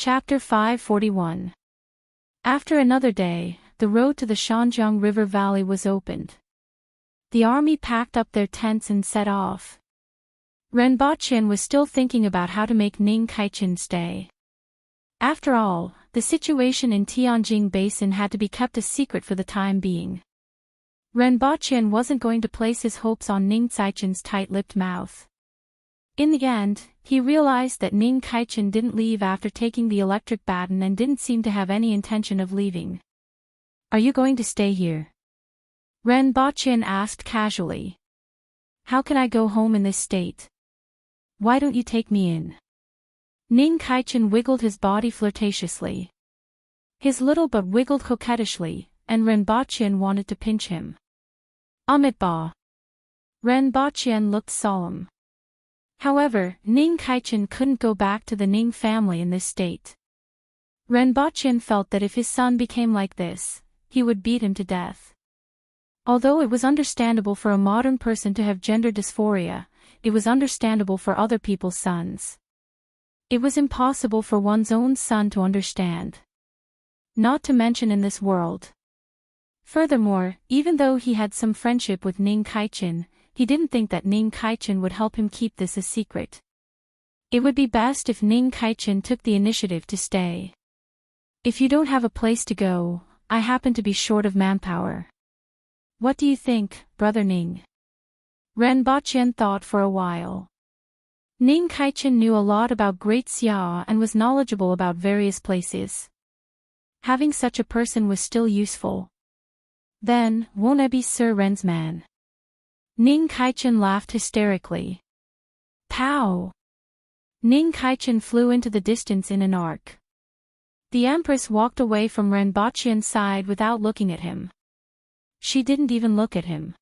Chapter 541. After another day, the road to the Shanjiang River Valley was opened. The army packed up their tents and set off. Ren Baqian was still thinking about how to make Ning Kaichen stay. After all, the situation in Tianjing Basin had to be kept a secret for the time being. Ren Baqian wasn't going to place his hopes on Ning Kaichen's tight-lipped mouth. In the end, he realized that Ning Kaichen didn't leave after taking the electric baton and didn't seem to have any intention of leaving. "Are you going to stay here?" Ren Baqian asked casually. "How can I go home in this state? Why don't you take me in?" Ning Kaichen wiggled his body flirtatiously. His little butt wiggled coquettishly, and Ren Baqian wanted to pinch him. Amit ba. Ren Baqian looked solemn. However, Ning Kaichen couldn't go back to the Ning family in this state. Ren Baqian felt that if his son became like this, he would beat him to death. Although it was understandable for a modern person to have gender dysphoria, it was understandable for other people's sons. It was impossible for one's own son to understand. Not to mention in this world. Furthermore, even though he had some friendship with Ning Kaichen, he didn't think that Ning Kaichen would help him keep this a secret. It would be best if Ning Kaichen took the initiative to stay. "If you don't have a place to go, I happen to be short of manpower. What do you think, Brother Ning?" Ren Baqian thought for a while. Ning Kaichen knew a lot about Great Xia and was knowledgeable about various places. Having such a person was still useful. "Then, won't I be Sir Ren's man?" Ning Kaichen laughed hysterically. Pow! Ning Kaichen flew into the distance in an arc. The Empress walked away from Ren Baqian's side without looking at him. She didn't even look at him.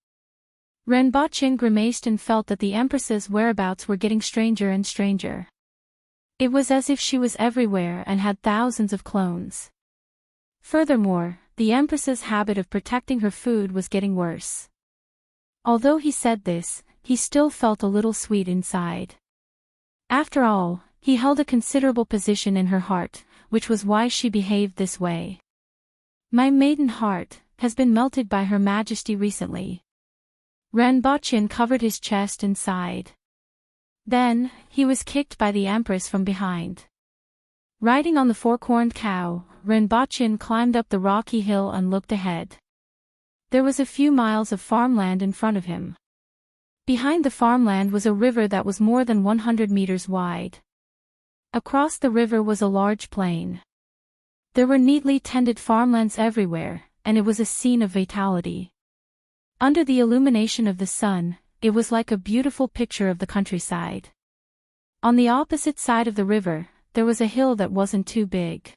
Ren Baqian grimaced and felt that the Empress's whereabouts were getting stranger and stranger. It was as if she was everywhere and had thousands of clones. Furthermore, the Empress's habit of protecting her food was getting worse. Although he said this, he still felt a little sweet inside. After all, he held a considerable position in her heart, which was why she behaved this way. "My maiden heart has been melted by Her Majesty recently." Ren Baqian covered his chest and sighed. Then, he was kicked by the Empress from behind. Riding on the four-corned cow, Ren Baqian climbed up the rocky hill and looked ahead. There was a few miles of farmland in front of him. Behind the farmland was a river that was more than 100 meters wide. Across the river was a large plain. There were neatly tended farmlands everywhere, and it was a scene of vitality. Under the illumination of the sun, it was like a beautiful picture of the countryside. On the opposite side of the river, there was a hill that wasn't too big.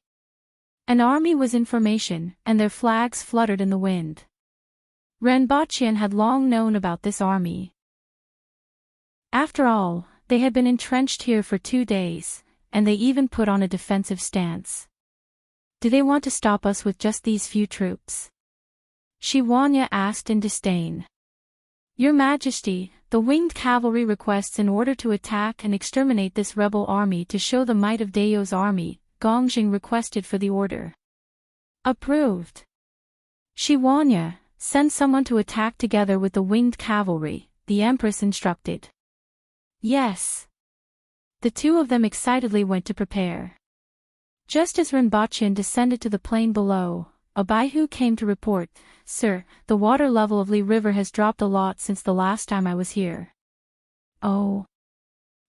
An army was in formation, and their flags fluttered in the wind. Ren Baqian had long known about this army. After all, they had been entrenched here for 2 days, and they even put on a defensive stance. "Do they want to stop us with just these few troops?" Shi Huanya asked in disdain. "Your Majesty, the winged cavalry requests an order to attack and exterminate this rebel army to show the might of Dao's army," Gongjing requested for the order. "Approved. Shi Huanya, send someone to attack together with the winged cavalry," the Empress instructed. "Yes." The two of them excitedly went to prepare. Just as Ren Baqian descended to the plain below, a Baihu came to report, "Sir, the water level of Li River has dropped a lot since the last time I was here." "Oh."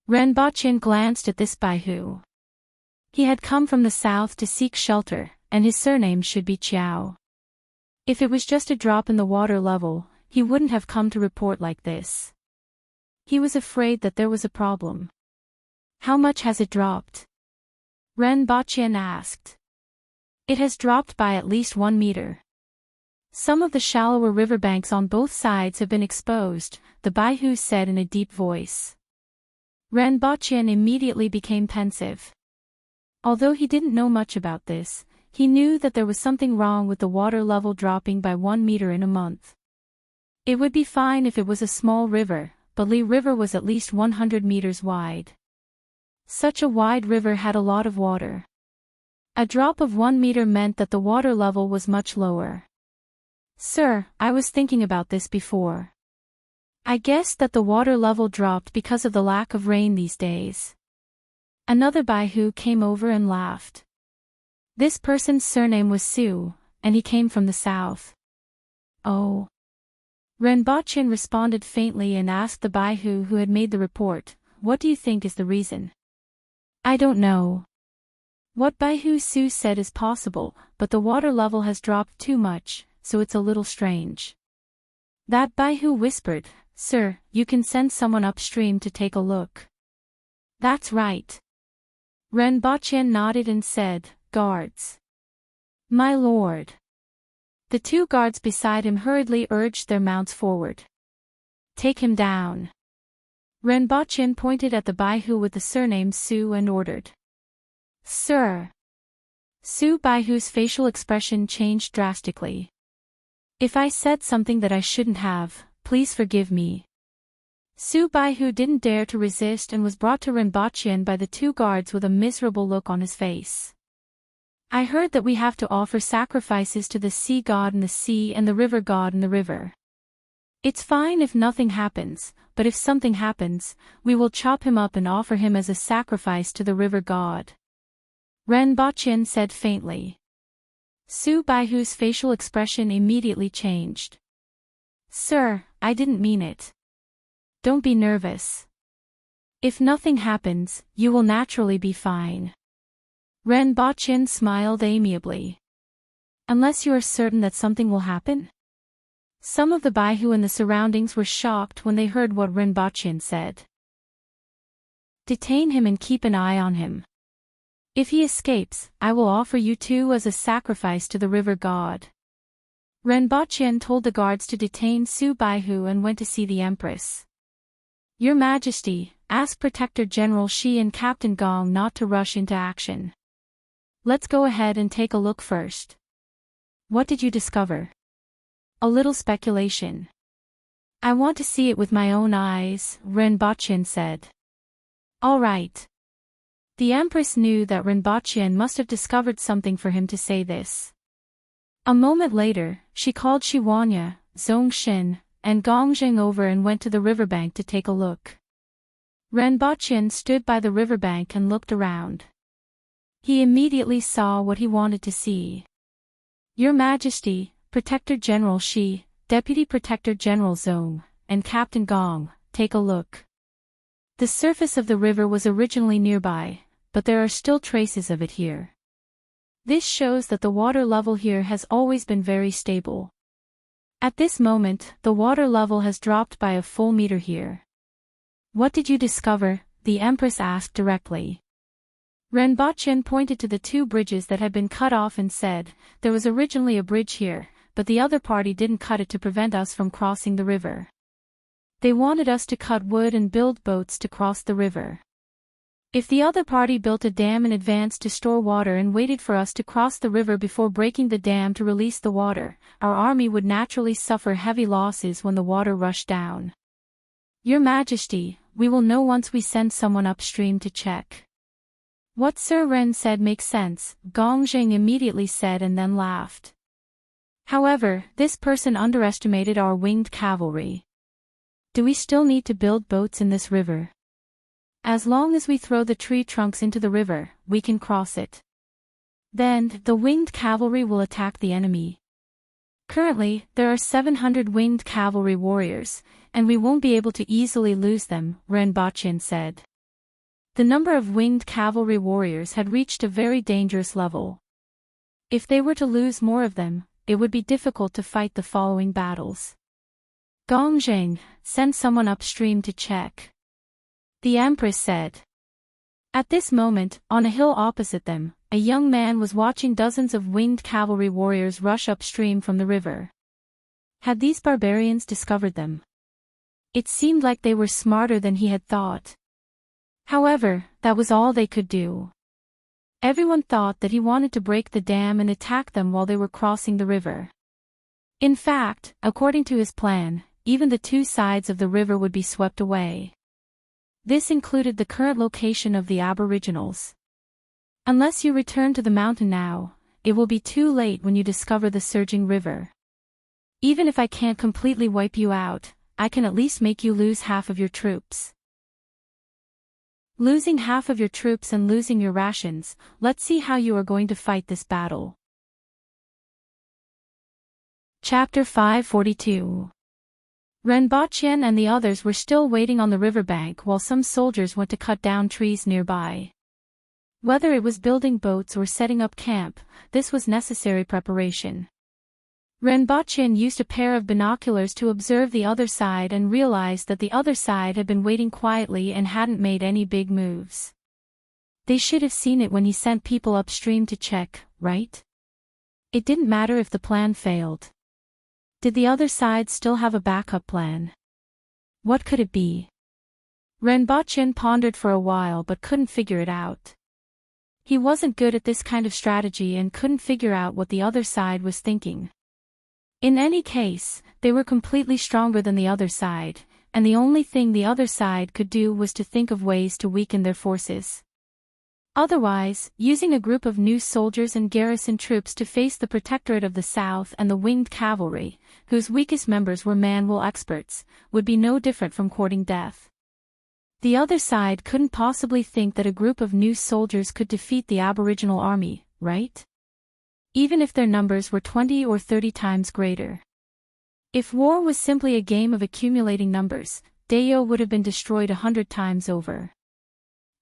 Ren Baqian glanced at this Baihu. He had come from the south to seek shelter, and his surname should be Qiao. If it was just a drop in the water level, he wouldn't have come to report like this. He was afraid that there was a problem. "How much has it dropped?" Ren Baqian asked. "It has dropped by at least 1 meter. Some of the shallower riverbanks on both sides have been exposed," the Baihu said in a deep voice. Ren Baqian immediately became pensive. Although he didn't know much about this, he knew that there was something wrong with the water level dropping by 1 meter in a month. It would be fine if it was a small river, but Li River was at least 100 meters wide. Such a wide river had a lot of water. A drop of 1 meter meant that the water level was much lower. Sir, I was thinking about this before. I guessed that the water level dropped because of the lack of rain these days. Another Baihu came over and laughed. This person's surname was Su, and he came from the south. Oh. Renbochin responded faintly and asked the Baihu who had made the report, "What do you think is the reason?" "I don't know. What Baihu Su said is possible, but the water level has dropped too much, so it's a little strange." That Baihu whispered, "Sir, you can send someone upstream to take a look." "That's right." Renbochin nodded and said, "Guards." "My lord." The two guards beside him hurriedly urged their mounts forward. "Take him down." Renbochin pointed at the Baihu with the surname Su and ordered. "Sir." Su Baihu's facial expression changed drastically. "If I said something that I shouldn't have, please forgive me." Su Baihu didn't dare to resist and was brought to Renbochin by the two guards with a miserable look on his face. "I heard that we have to offer sacrifices to the sea god in the sea and the river god in the river. It's fine if nothing happens, but if something happens, we will chop him up and offer him as a sacrifice to the river god." Renbochin said faintly. Su Baihu's facial expression immediately changed. "Sir, I didn't mean it. Don't be nervous. If nothing happens, you will naturally be fine." Renbochin smiled amiably. "Unless you are certain that something will happen?" Some of the Baihu in the surroundings were shocked when they heard what Renbochin said. "Detain him and keep an eye on him. If he escapes, I will offer you two as a sacrifice to the river god." Renbochin told the guards to detain Su Baihu and went to see the Empress. "Your Majesty, ask Protector General Shi and Captain Gong not to rush into action. Let's go ahead and take a look first." "What did you discover?" "A little speculation. I want to see it with my own eyes," Renbochin said. "All right." The Empress knew that Renbochin must have discovered something for him to say this. A moment later, she called Shi Wanya, Zhongshin, and Gongzheng over and went to the riverbank to take a look. Renbochin stood by the riverbank and looked around. He immediately saw what he wanted to see. "Your Majesty, Protector General Shi, Deputy Protector General Zhong, and Captain Gong, take a look." The surface of the river was originally nearby, but there are still traces of it here. This shows that the water level here has always been very stable. At this moment, the water level has dropped by a full meter here. "What did you discover?" the Empress asked directly. Renbochin pointed to the two bridges that had been cut off and said, "There was originally a bridge here, but the other party didn't cut it to prevent us from crossing the river. They wanted us to cut wood and build boats to cross the river. If the other party built a dam in advance to store water and waited for us to cross the river before breaking the dam to release the water, our army would naturally suffer heavy losses when the water rushed down. Your Majesty, we will know once we send someone upstream to check." "What Sir Ren said makes sense," Gongzheng immediately said and then laughed. "However, this person underestimated our winged cavalry. Do we still need to build boats in this river? As long as we throw the tree trunks into the river, we can cross it. Then, the winged cavalry will attack the enemy. Currently, there are 700 winged cavalry warriors, and we won't be able to easily lose them," Renbochin said. The number of winged cavalry warriors had reached a very dangerous level. If they were to lose more of them, it would be difficult to fight the following battles. "Gongzheng, send someone upstream to check," the Empress said. At this moment, on a hill opposite them, a young man was watching dozens of winged cavalry warriors rush upstream from the river. Had these barbarians discovered them? It seemed like they were smarter than he had thought. However, that was all they could do. Everyone thought that he wanted to break the dam and attack them while they were crossing the river. In fact, according to his plan, even the two sides of the river would be swept away. This included the current location of the Aboriginals. Unless you return to the mountain now, it will be too late when you discover the surging river. Even if I can't completely wipe you out, I can at least make you lose half of your troops. Losing half of your troops and losing your rations, let's see how you are going to fight this battle. Chapter 542. Renbachien and the others were still waiting on the riverbank while some soldiers went to cut down trees nearby. Whether it was building boats or setting up camp, this was necessary preparation. Renbachien used a pair of binoculars to observe the other side and realized that the other side had been waiting quietly and hadn't made any big moves. They should have seen it when he sent people upstream to check, right? It didn't matter if the plan failed. Did the other side still have a backup plan? What could it be? Renbachien pondered for a while but couldn't figure it out. He wasn't good at this kind of strategy and couldn't figure out what the other side was thinking. In any case, they were completely stronger than the other side, and the only thing the other side could do was to think of ways to weaken their forces. Otherwise, using a group of new soldiers and garrison troops to face the Protectorate of the South and the winged cavalry, whose weakest members were manual experts, would be no different from courting death. The other side couldn't possibly think that a group of new soldiers could defeat the Aboriginal army, right? Even if their numbers were 20 or 30 times greater. If war was simply a game of accumulating numbers, Dayo would have been destroyed 100 times over.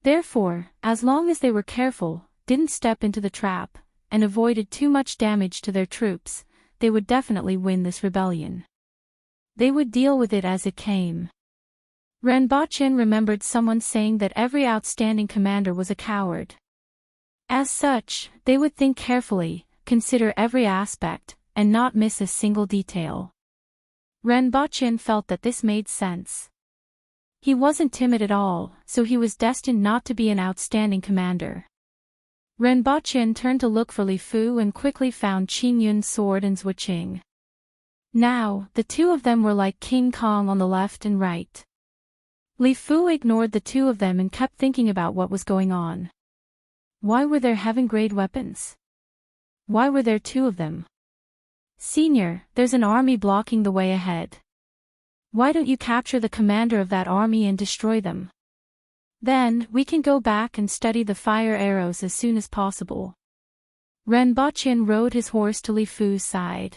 Therefore, as long as they were careful, didn't step into the trap, and avoided too much damage to their troops, they would definitely win this rebellion. They would deal with it as it came. Renbachien remembered someone saying that every outstanding commander was a coward. As such, they would think carefully, consider every aspect, and not miss a single detail. Renbachien felt that this made sense. He wasn't timid at all, so he was destined not to be an outstanding commander. Renbachien turned to look for Li Fu and quickly found Qing Yun's sword and Zhuo Qing. Now, the two of them were like King Kong on the left and right. Li Fu ignored the two of them and kept thinking about what was going on. Why were there heaven-grade weapons? Why were there two of them? Senior, there's an army blocking the way ahead. Why don't you capture the commander of that army and destroy them? Then, we can go back and study the fire arrows as soon as possible. Renbachien rode his horse to Li Fu's side.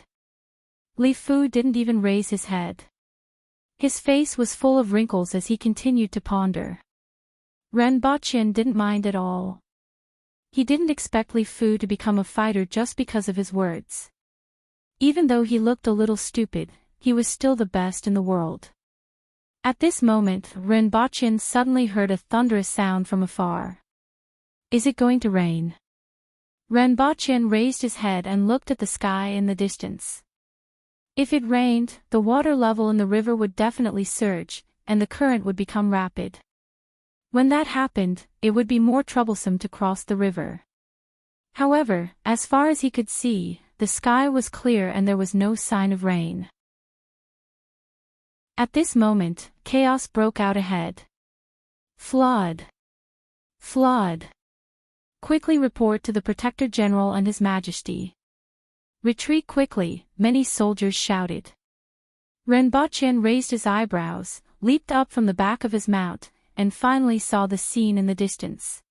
Li Fu didn't even raise his head. His face was full of wrinkles as he continued to ponder. Renbachien didn't mind at all. He didn't expect Li Fu to become a fighter just because of his words. Even though he looked a little stupid, he was still the best in the world. At this moment, Renbachien suddenly heard a thunderous sound from afar. Is it going to rain? Renbachien raised his head and looked at the sky in the distance. If it rained, the water level in the river would definitely surge, and the current would become rapid. When that happened, it would be more troublesome to cross the river. However, as far as he could see, the sky was clear and there was no sign of rain. At this moment, chaos broke out ahead. Flood! Flood! Quickly report to the Protector General and His Majesty. Retreat quickly, many soldiers shouted. Renbachien raised his eyebrows, leaped up from the back of his mount, and finally saw the scene in the distance.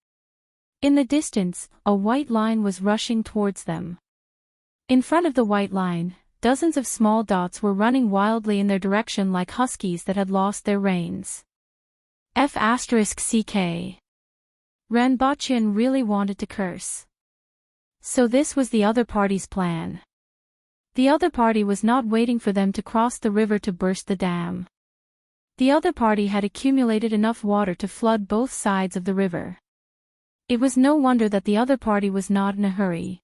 In the distance, a white line was rushing towards them. In front of the white line, dozens of small dots were running wildly in their direction like huskies that had lost their reins. F***CK. Renbachien really wanted to curse. So this was the other party's plan. The other party was not waiting for them to cross the river to burst the dam. The other party had accumulated enough water to flood both sides of the river. It was no wonder that the other party was not in a hurry.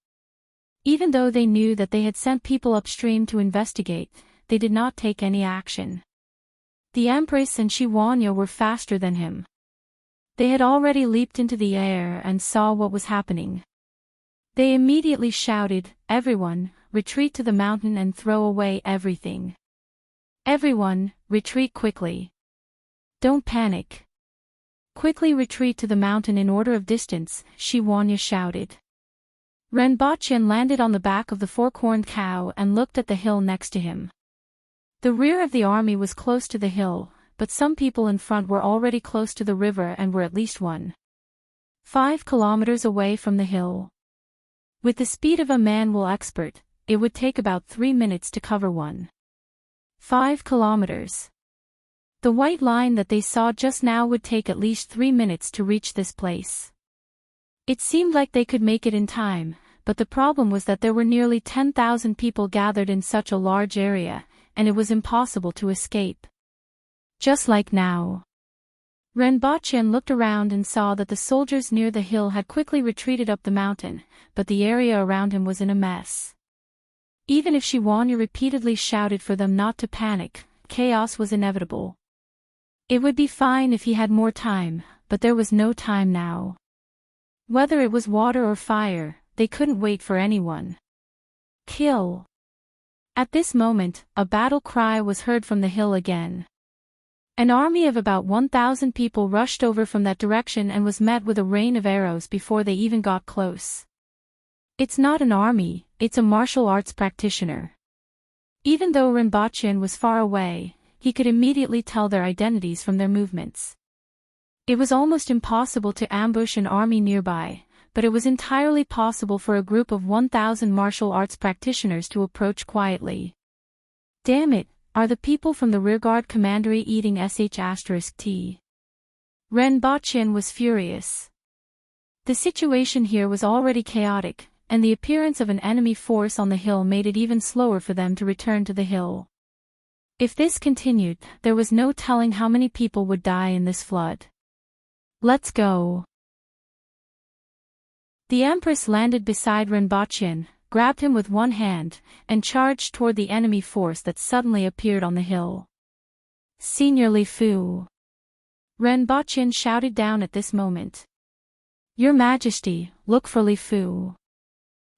Even though they knew that they had sent people upstream to investigate, they did not take any action. The Empress and Shiwanya were faster than him. They had already leaped into the air and saw what was happening. They immediately shouted, "Everyone, retreat to the mountain and throw away everything. Everyone, retreat quickly. Don't panic. Quickly retreat to the mountain in order of distance, Shi Wanya shouted. Renbachyan landed on the back of the four-corned cow and looked at the hill next to him. The rear of the army was close to the hill, but some people in front were already close to the river and were at least 1.5 kilometers away from the hill. With the speed of a manual expert, it would take about 3 minutes to cover 1.5 kilometers. The white line that they saw just now would take at least 3 minutes to reach this place. It seemed like they could make it in time, but the problem was that there were nearly 10,000 people gathered in such a large area, and it was impossible to escape. Just like now. Renbachyan looked around and saw that the soldiers near the hill had quickly retreated up the mountain, but the area around him was in a mess. Even if Shi Wanya repeatedly shouted for them not to panic, chaos was inevitable. It would be fine if he had more time, but there was no time now. Whether it was water or fire, they couldn't wait for anyone. Kill! At this moment, a battle cry was heard from the hill again. An army of about 1,000 people rushed over from that direction and was met with a rain of arrows before they even got close. It's not an army, it's a martial arts practitioner. Even though Renbachyan was far away, he could immediately tell their identities from their movements. It was almost impossible to ambush an army nearby, but it was entirely possible for a group of 1,000 martial arts practitioners to approach quietly. Damn it, are the people from the rearguard commandery eating sh*t? Renbachyan was furious. The situation here was already chaotic, and the appearance of an enemy force on the hill made it even slower for them to return to the hill. If this continued, there was no telling how many people would die in this flood. Let's go. The Empress landed beside Renbachyan, grabbed him with one hand, and charged toward the enemy force that suddenly appeared on the hill. Senior Li Fu! Renbachyan shouted down at this moment. Your Majesty, look for Li Fu.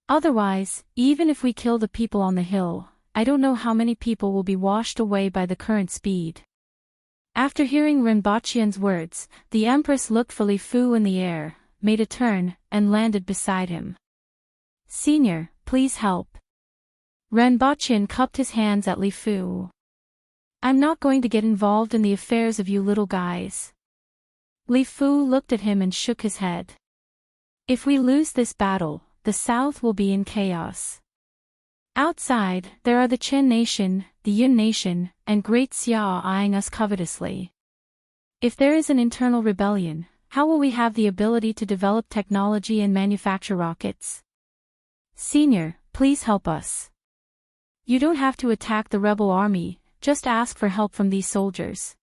Otherwise, even if we kill the people on the hill, I don't know how many people will be washed away by the current speed. After hearing Renbachyan's words, the Empress looked for Li Fu in the air, made a turn, and landed beside him. Senior, please help. Renbachyan cupped his hands at Li Fu. I'm not going to get involved in the affairs of you little guys. Li Fu looked at him and shook his head. If we lose this battle, the South will be in chaos. Outside, there are the Chen nation, the Yun nation, and Great Xia eyeing us covetously. If there is an internal rebellion, how will we have the ability to develop technology and manufacture rockets? Senior, please help us. You don't have to attack the rebel army, just ask for help from these soldiers.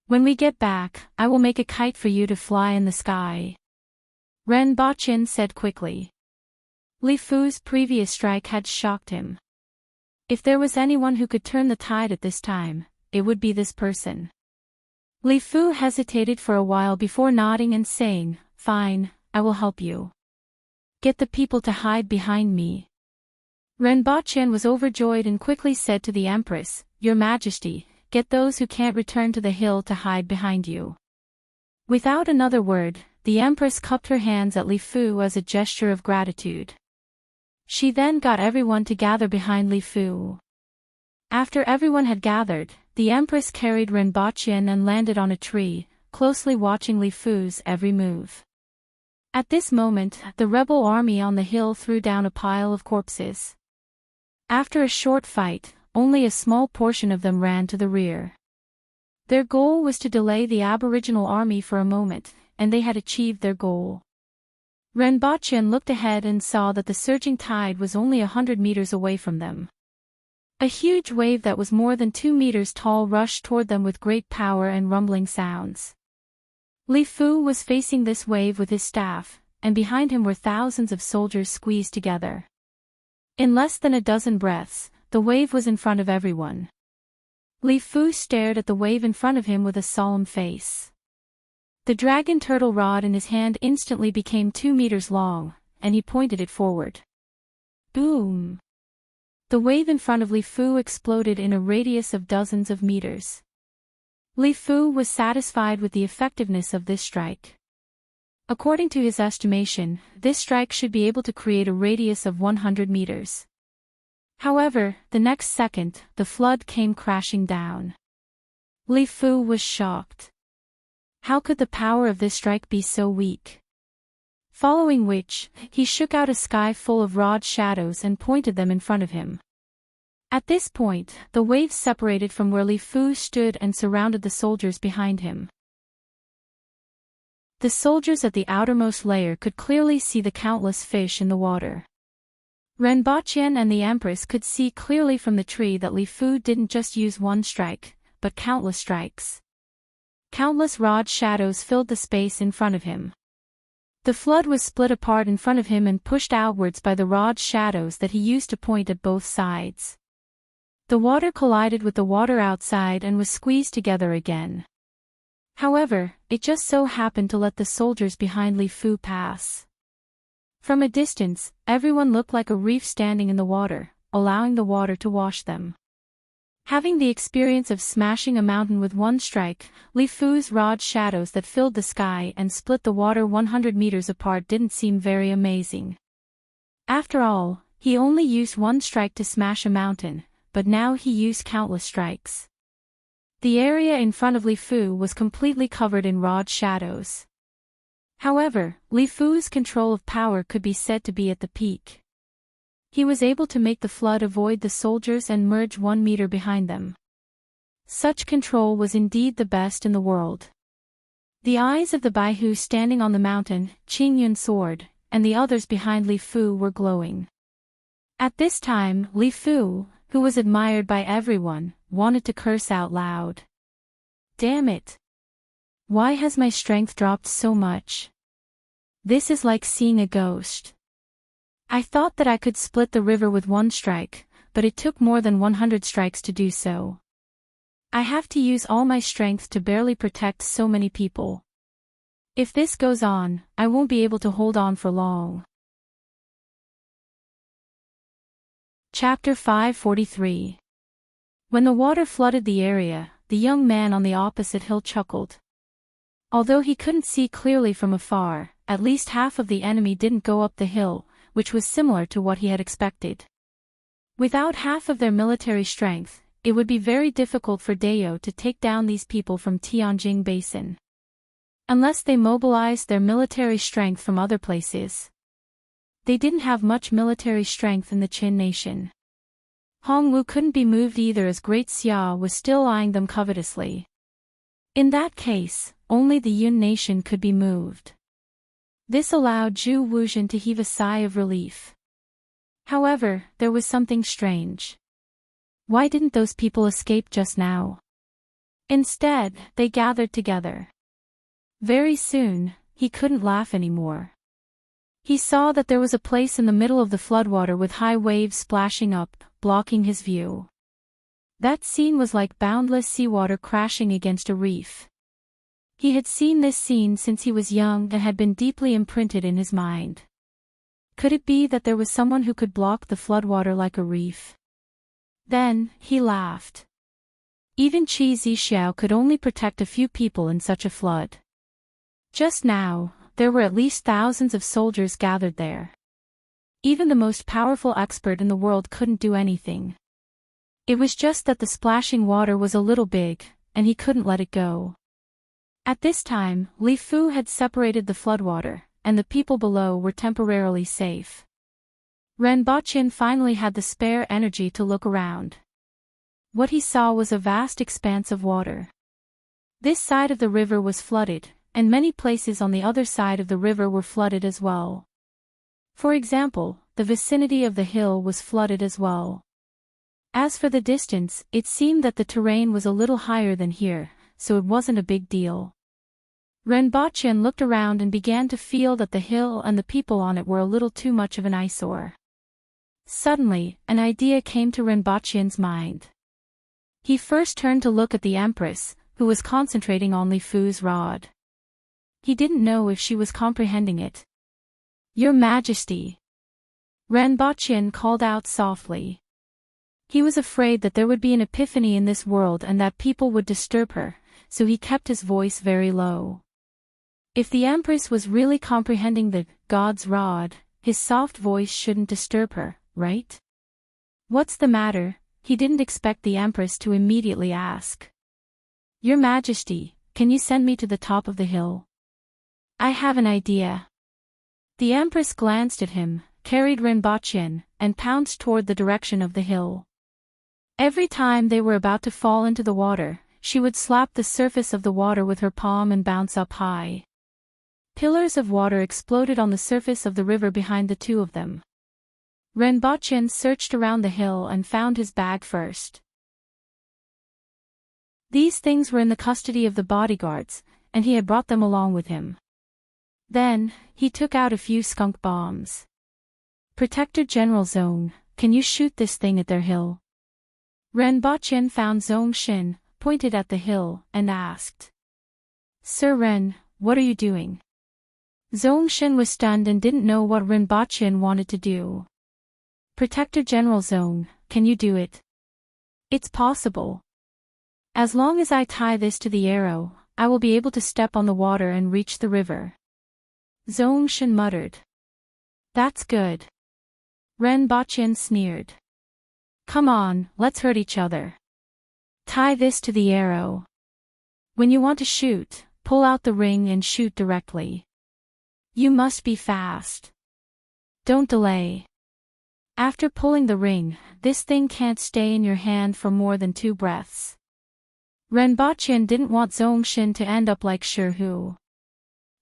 When we get back, I will make a kite for you to fly in the sky. Renbachyan said quickly. Li Fu's previous strike had shocked him. If there was anyone who could turn the tide at this time, it would be this person. Li Fu hesitated for a while before nodding and saying, Fine, I will help you. Get the people to hide behind me. Renbachyan was overjoyed and quickly said to the Empress, Your Majesty, get those who can't return to the hill to hide behind you. Without another word, the Empress cupped her hands at Li Fu as a gesture of gratitude. She then got everyone to gather behind Li Fu. After everyone had gathered, the Empress carried Renbachyan and landed on a tree, closely watching Li Fu's every move. At this moment, the rebel army on the hill threw down a pile of corpses. After a short fight, only a small portion of them ran to the rear. Their goal was to delay the Aboriginal army for a moment, and they had achieved their goal. Renbachyan looked ahead and saw that the surging tide was only 100 meters away from them. A huge wave that was more than 2 meters tall rushed toward them with great power and rumbling sounds. Li Fu was facing this wave with his staff, and behind him were thousands of soldiers squeezed together. In less than a dozen breaths, the wave was in front of everyone. Li Fu stared at the wave in front of him with a solemn face. The dragon turtle rod in his hand instantly became 2 meters long, and he pointed it forward. Boom! The wave in front of Li Fu exploded in a radius of dozens of meters. Li Fu was satisfied with the effectiveness of this strike. According to his estimation, this strike should be able to create a radius of 100 meters. However, the next second, the flood came crashing down. Li Fu was shocked. How could the power of this strike be so weak? Following which, he shook out a sky full of rod shadows and pointed them in front of him. At this point, the waves separated from where Li Fu stood and surrounded the soldiers behind him. The soldiers at the outermost layer could clearly see the countless fish in the water. Renbaqian and the Empress could see clearly from the tree that Li Fu didn't just use one strike, but countless strikes. Countless rod shadows filled the space in front of him. The flood was split apart in front of him and pushed outwards by the rod shadows that he used to point at both sides. The water collided with the water outside and was squeezed together again. However, it just so happened to let the soldiers behind Li Fu pass. From a distance, everyone looked like a reef standing in the water, allowing the water to wash them. Having the experience of smashing a mountain with one strike, Li Fu's rod shadows that filled the sky and split the water 100 meters apart didn't seem very amazing. After all, he only used one strike to smash a mountain, but now he used countless strikes. The area in front of Li Fu was completely covered in rod shadows. However, Li Fu's control of power could be said to be at the peak. He was able to make the flood avoid the soldiers and merge 1 meter behind them. Such control was indeed the best in the world. The eyes of the Baihu standing on the mountain, Qingyun's sword, and the others behind Li Fu were glowing. At this time, Li Fu, who was admired by everyone, wanted to curse out loud. Damn it! Why has my strength dropped so much? This is like seeing a ghost. I thought that I could split the river with one strike, but it took more than 100 strikes to do so. I have to use all my strength to barely protect so many people. If this goes on, I won't be able to hold on for long. Chapter 543. When the water flooded the area, the young man on the opposite hill chuckled. Although he couldn't see clearly from afar, at least half of the enemy didn't go up the hill, which was similar to what he had expected. Without half of their military strength, it would be very difficult for Dao to take down these people from Tianjing Basin. Unless they mobilized their military strength from other places. They didn't have much military strength in the Qin nation. Hongwu couldn't be moved either as Great Xia was still eyeing them covetously. In that case, only the Yun nation could be moved. This allowed Zhu Wuzhen to heave a sigh of relief. However, there was something strange. Why didn't those people escape just now? Instead, they gathered together. Very soon, he couldn't laugh anymore. He saw that there was a place in the middle of the floodwater with high waves splashing up, blocking his view. That scene was like boundless seawater crashing against a reef. He had seen this scene since he was young and had been deeply imprinted in his mind. Could it be that there was someone who could block the floodwater like a reef? Then, he laughed. Even Qi Zixiao could only protect a few people in such a flood. Just now, there were at least thousands of soldiers gathered there. Even the most powerful expert in the world couldn't do anything. It was just that the splashing water was a little big, and he couldn't let it go. At this time, Li Fu had separated the floodwater, and the people below were temporarily safe. Renbaqian finally had the spare energy to look around. What he saw was a vast expanse of water. This side of the river was flooded, and many places on the other side of the river were flooded as well. For example, the vicinity of the hill was flooded as well. As for the distance, it seemed that the terrain was a little higher than here, so it wasn't a big deal. Renbaqian looked around and began to feel that the hill and the people on it were a little too much of an eyesore. Suddenly, an idea came to Renbaqian's mind. He first turned to look at the Empress, who was concentrating on Li Fu's rod. He didn't know if she was comprehending it. "Your Majesty!" Renbaqian called out softly. He was afraid that there would be an epiphany in this world and that people would disturb her, so he kept his voice very low. If the Empress was really comprehending the God's rod, his soft voice shouldn't disturb her, right? What's the matter? He didn't expect the Empress to immediately ask. Your Majesty, can you send me to the top of the hill? I have an idea. The Empress glanced at him, carried Rinpoche, and pounced toward the direction of the hill. Every time they were about to fall into the water, she would slap the surface of the water with her palm and bounce up high. Pillars of water exploded on the surface of the river behind the two of them. Rinpoche searched around the hill and found his bag first. These things were in the custody of the bodyguards, and he had brought them along with him. Then, he took out a few skunk bombs. Protector General Zong, can you shoot this thing at their hill? Rinpoche found Zong Shin, pointed at the hill, and asked. Sir Ren, what are you doing? Zong Shin was stunned and didn't know what Rinpoche wanted to do. Protector General Zong, can you do it? It's possible. As long as I tie this to the arrow, I will be able to step on the water and reach the river. Zong Shin muttered. That's good. Rinpoche sneered. Come on, let's hurt each other. Tie this to the arrow. When you want to shoot, pull out the ring and shoot directly. You must be fast. Don't delay. After pulling the ring, this thing can't stay in your hand for more than 2 breaths. Rinpoche didn't want Zong Shin to end up like Shirhu.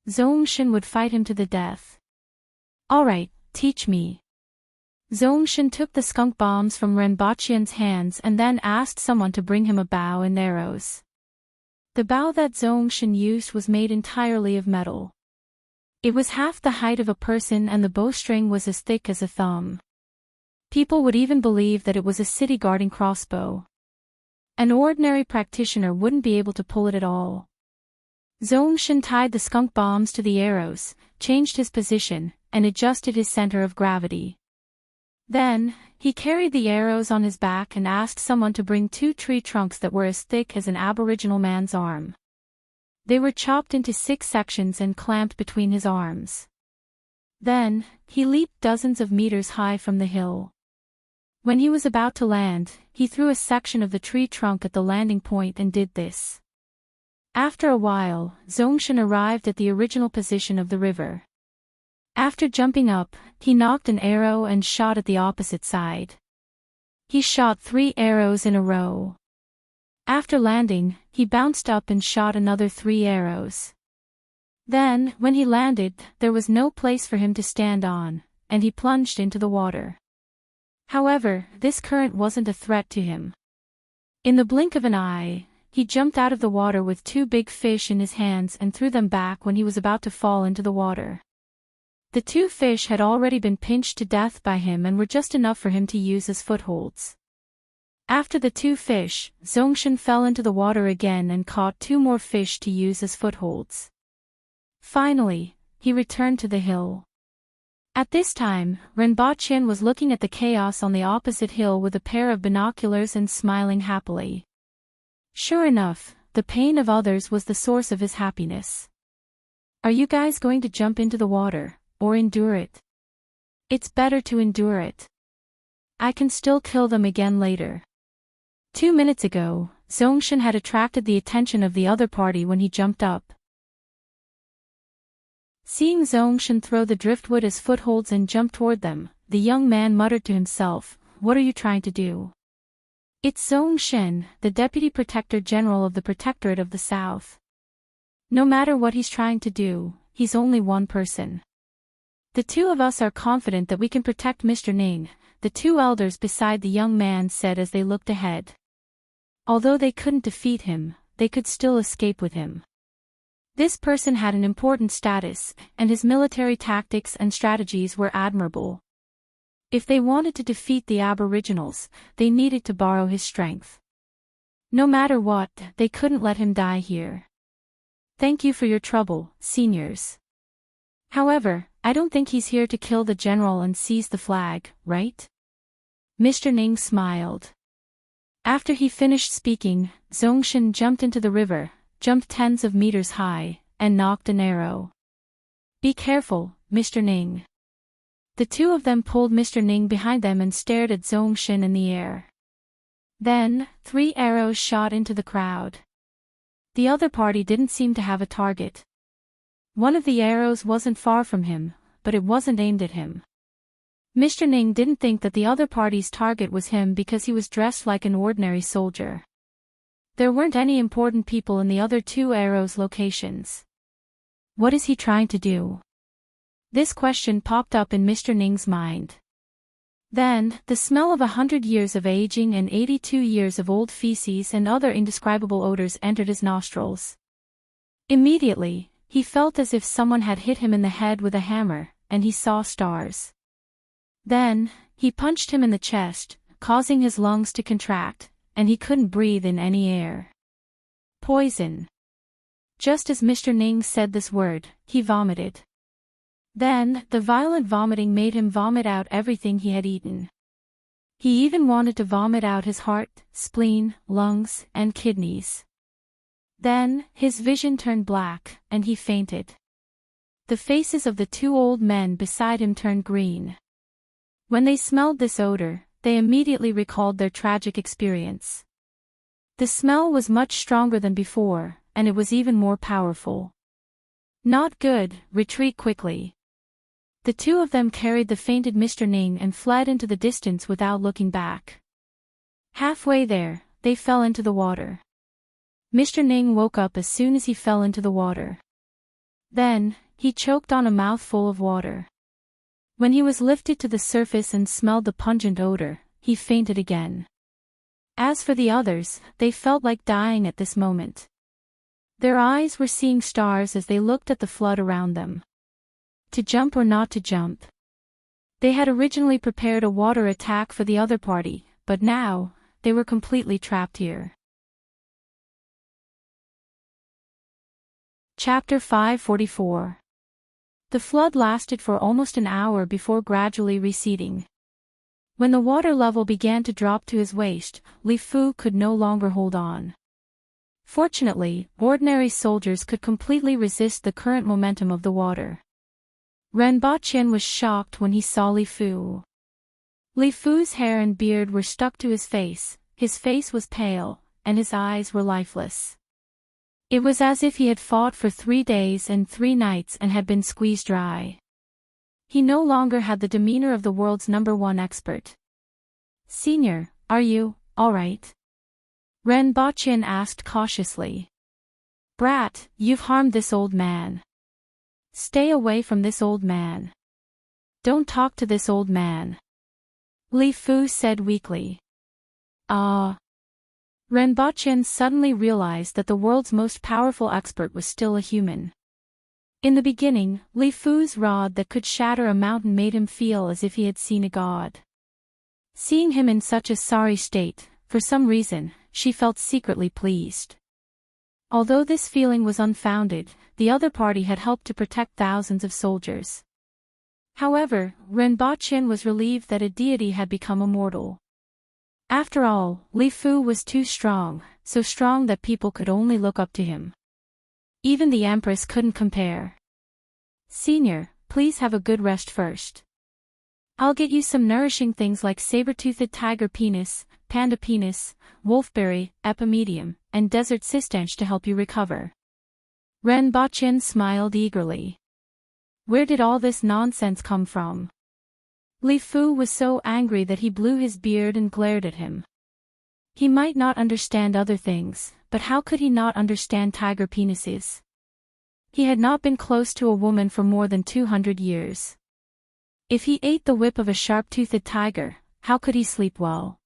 Zong Shin would fight him to the death. Alright, teach me. Zong Shin took the skunk bombs from Rinpoche's hands and then asked someone to bring him a bow and arrows. The bow that Zong Shin used was made entirely of metal. It was half the height of a person and the bowstring was as thick as a thumb. People would even believe that it was a city-guarding crossbow. An ordinary practitioner wouldn't be able to pull it at all. Zong Shin tied the skunk bombs to the arrows, changed his position, and adjusted his center of gravity. Then, he carried the arrows on his back and asked someone to bring 2 tree trunks that were as thick as an Aboriginal man's arm. They were chopped into 6 sections and clamped between his arms. Then, he leaped dozens of meters high from the hill. When he was about to land, he threw a section of the tree trunk at the landing point and did this. After a while, Zong Shin arrived at the original position of the river. After jumping up, he knocked an arrow and shot at the opposite side. He shot 3 arrows in a row. After landing, he bounced up and shot another 3 arrows. Then, when he landed, there was no place for him to stand on, and he plunged into the water. However, this current wasn't a threat to him. In the blink of an eye, he jumped out of the water with 2 big fish in his hands and threw them back when he was about to fall into the water. The 2 fish had already been pinched to death by him and were just enough for him to use as footholds. After the 2 fish, Zong Shin fell into the water again and caught 2 more fish to use as footholds. Finally, he returned to the hill. At this time, Rinpoche was looking at the chaos on the opposite hill with a pair of binoculars and smiling happily. Sure enough, the pain of others was the source of his happiness. Are you guys going to jump into the water, or endure it? It's better to endure it. I can still kill them again later. 2 minutes ago, Zong Shin had attracted the attention of the other party when he jumped up. Seeing Zong Shin throw the driftwood as footholds and jump toward them, the young man muttered to himself, "What are you trying to do?" It's Zong Shin, the Deputy Protector General of the Protectorate of the South. No matter what he's trying to do, he's only one person. The 2 of us are confident that we can protect Mr. Ning, the 2 elders beside the young man said as they looked ahead. Although they couldn't defeat him, they could still escape with him. This person had an important status, and his military tactics and strategies were admirable. If they wanted to defeat the Aboriginals, they needed to borrow his strength. No matter what, they couldn't let him die here. Thank you for your trouble, seniors. However, I don't think he's here to kill the general and seize the flag, right? Mr. Ning smiled. After he finished speaking, Zong Shin jumped into the river, jumped tens of meters high, and knocked an arrow. "Be careful, Mr. Ning." The two of them pulled Mr. Ning behind them and stared at Zhongshan in the air. Then, 3 arrows shot into the crowd. The other party didn't seem to have a target. One of the arrows wasn't far from him, but it wasn't aimed at him. Mr. Ning didn't think that the other party's target was him because he was dressed like an ordinary soldier. There weren't any important people in the other 2 arrows' locations. What is he trying to do? This question popped up in Mr. Ning's mind. Then, the smell of 100 years of aging and 82 years of old feces and other indescribable odors entered his nostrils. Immediately, he felt as if someone had hit him in the head with a hammer, and he saw stars. Then, he punched him in the chest, causing his lungs to contract, and he couldn't breathe in any air. Poison. Just as Mr. Ning said this word, he vomited. Then, the violent vomiting made him vomit out everything he had eaten. He even wanted to vomit out his heart, spleen, lungs, and kidneys. Then, his vision turned black, and he fainted. The faces of the 2 old men beside him turned green. When they smelled this odor, they immediately recalled their tragic experience. The smell was much stronger than before, and it was even more powerful. "Not good, retreat quickly." The 2 of them carried the fainted Mr. Ning and fled into the distance without looking back. Halfway there, they fell into the water. Mr. Ning woke up as soon as he fell into the water. Then, he choked on a mouthful of water. When he was lifted to the surface and smelled the pungent odor, he fainted again. As for the others, they felt like dying at this moment. Their eyes were seeing stars as they looked at the flood around them. To jump or not to jump? They had originally prepared a water attack for the other party, but now, they were completely trapped here. Chapter 544. The flood lasted for almost an hour before gradually receding. When the water level began to drop to his waist, Li Fu could no longer hold on. Fortunately, ordinary soldiers could completely resist the current momentum of the water. Ren Baqian was shocked when he saw Li Fu. Li Fu's hair and beard were stuck to his face was pale, and his eyes were lifeless. It was as if he had fought for 3 days and 3 nights and had been squeezed dry. He no longer had the demeanor of the world's #1 expert. "Senior, are you all right?" Ren Baqian asked cautiously. "Brat, you've harmed this old man. Stay away from this old man. Don't talk to this old man," Li Fu said weakly. "Ah." Ren Baqian suddenly realized that the world's most powerful expert was still a human. In the beginning, Li Fu's rod that could shatter a mountain made him feel as if he had seen a god. Seeing him in such a sorry state, for some reason, she felt secretly pleased. Although this feeling was unfounded, the other party had helped to protect thousands of soldiers. However, Ren Baqian was relieved that a deity had become immortal. After all, Li Fu was too strong, so strong that people could only look up to him. Even the Empress couldn't compare. "Senior, please have a good rest first. I'll get you some nourishing things like saber-toothed tiger penis, panda penis, wolfberry, epimedium, and desert cistanche to help you recover." Ren Baqian smiled eagerly. Where did all this nonsense come from? Li Fu was so angry that he blew his beard and glared at him. He might not understand other things, but how could he not understand tiger penises? He had not been close to a woman for more than 200 years. If he ate the whip of a sharp-toothed tiger, how could he sleep well?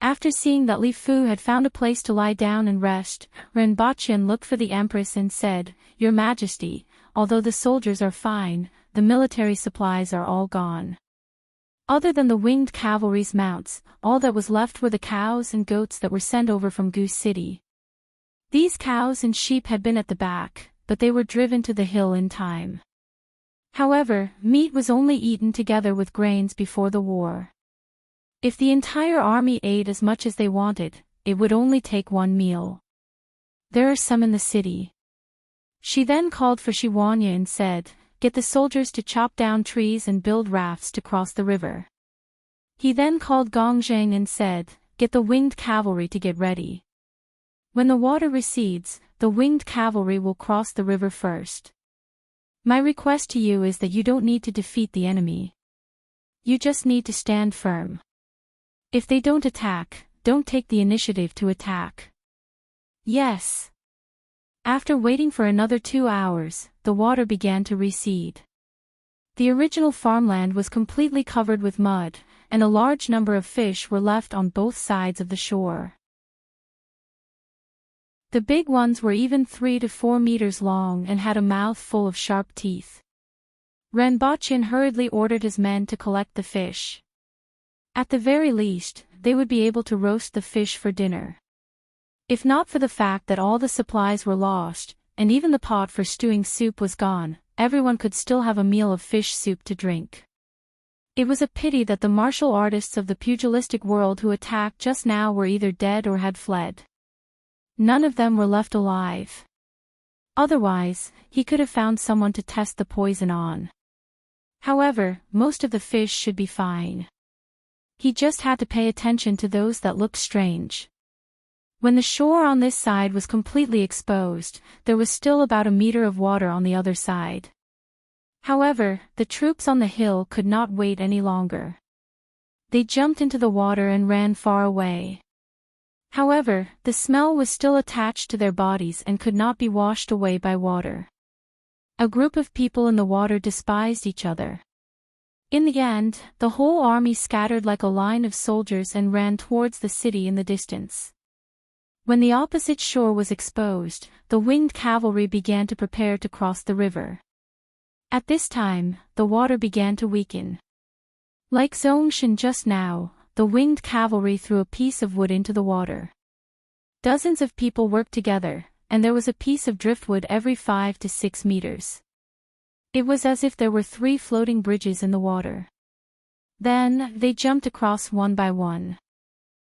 After seeing that Li Fu had found a place to lie down and rest, Ren Baqian looked for the Empress and said, "Your Majesty, although the soldiers are fine, the military supplies are all gone. Other than the winged cavalry's mounts, all that was left were the cows and goats that were sent over from Goose City. These cows and sheep had been at the back, but they were driven to the hill in time. However, meat was only eaten together with grains before the war. If the entire army ate as much as they wanted, it would only take 1 meal. There are some in the city. She then called for Shiwanya and said, "Get the soldiers to chop down trees and build rafts to cross the river." He then called Gongzheng and said, "Get the winged cavalry to get ready. When the water recedes, the winged cavalry will cross the river first. My request to you is that you don't need to defeat the enemy. You just need to stand firm. If they don't attack, don't take the initiative to attack." "Yes." After waiting for another 2 hours, the water began to recede. The original farmland was completely covered with mud, and a large number of fish were left on both sides of the shore. The big ones were even 3 to 4 meters long and had a mouth full of sharp teeth. Renbochin hurriedly ordered his men to collect the fish. At the very least, they would be able to roast the fish for dinner. If not for the fact that all the supplies were lost, and even the pot for stewing soup was gone, everyone could still have a meal of fish soup to drink. It was a pity that the martial artists of the pugilistic world who attacked just now were either dead or had fled. None of them were left alive. Otherwise, he could have found someone to test the poison on. However, most of the fish should be fine. He just had to pay attention to those that looked strange. When the shore on this side was completely exposed, there was still about a meter of water on the other side. However, the troops on the hill could not wait any longer. They jumped into the water and ran far away. However, the smell was still attached to their bodies and could not be washed away by water. A group of people in the water despised each other. In the end, the whole army scattered like a line of soldiers and ran towards the city in the distance. When the opposite shore was exposed, the winged cavalry began to prepare to cross the river. At this time, the water began to weaken. Like Zongshan just now, the winged cavalry threw a piece of wood into the water. Dozens of people worked together, and there was a piece of driftwood every 5 to 6 meters. It was as if there were 3 floating bridges in the water. Then, they jumped across one by one.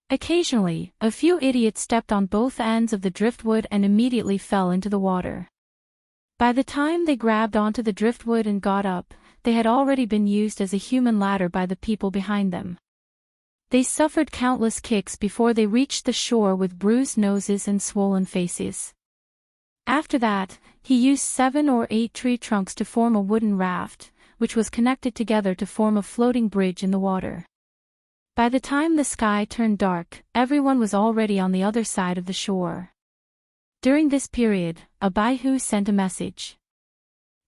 Occasionally, a few idiots stepped on both ends of the driftwood and immediately fell into the water. By the time they grabbed onto the driftwood and got up, they had already been used as a human ladder by the people behind them. They suffered countless kicks before they reached the shore with bruised noses and swollen faces. After that, he used 7 or 8 tree trunks to form a wooden raft, which was connected together to form a floating bridge in the water. By the time the sky turned dark, everyone was already on the other side of the shore. During this period, a Baihu sent a message.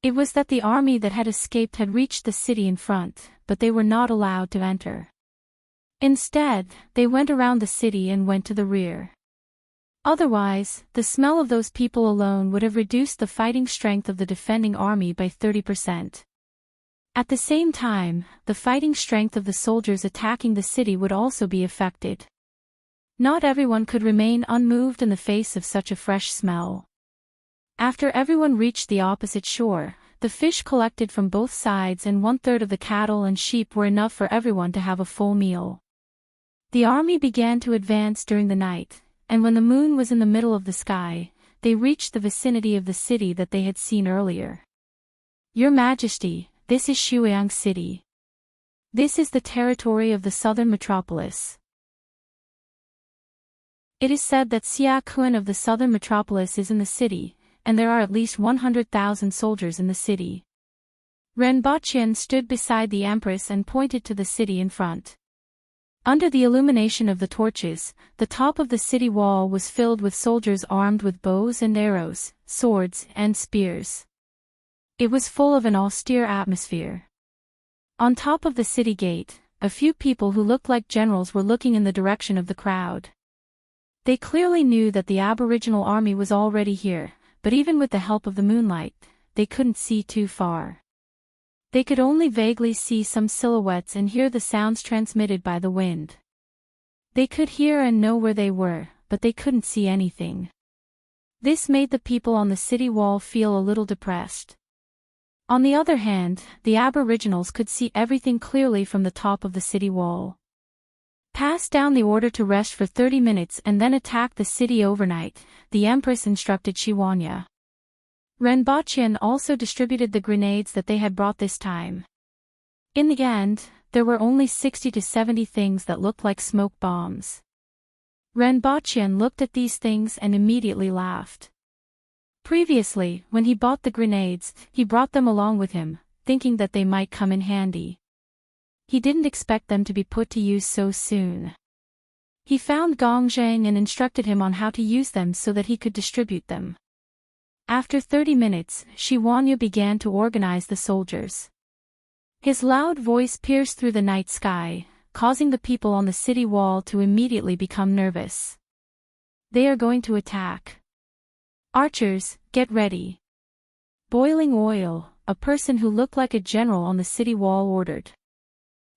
It was that the army that had escaped had reached the city in front, but they were not allowed to enter. Instead, they went around the city and went to the rear. Otherwise, the smell of those people alone would have reduced the fighting strength of the defending army by 30%. At the same time, the fighting strength of the soldiers attacking the city would also be affected. Not everyone could remain unmoved in the face of such a fresh smell. After everyone reached the opposite shore, the fish collected from both sides and 1/3 of the cattle and sheep were enough for everyone to have a full meal. The army began to advance during the night, and when the moon was in the middle of the sky, they reached the vicinity of the city that they had seen earlier. "Your Majesty, this is Shuang City. This is the territory of the southern metropolis." It is said that Xia Kun of the southern metropolis is in the city, and there are at least 100,000 soldiers in the city. Renbochin stood beside the Empress and pointed to the city in front. Under the illumination of the torches, the top of the city wall was filled with soldiers armed with bows and arrows, swords and spears. It was full of an austere atmosphere. On top of the city gate, a few people who looked like generals were looking in the direction of the crowd. They clearly knew that the aboriginal army was already here, but even with the help of the moonlight, they couldn't see too far. They could only vaguely see some silhouettes and hear the sounds transmitted by the wind. They could hear and know where they were, but they couldn't see anything. This made the people on the city wall feel a little depressed. On the other hand, the aboriginals could see everything clearly from the top of the city wall. Pass down the order to rest for 30 minutes and then attack the city overnight, the Empress instructed Shiwanya. Renbachian also distributed the grenades that they had brought this time. In the end, there were only 60 to 70 things that looked like smoke bombs. Renbachian looked at these things and immediately laughed. Previously, when he bought the grenades, he brought them along with him, thinking that they might come in handy. He didn't expect them to be put to use so soon. He found Gong Zhang and instructed him on how to use them so that he could distribute them. After 30 minutes, Shiwanya began to organize the soldiers. His loud voice pierced through the night sky, causing the people on the city wall to immediately become nervous. They are going to attack. Archers, get ready. Boiling oil, a person who looked like a general on the city wall ordered.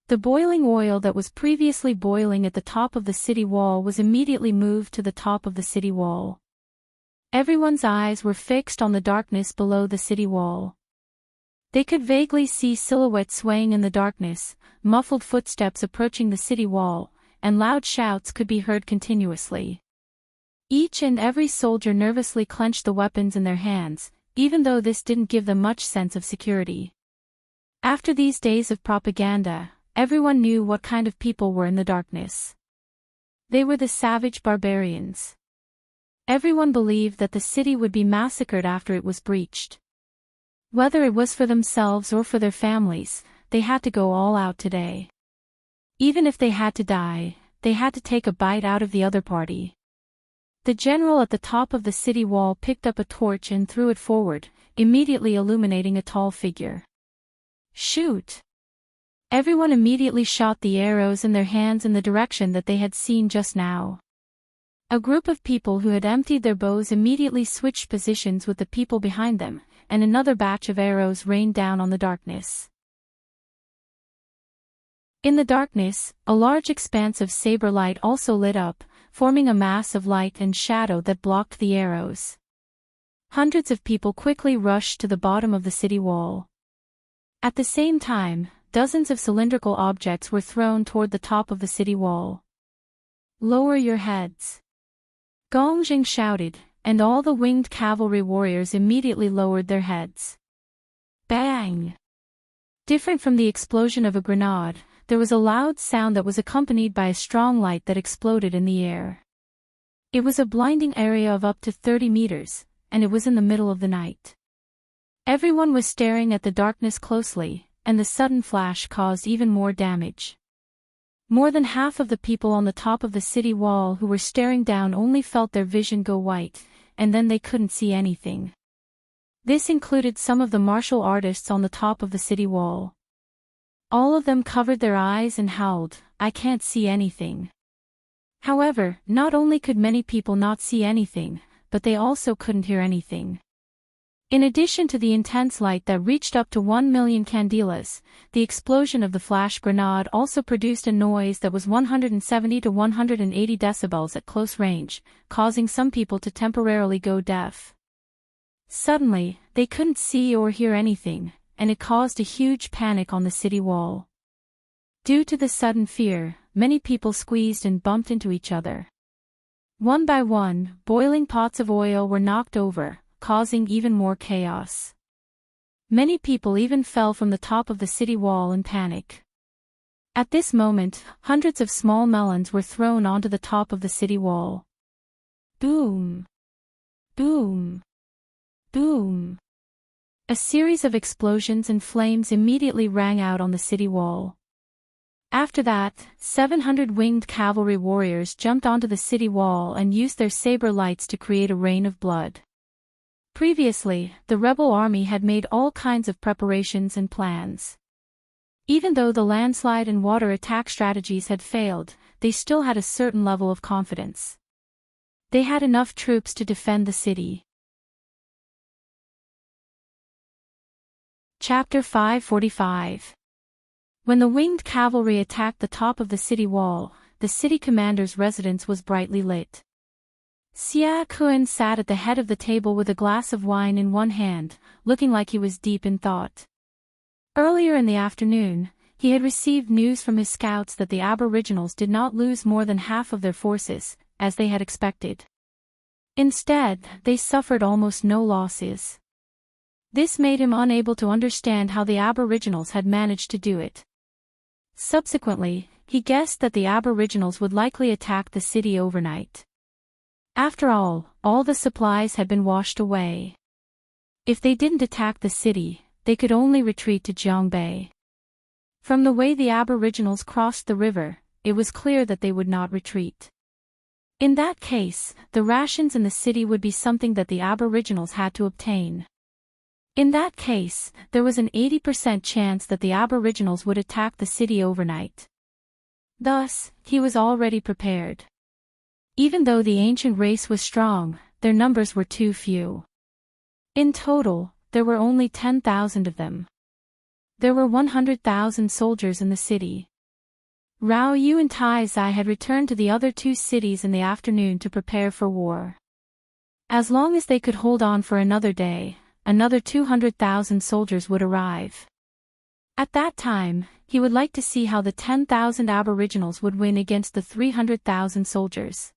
The boiling oil that was previously boiling at the top of the city wall was immediately moved to the top of the city wall. Everyone's eyes were fixed on the darkness below the city wall. They could vaguely see silhouettes swaying in the darkness, muffled footsteps approaching the city wall, and loud shouts could be heard continuously. Each and every soldier nervously clenched the weapons in their hands, even though this didn't give them much sense of security. After these days of propaganda, everyone knew what kind of people were in the darkness. They were the savage barbarians. Everyone believed that the city would be massacred after it was breached. Whether it was for themselves or for their families, they had to go all out today. Even if they had to die, they had to take a bite out of the other party. The general at the top of the city wall picked up a torch and threw it forward, immediately illuminating a tall figure. Shoot! Everyone immediately shot the arrows in their hands in the direction that they had seen just now. A group of people who had emptied their bows immediately switched positions with the people behind them, and another batch of arrows rained down on the darkness. In the darkness, a large expanse of saber light also lit up, forming a mass of light and shadow that blocked the arrows. Hundreds of people quickly rushed to the bottom of the city wall. At the same time, dozens of cylindrical objects were thrown toward the top of the city wall. Lower your heads. Gong Jing shouted, and all the winged cavalry warriors immediately lowered their heads. Bang! Different from the explosion of a grenade, there was a loud sound that was accompanied by a strong light that exploded in the air. It was a blinding area of up to 30 meters, and it was in the middle of the night. Everyone was staring at the darkness closely, and the sudden flash caused even more damage. More than half of the people on the top of the city wall who were staring down only felt their vision go white, and then they couldn't see anything. This included some of the martial artists on the top of the city wall. All of them covered their eyes and howled, "I can't see anything." However, not only could many people not see anything, but they also couldn't hear anything. In addition to the intense light that reached up to 1 million candelas, the explosion of the flash grenade also produced a noise that was 170 to 180 decibels at close range, causing some people to temporarily go deaf. Suddenly, they couldn't see or hear anything, and it caused a huge panic on the city wall. Due to the sudden fear, many people squeezed and bumped into each other. One by one, boiling pots of oil were knocked over, causing even more chaos. Many people even fell from the top of the city wall in panic. At this moment, hundreds of small melons were thrown onto the top of the city wall. Boom! Boom! Boom! A series of explosions and flames immediately rang out on the city wall. After that, 700 winged cavalry warriors jumped onto the city wall and used their saber lights to create a rain of blood. Previously, the rebel army had made all kinds of preparations and plans. Even though the landslide and water attack strategies had failed, they still had a certain level of confidence. They had enough troops to defend the city. Chapter 545. When the winged cavalry attacked the top of the city wall, the city commander's residence was brightly lit. Xia Kun sat at the head of the table with a glass of wine in one hand, looking like he was deep in thought. Earlier in the afternoon, he had received news from his scouts that the Aboriginals did not lose more than half of their forces, as they had expected. Instead, they suffered almost no losses. This made him unable to understand how the Aboriginals had managed to do it. Subsequently, he guessed that the Aboriginals would likely attack the city overnight. After all the supplies had been washed away. If they didn't attack the city, they could only retreat to Jiang Bay. From the way the Aboriginals crossed the river, it was clear that they would not retreat. In that case, the rations in the city would be something that the Aboriginals had to obtain. In that case, there was an 80% chance that the Aboriginals would attack the city overnight. Thus, he was already prepared. Even though the ancient race was strong, their numbers were too few. In total, there were only 10,000 of them. There were 100,000 soldiers in the city. Rao Yu and Tai Zai had returned to the other two cities in the afternoon to prepare for war. As long as they could hold on for another day, another 200,000 soldiers would arrive. At that time, he would like to see how the 10,000 Aboriginals would win against the 300,000 soldiers.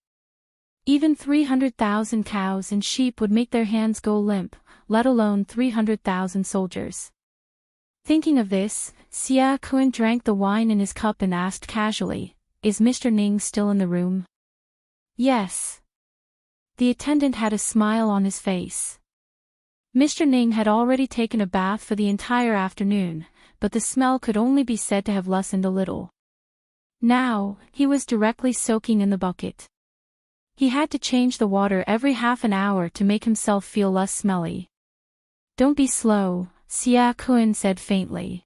Even 300,000 cows and sheep would make their hands go limp, let alone 300,000 soldiers. Thinking of this, Xia Kun drank the wine in his cup and asked casually, "Is Mr. Ning still in the room?" "Yes." The attendant had a smile on his face. Mr. Ning had already taken a bath for the entire afternoon, but the smell could only be said to have lessened a little. Now, he was directly soaking in the bucket. He had to change the water every half an hour to make himself feel less smelly. "Don't be slow," Xia Kun said faintly.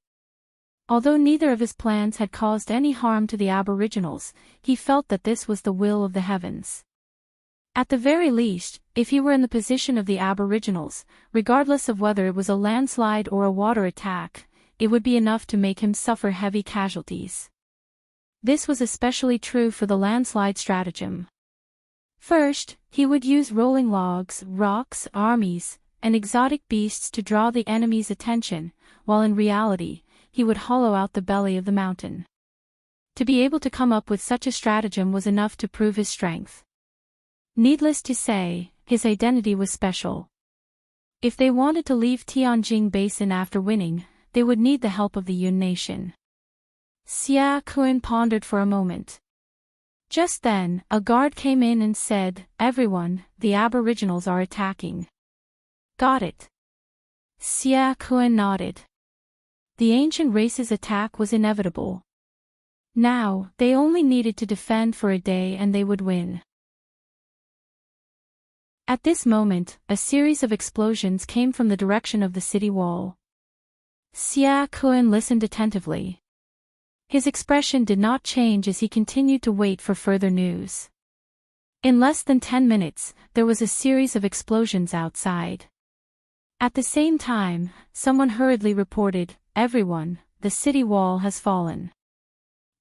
Although neither of his plans had caused any harm to the Aboriginals, he felt that this was the will of the heavens. At the very least, if he were in the position of the Aboriginals, regardless of whether it was a landslide or a water attack, it would be enough to make him suffer heavy casualties. This was especially true for the landslide stratagem. First, he would use rolling logs, rocks, armies, and exotic beasts to draw the enemy's attention, while in reality, he would hollow out the belly of the mountain. To be able to come up with such a stratagem was enough to prove his strength. Needless to say, his identity was special. If they wanted to leave Tianjing Basin after winning, they would need the help of the Yun nation. Xia Kun pondered for a moment. Just then, a guard came in and said, "Everyone, the Aboriginals are attacking." "Got it." Xia Kun nodded. The ancient race's attack was inevitable. Now, they only needed to defend for a day and they would win. At this moment, a series of explosions came from the direction of the city wall. Xia Kun listened attentively. His expression did not change as he continued to wait for further news. In less than 10 minutes, there was a series of explosions outside. At the same time, someone hurriedly reported, "Everyone, the city wall has fallen.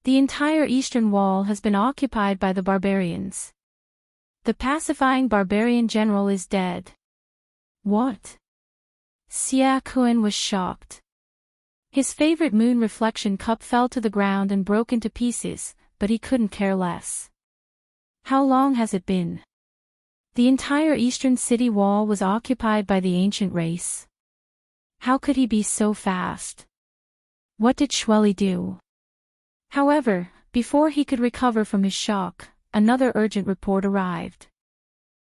The entire eastern wall has been occupied by the barbarians. The pacifying barbarian general is dead." "What?" Xia Kun was shocked. His favorite moon reflection cup fell to the ground and broke into pieces, but he couldn't care less. How long has it been? The entire eastern city wall was occupied by the ancient race. How could he be so fast? What did Shueli do? However, before he could recover from his shock, another urgent report arrived.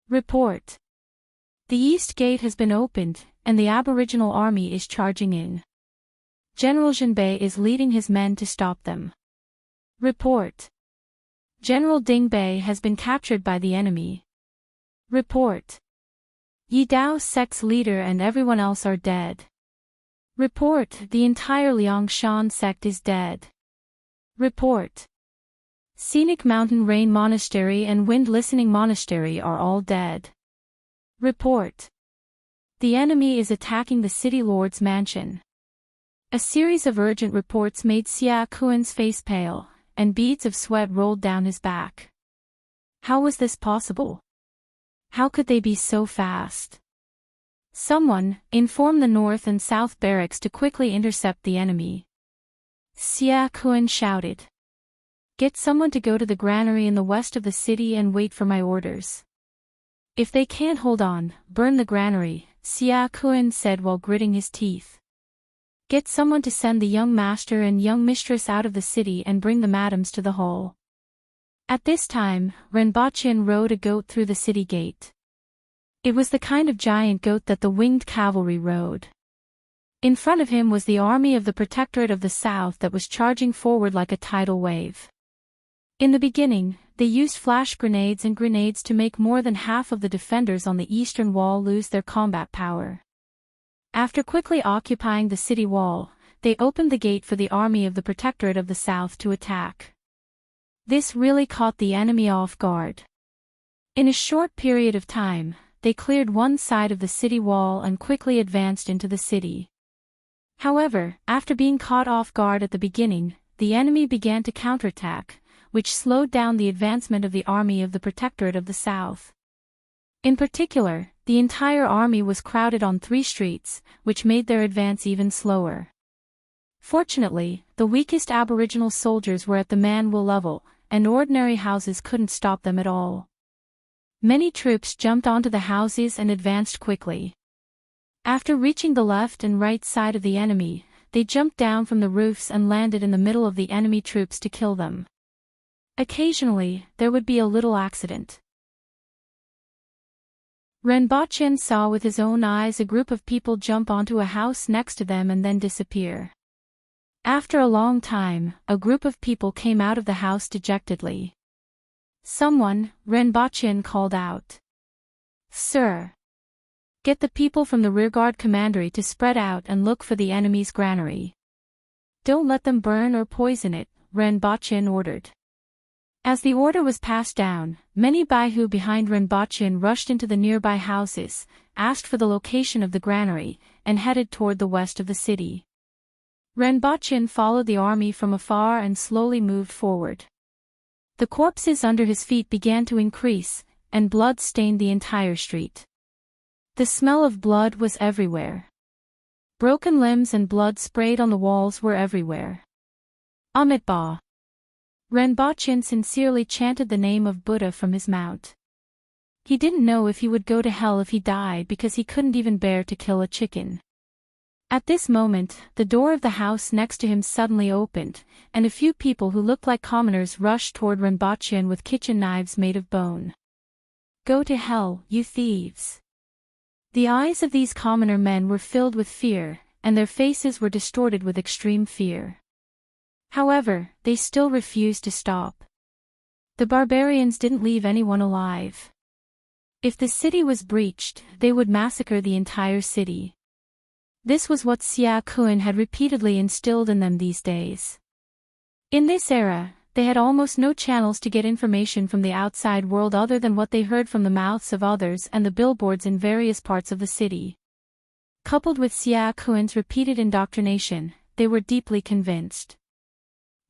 Report. The East Gate has been opened, and the Aboriginal army is charging in. General Jinbei is leading his men to stop them. Report. General Dingbei has been captured by the enemy. Report. Yi Dao's sect's leader and everyone else are dead. Report. The entire Liangshan sect is dead. Report. Scenic Mountain Rain Monastery and Wind Listening Monastery are all dead. Report. The enemy is attacking the city lord's mansion. A series of urgent reports made Xia Kun's face pale, and beads of sweat rolled down his back. How was this possible? How could they be so fast? Someone, inform the north and south barracks to quickly intercept the enemy. Xia Kun shouted. Get someone to go to the granary in the west of the city and wait for my orders. If they can't hold on, burn the granary, Xia Kun said while gritting his teeth. Get someone to send the young master and young mistress out of the city and bring the madams to the hall. At this time, Renbochin rode a goat through the city gate. It was the kind of giant goat that the winged cavalry rode. In front of him was the army of the Protectorate of the South that was charging forward like a tidal wave. In the beginning, they used flash grenades and grenades to make more than half of the defenders on the eastern wall lose their combat power. After quickly occupying the city wall, they opened the gate for the army of the Protectorate of the South to attack. This really caught the enemy off guard. In a short period of time, they cleared one side of the city wall and quickly advanced into the city. However, after being caught off guard at the beginning, the enemy began to counterattack, which slowed down the advancement of the army of the Protectorate of the South. In particular, the entire army was crowded on 3 streets, which made their advance even slower. Fortunately, the weakest aboriginal soldiers were at the man-will level, and ordinary houses couldn't stop them at all. Many troops jumped onto the houses and advanced quickly. After reaching the left and right side of the enemy, they jumped down from the roofs and landed in the middle of the enemy troops to kill them. Occasionally, there would be a little accident. Renbochin saw with his own eyes a group of people jump onto a house next to them and then disappear. After a long time, a group of people came out of the house dejectedly. Someone, Renbochin called out. Sir! Get the people from the rearguard commandery to spread out and look for the enemy's granary. Don't let them burn or poison it, Renbochin ordered. As the order was passed down, many Baihu behind Renbochin rushed into the nearby houses, asked for the location of the granary, and headed toward the west of the city. Renbochin followed the army from afar and slowly moved forward. The corpses under his feet began to increase, and blood stained the entire street. The smell of blood was everywhere. Broken limbs and blood sprayed on the walls were everywhere. Amitabha! Renbochin sincerely chanted the name of Buddha from his mount. He didn't know if he would go to hell if he died because he couldn't even bear to kill a chicken. At this moment, the door of the house next to him suddenly opened, and a few people who looked like commoners rushed toward Renbochin with kitchen knives made of bone. Go to hell, you thieves! The eyes of these commoner men were filled with fear, and their faces were distorted with extreme fear. However, they still refused to stop. The barbarians didn't leave anyone alive. If the city was breached, they would massacre the entire city. This was what Xia Kun had repeatedly instilled in them these days. In this era, they had almost no channels to get information from the outside world other than what they heard from the mouths of others and the billboards in various parts of the city. Coupled with Xia Kun's repeated indoctrination, they were deeply convinced.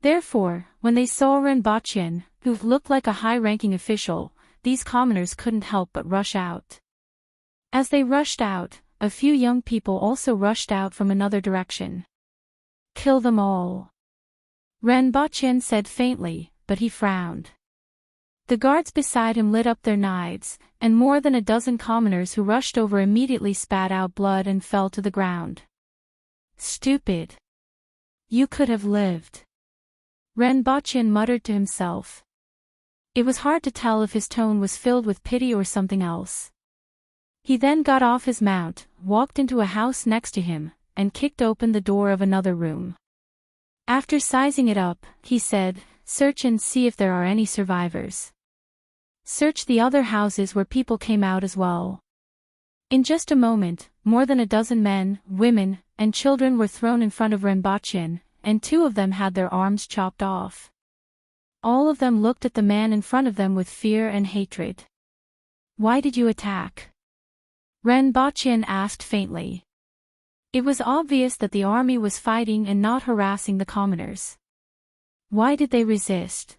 Therefore, when they saw Renbochin, who looked like a high-ranking official, these commoners couldn't help but rush out. As they rushed out, a few young people also rushed out from another direction. Kill them all. Renbochin said faintly, but he frowned. The guards beside him lit up their knives, and more than a dozen commoners who rushed over immediately spat out blood and fell to the ground. Stupid! You could have lived. Renbochin muttered to himself. It was hard to tell if his tone was filled with pity or something else. He then got off his mount, walked into a house next to him, and kicked open the door of another room. After sizing it up, he said, "Search and see if there are any survivors. Search the other houses where people came out as well." In just a moment, more than a dozen men, women, and children were thrown in front of Renbochin, and 2 of them had their arms chopped off. All of them looked at the man in front of them with fear and hatred. Why did you attack? Renbochin asked faintly. It was obvious that the army was fighting and not harassing the commoners. Why did they resist?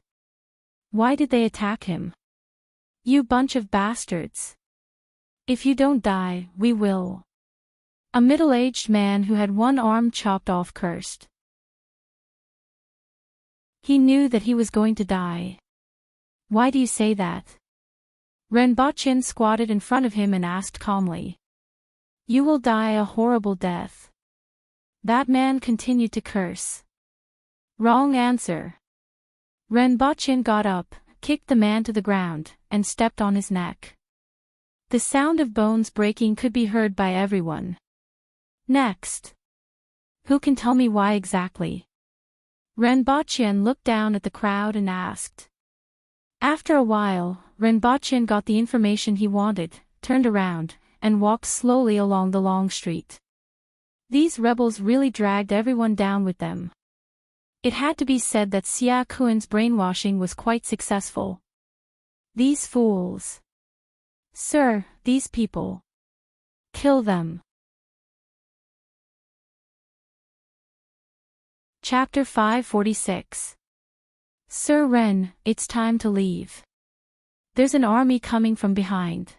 Why did they attack him? You bunch of bastards. If you don't die, we will. A middle-aged man who had one arm chopped off cursed. He knew that he was going to die. Why do you say that? Renbochin squatted in front of him and asked calmly. You will die a horrible death. That man continued to curse. Wrong answer. Renbochin got up, kicked the man to the ground, and stepped on his neck. The sound of bones breaking could be heard by everyone. Next. Who can tell me why exactly? Renbochin looked down at the crowd and asked. After a while, Renbochin got the information he wanted, turned around, and walked slowly along the long street. These rebels really dragged everyone down with them. It had to be said that Xia Kuan's brainwashing was quite successful. These fools. Sir, these people. Kill them. Chapter 546. Sir Ren, it's time to leave. There's an army coming from behind.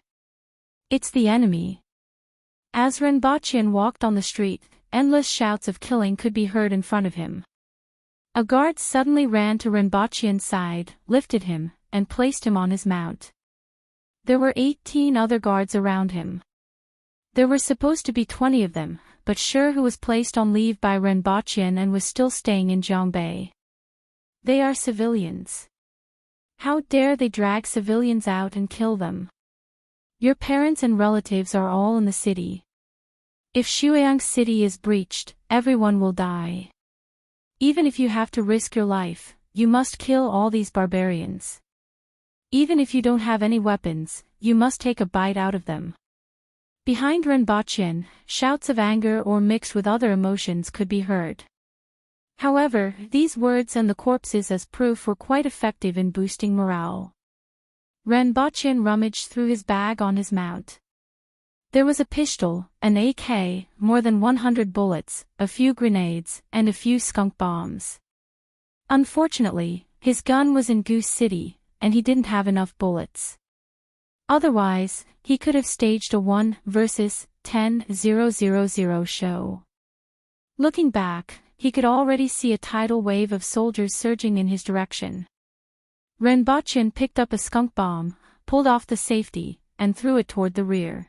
It's the enemy. As Renbochin walked on the street, endless shouts of killing could be heard in front of him. A guard suddenly ran to Renbochin's side, lifted him, and placed him on his mount. There were 18 other guards around him. There were supposed to be 20 of them, but Shi who was placed on leave by Renbochin and was still staying in Zhongbei. They are civilians. How dare they drag civilians out and kill them? Your parents and relatives are all in the city. If Shuiyang City is breached, everyone will die. Even if you have to risk your life, you must kill all these barbarians. Even if you don't have any weapons, you must take a bite out of them. Behind Renbochin, shouts of anger or mixed with other emotions could be heard. However, these words and the corpses as proof were quite effective in boosting morale. Renbochin rummaged through his bag on his mount. There was a pistol, an AK, more than 100 bullets, a few grenades, and a few skunk bombs. Unfortunately, his gun was in Goose City, and he didn't have enough bullets. Otherwise, he could have staged a 1 versus 10,000 show. Looking back, he could already see a tidal wave of soldiers surging in his direction. Renbochin picked up a skunk bomb, pulled off the safety, and threw it toward the rear.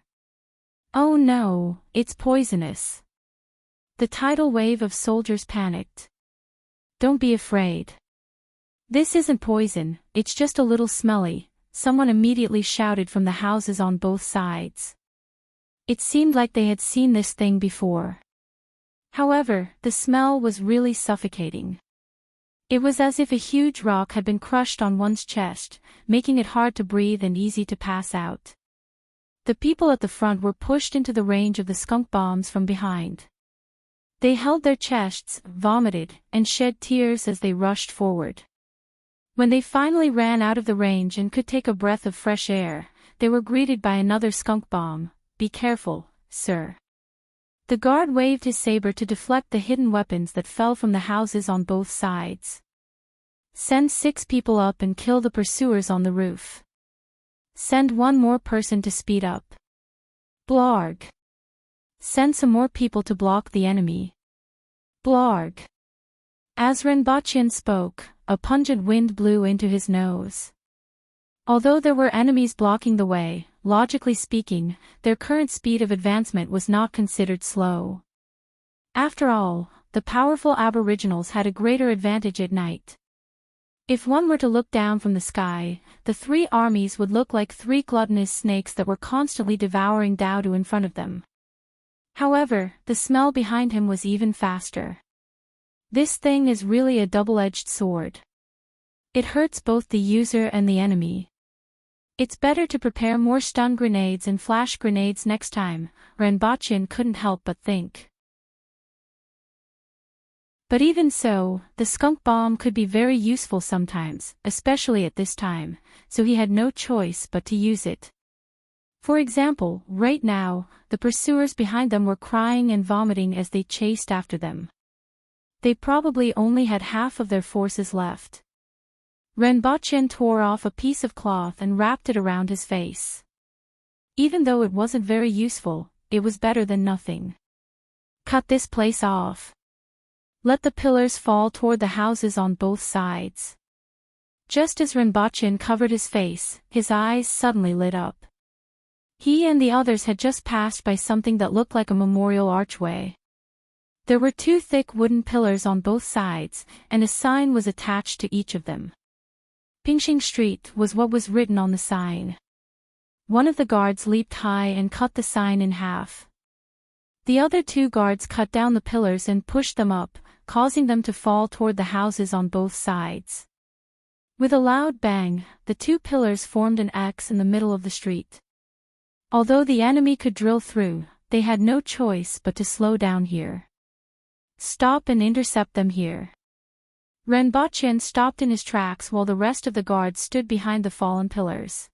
Oh no, it's poisonous. The tidal wave of soldiers panicked. Don't be afraid. This isn't poison, it's just a little smelly, someone immediately shouted from the houses on both sides. It seemed like they had seen this thing before. However, the smell was really suffocating. It was as if a huge rock had been crushed on one's chest, making it hard to breathe and easy to pass out. The people at the front were pushed into the range of the skunk bombs from behind. They held their chests, vomited, and shed tears as they rushed forward. When they finally ran out of the range and could take a breath of fresh air, they were greeted by another skunk bomb. Be careful, sir. The guard waved his saber to deflect the hidden weapons that fell from the houses on both sides. Send 6 people up and kill the pursuers on the roof. Send 1 more person to speed up. Blarg. Send some more people to block the enemy. Blarg. As Renbochin spoke, a pungent wind blew into his nose. Although there were enemies blocking the way, logically speaking, their current speed of advancement was not considered slow. After all, the powerful aboriginals had a greater advantage at night. If one were to look down from the sky, the 3 armies would look like 3 gluttonous snakes that were constantly devouring Daodu in front of them. However, the smell behind him was even faster. This thing is really a double-edged sword. It hurts both the user and the enemy. It's better to prepare more stun grenades and flash grenades next time, Renbochin couldn't help but think. But even so, the skunk bomb could be very useful sometimes, especially at this time, so he had no choice but to use it. For example, right now, the pursuers behind them were crying and vomiting as they chased after them. They probably only had half of their forces left. Renbochin tore off a piece of cloth and wrapped it around his face. Even though it wasn't very useful, it was better than nothing. Cut this place off. Let the pillars fall toward the houses on both sides. Just as Renbochin covered his face, his eyes suddenly lit up. He and the others had just passed by something that looked like a memorial archway. There were 2 thick wooden pillars on both sides, and a sign was attached to each of them. Pingxing Street was what was written on the sign. One of the guards leaped high and cut the sign in half. The other 2 guards cut down the pillars and pushed them up, causing them to fall toward the houses on both sides. With a loud bang, the 2 pillars formed an X in the middle of the street. Although the enemy could drill through, they had no choice but to slow down here. Stop and intercept them here. Renbochin stopped in his tracks while the rest of the guards stood behind the fallen pillars.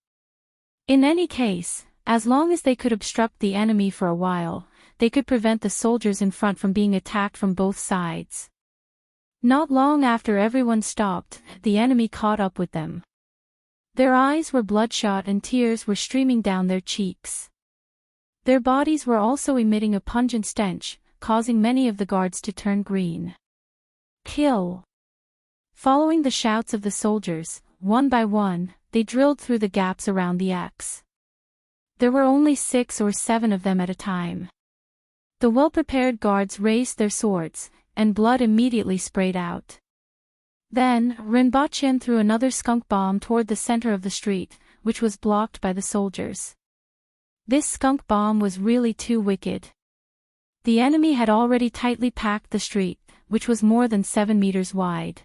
In any case, as long as they could obstruct the enemy for a while, they could prevent the soldiers in front from being attacked from both sides. Not long after everyone stopped, the enemy caught up with them. Their eyes were bloodshot and tears were streaming down their cheeks. Their bodies were also emitting a pungent stench, causing many of the guards to turn green. Kill! Following the shouts of the soldiers, one by one, they drilled through the gaps around the X. There were only 6 or 7 of them at a time. The well-prepared guards raised their swords, and blood immediately sprayed out. Then, Renbochin threw another skunk bomb toward the center of the street, which was blocked by the soldiers. This skunk bomb was really too wicked. The enemy had already tightly packed the street, which was more than 7 meters wide.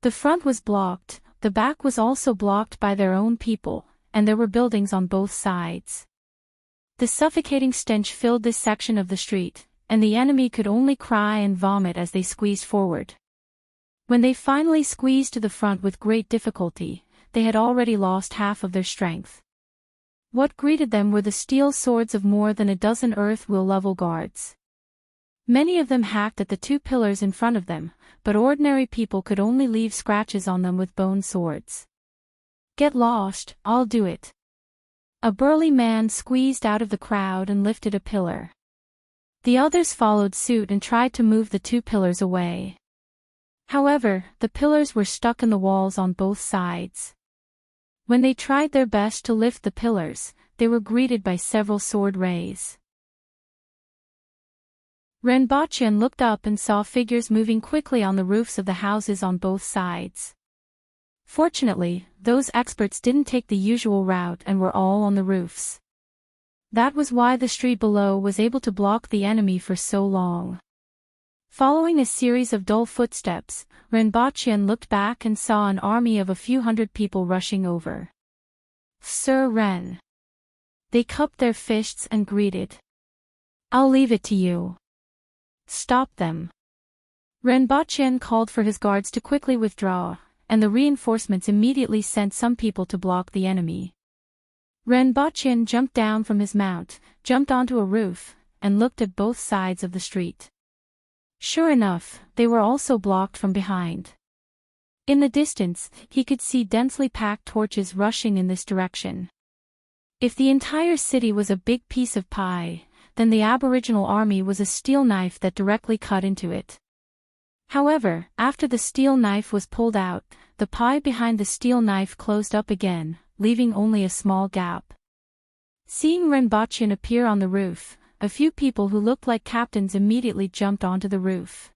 The front was blocked, the back was also blocked by their own people, and there were buildings on both sides. The suffocating stench filled this section of the street, and the enemy could only cry and vomit as they squeezed forward. When they finally squeezed to the front with great difficulty, they had already lost half of their strength. What greeted them were the steel swords of more than a dozen earth-will-level guards. Many of them hacked at the 2 pillars in front of them, but ordinary people could only leave scratches on them with bone swords. Get lost, I'll do it. A burly man squeezed out of the crowd and lifted a pillar. The others followed suit and tried to move the 2 pillars away. However, the pillars were stuck in the walls on both sides. When they tried their best to lift the pillars, they were greeted by several sword rays. Renbochin looked up and saw figures moving quickly on the roofs of the houses on both sides. Fortunately, those experts didn't take the usual route and were all on the roofs. That was why the street below was able to block the enemy for so long. Following a series of dull footsteps, Renbochin looked back and saw an army of a few hundred people rushing over. Sir Ren. They cupped their fists and greeted. I'll leave it to you. Stop them. Renbochin called for his guards to quickly withdraw, and the reinforcements immediately sent some people to block the enemy. Renbochin jumped down from his mount, jumped onto a roof, and looked at both sides of the street. Sure enough, they were also blocked from behind. In the distance, he could see densely packed torches rushing in this direction. If the entire city was a big piece of pie, then the Aboriginal army was a steel knife that directly cut into it. However, after the steel knife was pulled out, the pie behind the steel knife closed up again, leaving only a small gap. Seeing Renbochin appear on the roof, a few people who looked like captains immediately jumped onto the roof.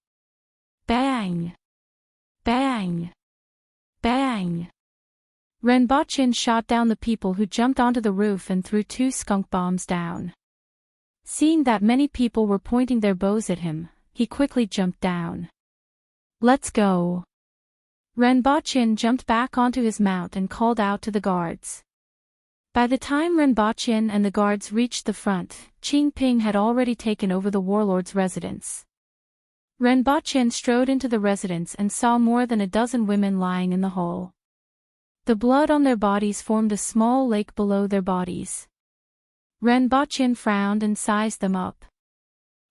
Bang! Bang! Bang! Renbochin shot down the people who jumped onto the roof and threw 2 skunk bombs down. Seeing that many people were pointing their bows at him, he quickly jumped down. Let's go! Renbochin jumped back onto his mount and called out to the guards. By the time Renbochin and the guards reached the front, Qingping had already taken over the warlord's residence. Renbochin strode into the residence and saw more than a dozen women lying in the hall. The blood on their bodies formed a small lake below their bodies. Renbochin frowned and sized them up.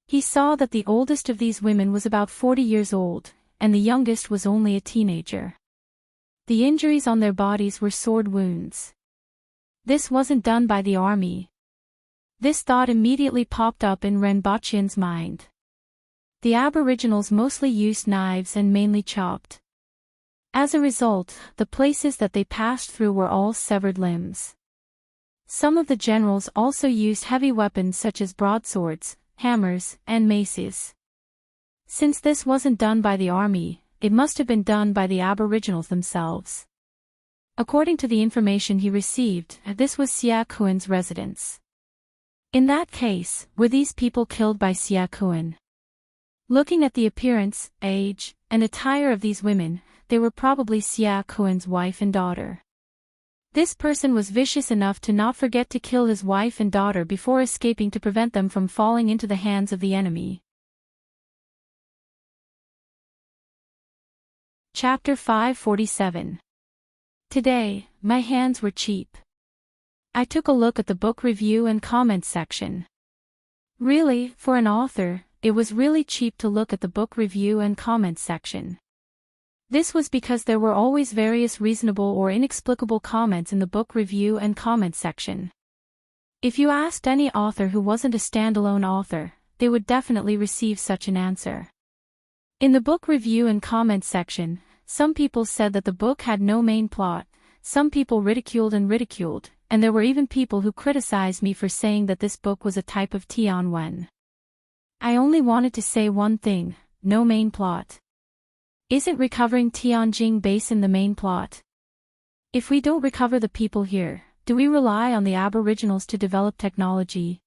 He saw that the oldest of these women was about 40 years old, and the youngest was only a teenager. The injuries on their bodies were sword wounds. This wasn't done by the army. This thought immediately popped up in Renbochin's mind. The Aboriginals mostly used knives and mainly chopped. As a result, the places that they passed through were all severed limbs. Some of the generals also used heavy weapons such as broadswords, hammers, and maces. Since this wasn't done by the army, it must have been done by the Aboriginals themselves. According to the information he received, this was Siakuan's residence. In that case, were these people killed by Siakuan? Looking at the appearance, age, and attire of these women, they were probably Siakuan's wife and daughter. This person was vicious enough to not forget to kill his wife and daughter before escaping to prevent them from falling into the hands of the enemy. Chapter 547. Today, my hands were cheap. I took a look at the book review and comments section. Really, for an author, it was really cheap to look at the book review and comments section. This was because there were always various reasonable or inexplicable comments in the book review and comments section. If you asked any author who wasn't a standalone author, they would definitely receive such an answer. In the book review and comments section, some people said that the book had no main plot, some people ridiculed, and there were even people who criticized me for saying that this book was a type of Tianwen. I only wanted to say one thing: no main plot. Isn't recovering Tianjin Basin the main plot? If we don't recover the people here, do we rely on the Aboriginals to develop technology?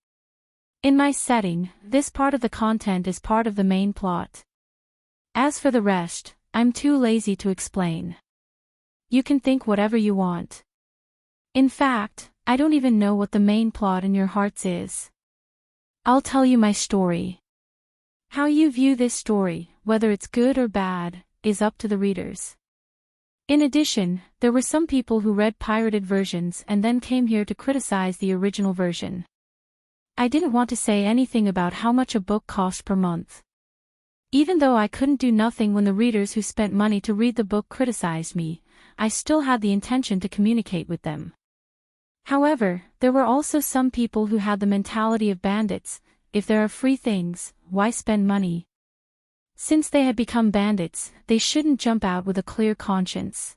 In my setting, this part of the content is part of the main plot. As for the rest, I'm too lazy to explain. You can think whatever you want. In fact, I don't even know what the main plot in your hearts is. I'll tell you my story. How you view this story, whether it's good or bad, is up to the readers. In addition, there were some people who read pirated versions and then came here to criticize the original version. I didn't want to say anything about how much a book cost per month. Even though I couldn't do nothing when the readers who spent money to read the book criticized me, I still had the intention to communicate with them. However, there were also some people who had the mentality of bandits: if there are free things, why spend money? Since they had become bandits, they shouldn't jump out with a clear conscience.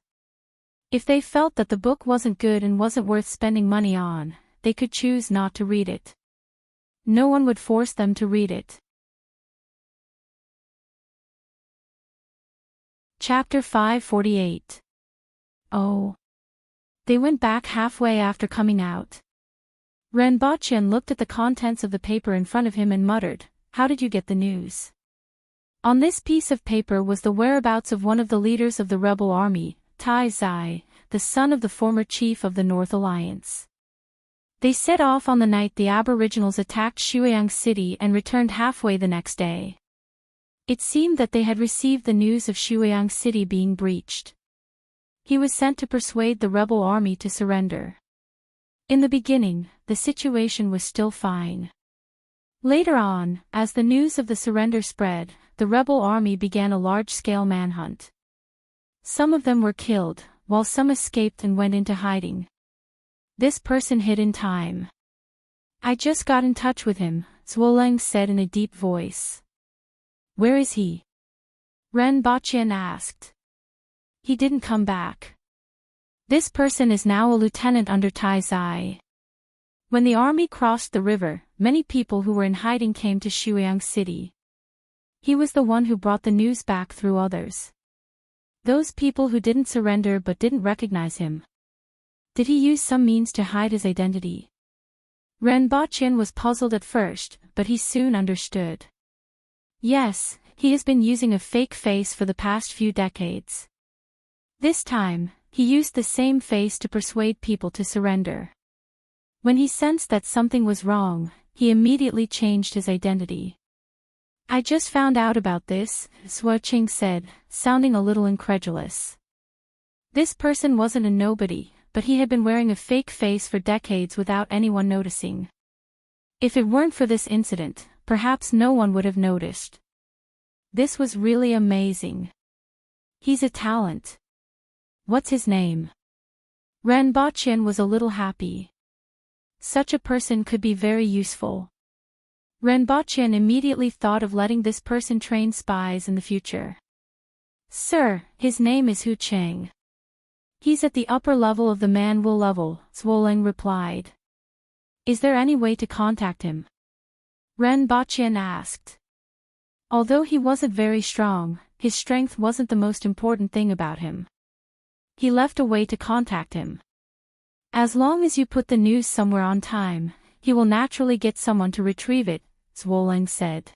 If they felt that the book wasn't good and wasn't worth spending money on, they could choose not to read it. No one would force them to read it. Chapter 548. Oh. They went back halfway after coming out. Renbochan looked at the contents of the paper in front of him and muttered, "How did you get the news?" On this piece of paper was the whereabouts of one of the leaders of the rebel army, Tai Zai, the son of the former chief of the North Alliance. They set off on the night the Aboriginals attacked Shuiyang City and returned halfway the next day. It seemed that they had received the news of Shuiyang City being breached. He was sent to persuade the rebel army to surrender. In the beginning, the situation was still fine. Later on, as the news of the surrender spread, the rebel army began a large-scale manhunt. Some of them were killed, while some escaped and went into hiding. This person hid in time. "I just got in touch with him," Zwoleng said in a deep voice. "Where is he?" Renbochan asked. "He didn't come back. This person is now a lieutenant under Tai Zai." When the army crossed the river, many people who were in hiding came to Shuiyang City. He was the one who brought the news back through others. Those people who didn't surrender but didn't recognize him. Did he use some means to hide his identity? Renbochan was puzzled at first, but he soon understood. Yes, he has been using a fake face for the past few decades. This time, he used the same face to persuade people to surrender. When he sensed that something was wrong, he immediately changed his identity. "I just found out about this," Zhuoqing said, sounding a little incredulous. This person wasn't a nobody, but he had been wearing a fake face for decades without anyone noticing. If it weren't for this incident, perhaps no one would have noticed. This was really amazing. He's a talent. What's his name? Renbochan was a little happy. Such a person could be very useful. Renbochin immediately thought of letting this person train spies in the future. Sir, his name is Hu Cheng. He's at the upper level of the Manwul level, Zhuolang replied. Is there any way to contact him? Renbochin asked. Although he wasn't very strong, his strength wasn't the most important thing about him. He left a way to contact him. As long as you put the news somewhere on time, he will naturally get someone to retrieve it, Zhuolang said.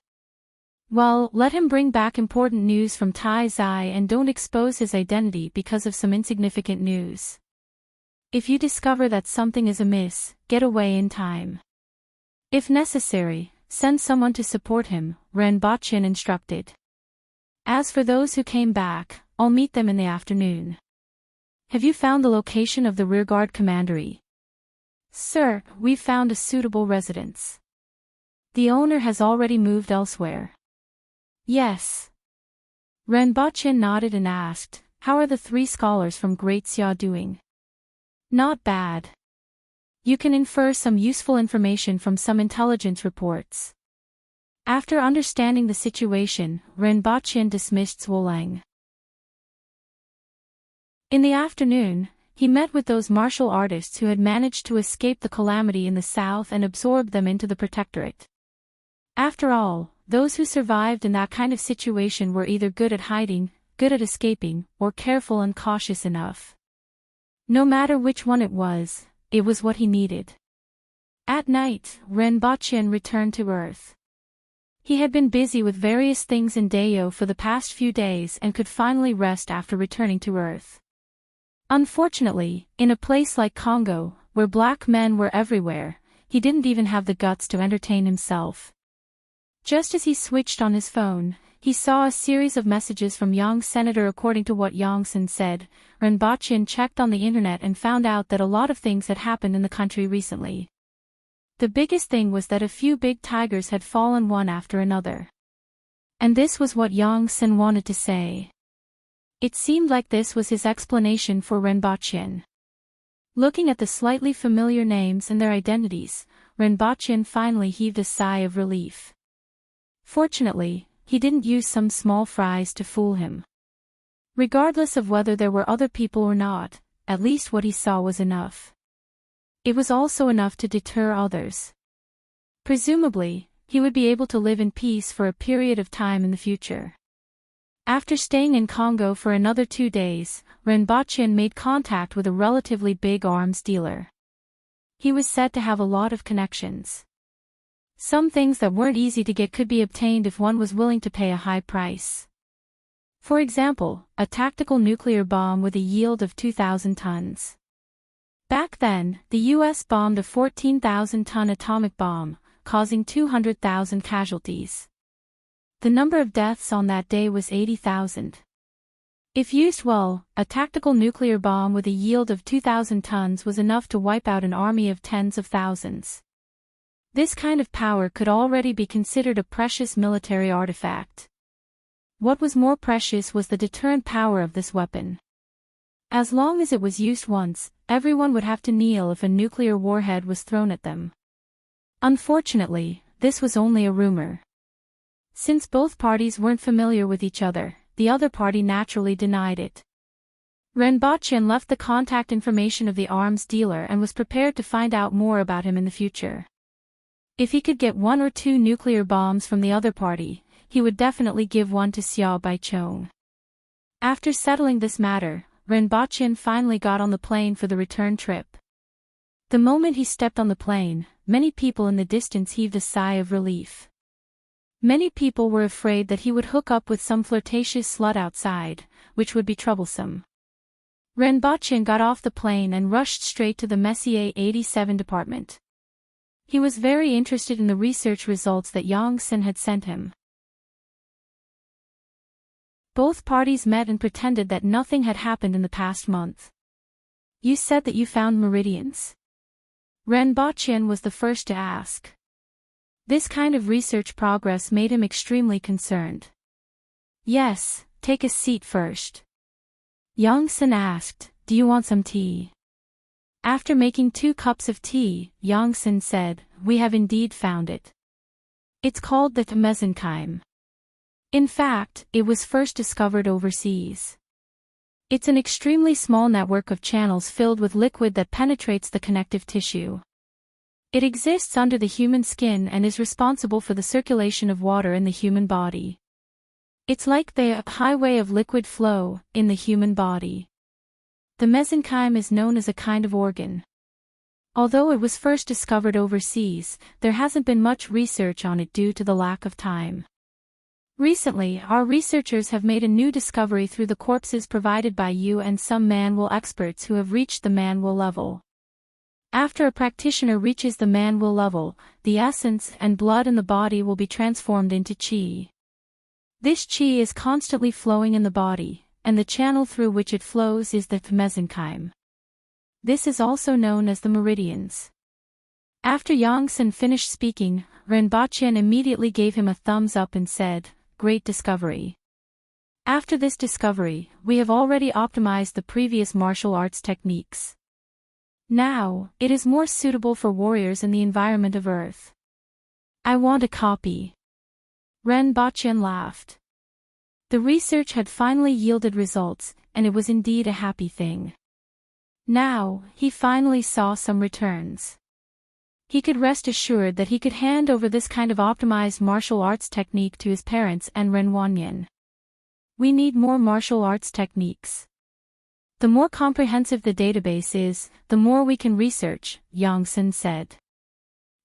Well, let him bring back important news from Tai Zai and don't expose his identity because of some insignificant news. If you discover that something is amiss, get away in time. If necessary, send someone to support him, Renbochin instructed. As for those who came back, I'll meet them in the afternoon. Have you found the location of the rearguard commandery? Sir, we've found a suitable residence. The owner has already moved elsewhere. Yes. Renbochin nodded and asked, how are the 3 scholars from Great Xia doing? Not bad. You can infer some useful information from some intelligence reports. After understanding the situation, Renbochin dismissed Zhuolang. In the afternoon, he met with those martial artists who had managed to escape the calamity in the south and absorbed them into the protectorate. After all, those who survived in that kind of situation were either good at hiding, good at escaping, or careful and cautious enough. No matter which one it was what he needed. At night, Renbochin returned to Earth. He had been busy with various things in Dayo for the past few days and could finally rest after returning to Earth. Unfortunately, in a place like Congo, where black men were everywhere, he didn't even have the guts to entertain himself. Just as he switched on his phone, he saw a series of messages from Yang Senator. According to what Yang Sen said, Renbochin checked on the internet and found out that a lot of things had happened in the country recently. The biggest thing was that a few big tigers had fallen one after another. And this was what Yang Sen wanted to say. It seemed like this was his explanation for Renbochin. Looking at the slightly familiar names and their identities, Renbochin finally heaved a sigh of relief. Fortunately, he didn't use some small fries to fool him. Regardless of whether there were other people or not, at least what he saw was enough. It was also enough to deter others. Presumably, he would be able to live in peace for a period of time in the future. After staying in Congo for another 2 days, Renbochin made contact with a relatively big arms dealer. He was said to have a lot of connections. Some things that weren't easy to get could be obtained if one was willing to pay a high price. For example, a tactical nuclear bomb with a yield of 2,000 tons. Back then, the US bombed a 14,000-ton atomic bomb, causing 200,000 casualties. The number of deaths on that day was 80,000. If used well, a tactical nuclear bomb with a yield of 2,000 tons was enough to wipe out an army of tens of thousands. This kind of power could already be considered a precious military artifact. What was more precious was the deterrent power of this weapon. As long as it was used once, everyone would have to kneel if a nuclear warhead was thrown at them. Unfortunately, this was only a rumor. Since both parties weren't familiar with each other, the other party naturally denied it. Renbochin left the contact information of the arms dealer and was prepared to find out more about him in the future. If he could get 1 or 2 nuclear bombs from the other party, he would definitely give one to Xiao Baichong. After settling this matter, Renbochin finally got on the plane for the return trip. The moment he stepped on the plane, many people in the distance heaved a sigh of relief. Many people were afraid that he would hook up with some flirtatious slut outside, which would be troublesome. Renbochin got off the plane and rushed straight to the Messier 87 department. He was very interested in the research results that Yang Sen had sent him. Both parties met and pretended that nothing had happened in the past month. You said that you found meridians? Renbochin was the first to ask. This kind of research progress made him extremely concerned. Yes, take a seat first. Yang Sen asked, do you want some tea? After making 2 cups of tea, Yang Sen said, we have indeed found it. It's called the mesenchyme. In fact, it was first discovered overseas. It's an extremely small network of channels filled with liquid that penetrates the connective tissue. It exists under the human skin and is responsible for the circulation of water in the human body. It's like the highway of liquid flow in the human body. The mesenchyme is known as a kind of organ. Although it was first discovered overseas, there hasn't been much research on it due to the lack of time. Recently, our researchers have made a new discovery through the corpses provided by you and some man-will experts who have reached the man-will level. After a practitioner reaches the man-will level, the essence and blood in the body will be transformed into qi. This qi is constantly flowing in the body, and the channel through which it flows is the mesenchyme. This is also known as the meridians. After Yongsan finished speaking, Rinpoche immediately gave him a thumbs up and said, "Great discovery. After this discovery, we have already optimized the previous martial arts techniques. Now, it is more suitable for warriors in the environment of Earth. I want a copy." Rinpoche laughed. The research had finally yielded results, and it was indeed a happy thing. Now, he finally saw some returns. He could rest assured that he could hand over this kind of optimized martial arts technique to his parents and Renwanyan. We need more martial arts techniques. The more comprehensive the database is, the more we can research, Yongsan said.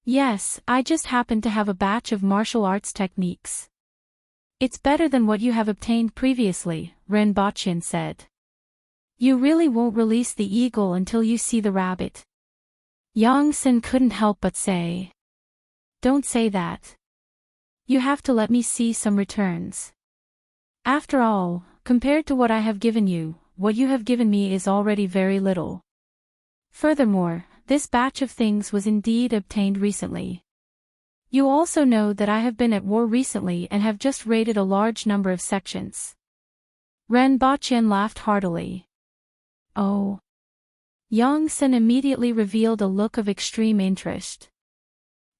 Yes, I just happen to have a batch of martial arts techniques. It's better than what you have obtained previously, Rinpoche said. You really won't release the eagle until you see the rabbit. Yongsan couldn't help but say. Don't say that. You have to let me see some returns. After all, compared to what I have given you, what you have given me is already very little. Furthermore, this batch of things was indeed obtained recently. You also know that I have been at war recently and have just raided a large number of sections. Rinpoche laughed heartily. Oh. Yongsan immediately revealed a look of extreme interest.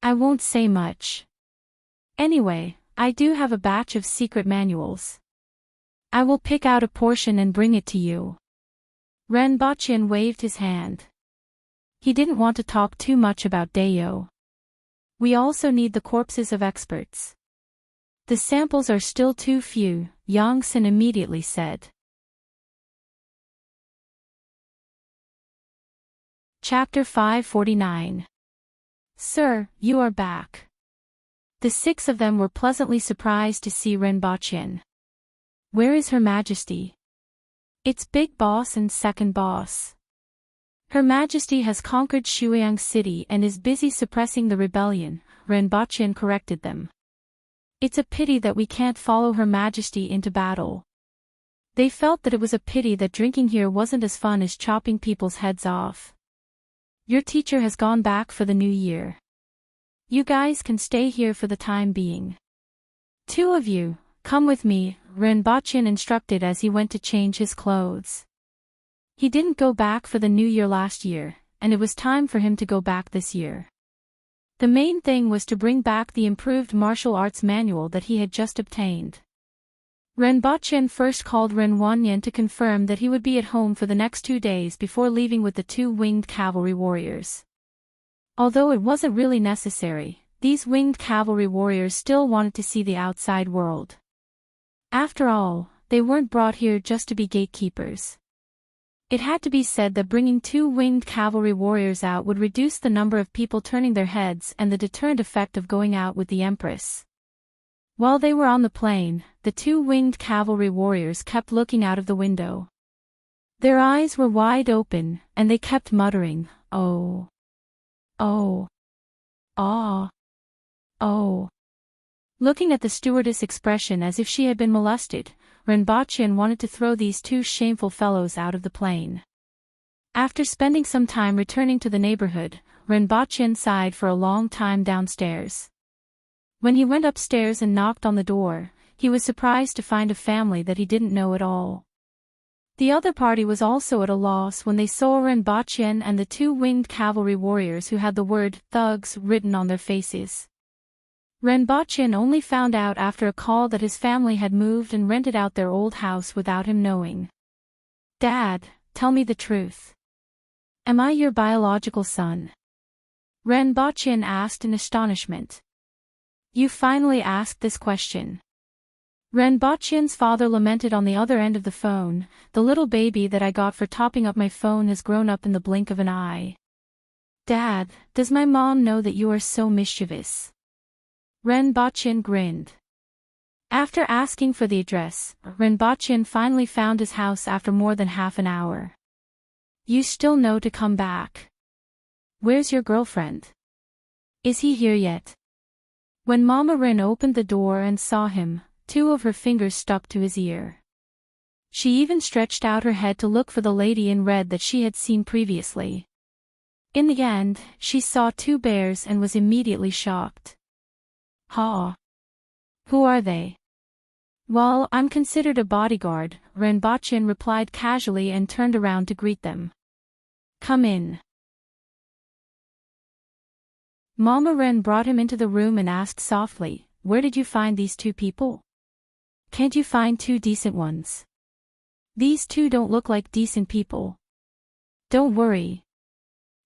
I won't say much. Anyway, I do have a batch of secret manuals. I will pick out a portion and bring it to you. Rinpoche waved his hand. He didn't want to talk too much about Dayo. We also need the corpses of experts. The samples are still too few, Yongsan immediately said. Chapter 549. Sir, you are back. The 6 of them were pleasantly surprised to see Rinpoche. Where is Her Majesty? It's Big Boss and Second Boss. Her Majesty has conquered Shuiyang City and is busy suppressing the rebellion, Rinpoche corrected them. It's a pity that we can't follow Her Majesty into battle. They felt that it was a pity that drinking here wasn't as fun as chopping people's heads off. Your teacher has gone back for the new year. You guys can stay here for the time being. 2 of you, come with me, Rinpoche instructed as he went to change his clothes. He didn't go back for the new year last year, and it was time for him to go back this year. The main thing was to bring back the improved martial arts manual that he had just obtained. Rinpoche first called Renwanyan to confirm that he would be at home for the next 2 days before leaving with the 2 winged cavalry warriors. Although it wasn't really necessary, these winged cavalry warriors still wanted to see the outside world. After all, they weren't brought here just to be gatekeepers. It had to be said that bringing 2 winged cavalry warriors out would reduce the number of people turning their heads and the deterrent effect of going out with the Empress. While they were on the plain, the 2 winged cavalry warriors kept looking out of the window. Their eyes were wide open, and they kept muttering, "Oh. Oh. Ah. Oh." Looking at the stewardess' expression as if she had been molested, Rinpoche wanted to throw these 2 shameful fellows out of the plane. After spending some time returning to the neighborhood, Rinpoche sighed for a long time downstairs. When he went upstairs and knocked on the door, he was surprised to find a family that he didn't know at all. The other party was also at a loss when they saw Rinpoche and the 2 winged cavalry warriors who had the word thugs written on their faces. Renbochin only found out after a call that his family had moved and rented out their old house without him knowing. Dad, tell me the truth. Am I your biological son? Renbochin asked in astonishment. You finally asked this question. Renbochin's father lamented on the other end of the phone. The little baby that I got for topping up my phone has grown up in the blink of an eye. Dad, does my mom know that you are so mischievous? Renbochin grinned. After asking for the address, Renbochin finally found his house after more than half an hour. You still know to come back. Where's your girlfriend? Is he here yet? When Mama Ren opened the door and saw him, 2 of her fingers stuck to his ear. She even stretched out her head to look for the lady in red that she had seen previously. In the end, she saw 2 bears and was immediately shocked. Ha! Who are they? Well, I'm considered a bodyguard, Renbochin replied casually and turned around to greet them. Come in. Mama Ren brought him into the room and asked softly, where did you find these 2 people? Can't you find 2 decent ones? These 2 don't look like decent people. Don't worry.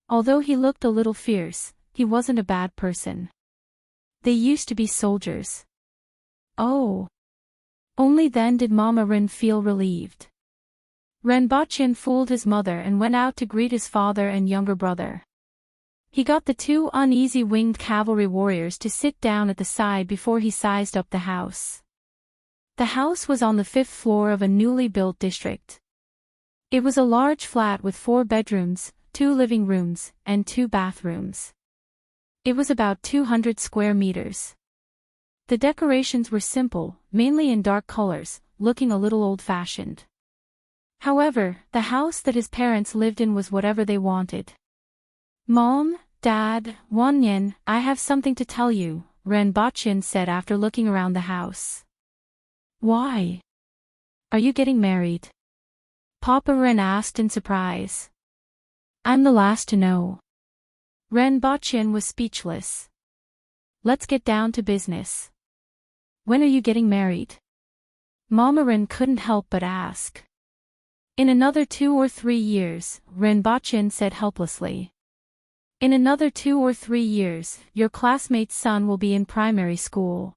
Although he looked a little fierce, he wasn't a bad person. They used to be soldiers. Oh. Only then did Mama Ren feel relieved. Renbochin fooled his mother and went out to greet his father and younger brother. He got the 2 uneasy winged cavalry warriors to sit down at the side before he sized up the house. The house was on the 5th floor of a newly built district. It was a large flat with 4 bedrooms, 2 living rooms, and 2 bathrooms. It was about 200 square meters. The decorations were simple, mainly in dark colors, looking a little old-fashioned. However, the house that his parents lived in was whatever they wanted. Mom, Dad, Wanyan, I have something to tell you, Renbochin said after looking around the house. Why? Are you getting married? Papa Ren asked in surprise. I'm the last to know. Renbochin was speechless. Let's get down to business. When are you getting married? Mama Ren couldn't help but ask. In another 2 or 3 years, Renbochin said helplessly. In another 2 or 3 years, your classmate's son will be in primary school.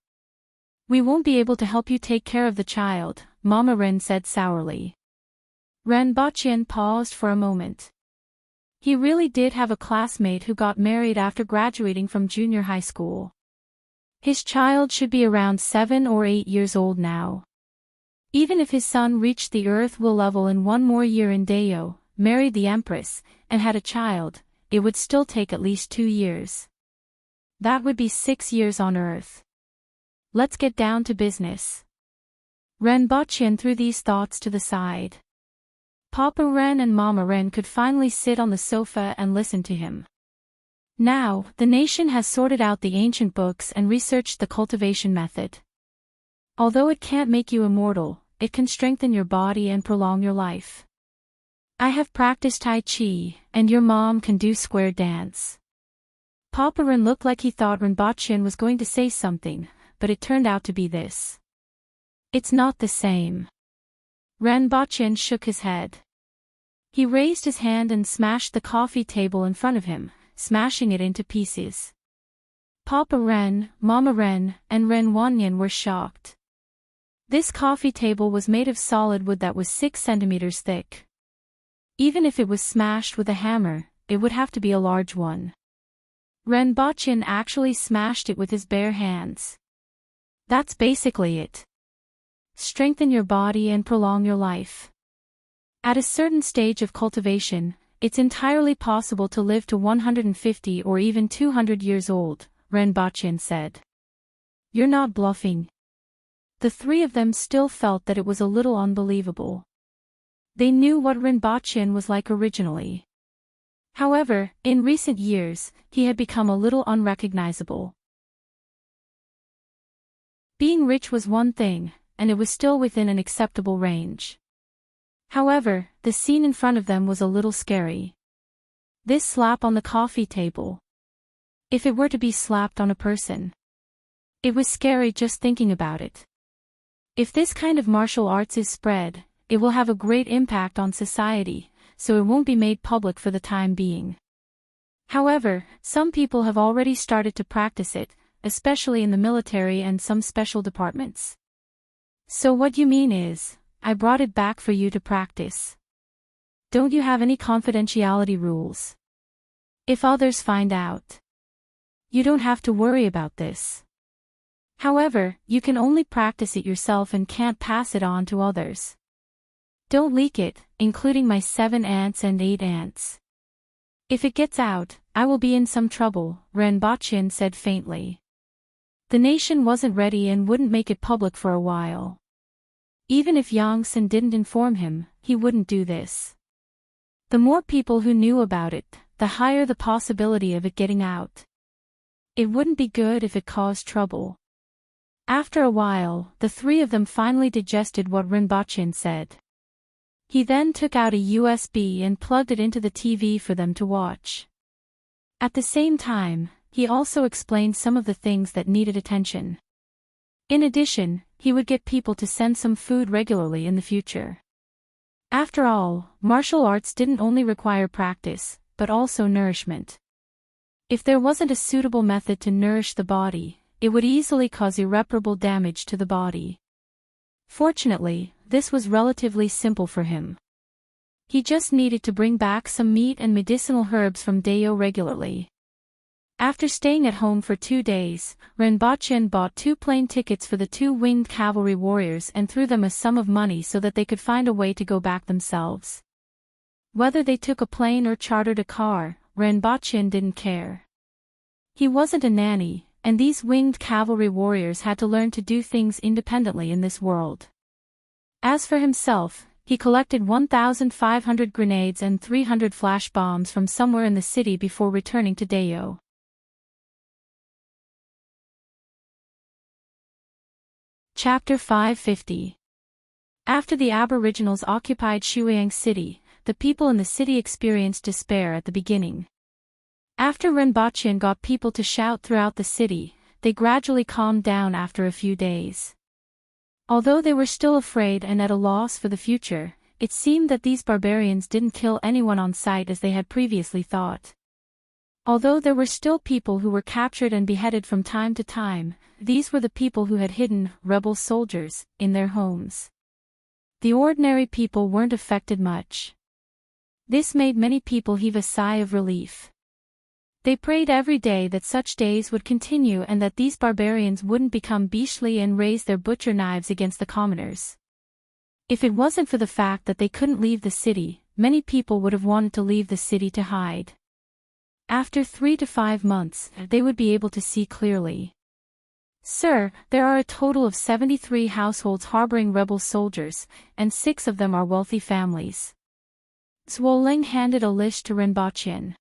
We won't be able to help you take care of the child, Mama Ren said sourly. Renbochin paused for a moment. He really did have a classmate who got married after graduating from junior high school. His child should be around 7 or 8 years old now. Even if his son reached the Earth will level in 1 more year in Dayo, married the Empress, and had a child, it would still take at least 2 years. That would be 6 years on Earth. Let's get down to business. Renbochin threw these thoughts to the side. Papa Ren and Mama Ren could finally sit on the sofa and listen to him. Now, the nation has sorted out the ancient books and researched the cultivation method. Although it can't make you immortal, it can strengthen your body and prolong your life. I have practiced Tai Chi, and your mom can do square dance. Papa Ren looked like he thought Renbochin was going to say something, but it turned out to be this. It's not the same. Renbochin shook his head. He raised his hand and smashed the coffee table in front of him, smashing it into pieces. Papa Ren, Mama Ren, and Ren Wanyan were shocked. This coffee table was made of solid wood that was 6 centimeters thick. Even if it was smashed with a hammer, it would have to be a large one. Renbochin actually smashed it with his bare hands. That's basically it. Strengthen your body and prolong your life. At a certain stage of cultivation, it's entirely possible to live to 150 or even 200 years old, Renbochin said. You're not bluffing. The 3 of them still felt that it was a little unbelievable. They knew what Renbochin was like originally. However, in recent years, he had become a little unrecognizable. Being rich was one thing, and it was still within an acceptable range. However, the scene in front of them was a little scary. This slap on the coffee table. If it were to be slapped on a person. It was scary just thinking about it. If this kind of martial arts is spread, it will have a great impact on society, so it won't be made public for the time being. However, some people have already started to practice it, especially in the military and some special departments. So what you mean is, I brought it back for you to practice. Don't you have any confidentiality rules? If others find out, you don't have to worry about this. However, you can only practice it yourself and can't pass it on to others. Don't leak it, including my 7 aunts and 8 aunts. If it gets out, I will be in some trouble, Renbochin said faintly. The nation wasn't ready and wouldn't make it public for a while. Even if Yongsan didn't inform him, he wouldn't do this. The more people who knew about it, the higher the possibility of it getting out. It wouldn't be good if it caused trouble. After a while, the 3 of them finally digested what Renbochin said. He then took out a USB and plugged it into the TV for them to watch. At the same time, he also explained some of the things that needed attention. In addition, he would get people to send some food regularly in the future. After all, martial arts didn't only require practice, but also nourishment. If there wasn't a suitable method to nourish the body, it would easily cause irreparable damage to the body. Fortunately, this was relatively simple for him. He just needed to bring back some meat and medicinal herbs from Dayo regularly. After staying at home for 2 days, Renbochin bought 2 plane tickets for the 2 winged cavalry warriors and threw them a sum of money so that they could find a way to go back themselves. Whether they took a plane or chartered a car, Renbochin didn't care. He wasn't a nanny, and these winged cavalry warriors had to learn to do things independently in this world. As for himself, he collected 1,500 grenades and 300 flash bombs from somewhere in the city before returning to Dayo. Chapter 550. After the Aboriginals occupied Shuiyang City, the people in the city experienced despair at the beginning. After Renbochin got people to shout throughout the city, they gradually calmed down after a few days. Although they were still afraid and at a loss for the future, it seemed that these barbarians didn't kill anyone on sight as they had previously thought. Although there were still people who were captured and beheaded from time to time, these were the people who had hidden rebel soldiers in their homes. The ordinary people weren't affected much. This made many people heave a sigh of relief. They prayed every day that such days would continue and that these barbarians wouldn't become beastly and raise their butcher knives against the commoners. If it wasn't for the fact that they couldn't leave the city, many people would have wanted to leave the city to hide. After 3 to 5 months, they would be able to see clearly. Sir, there are a total of 73 households harboring rebel soldiers, and 6 of them are wealthy families. Zhuoleng handed a list to Renbochin.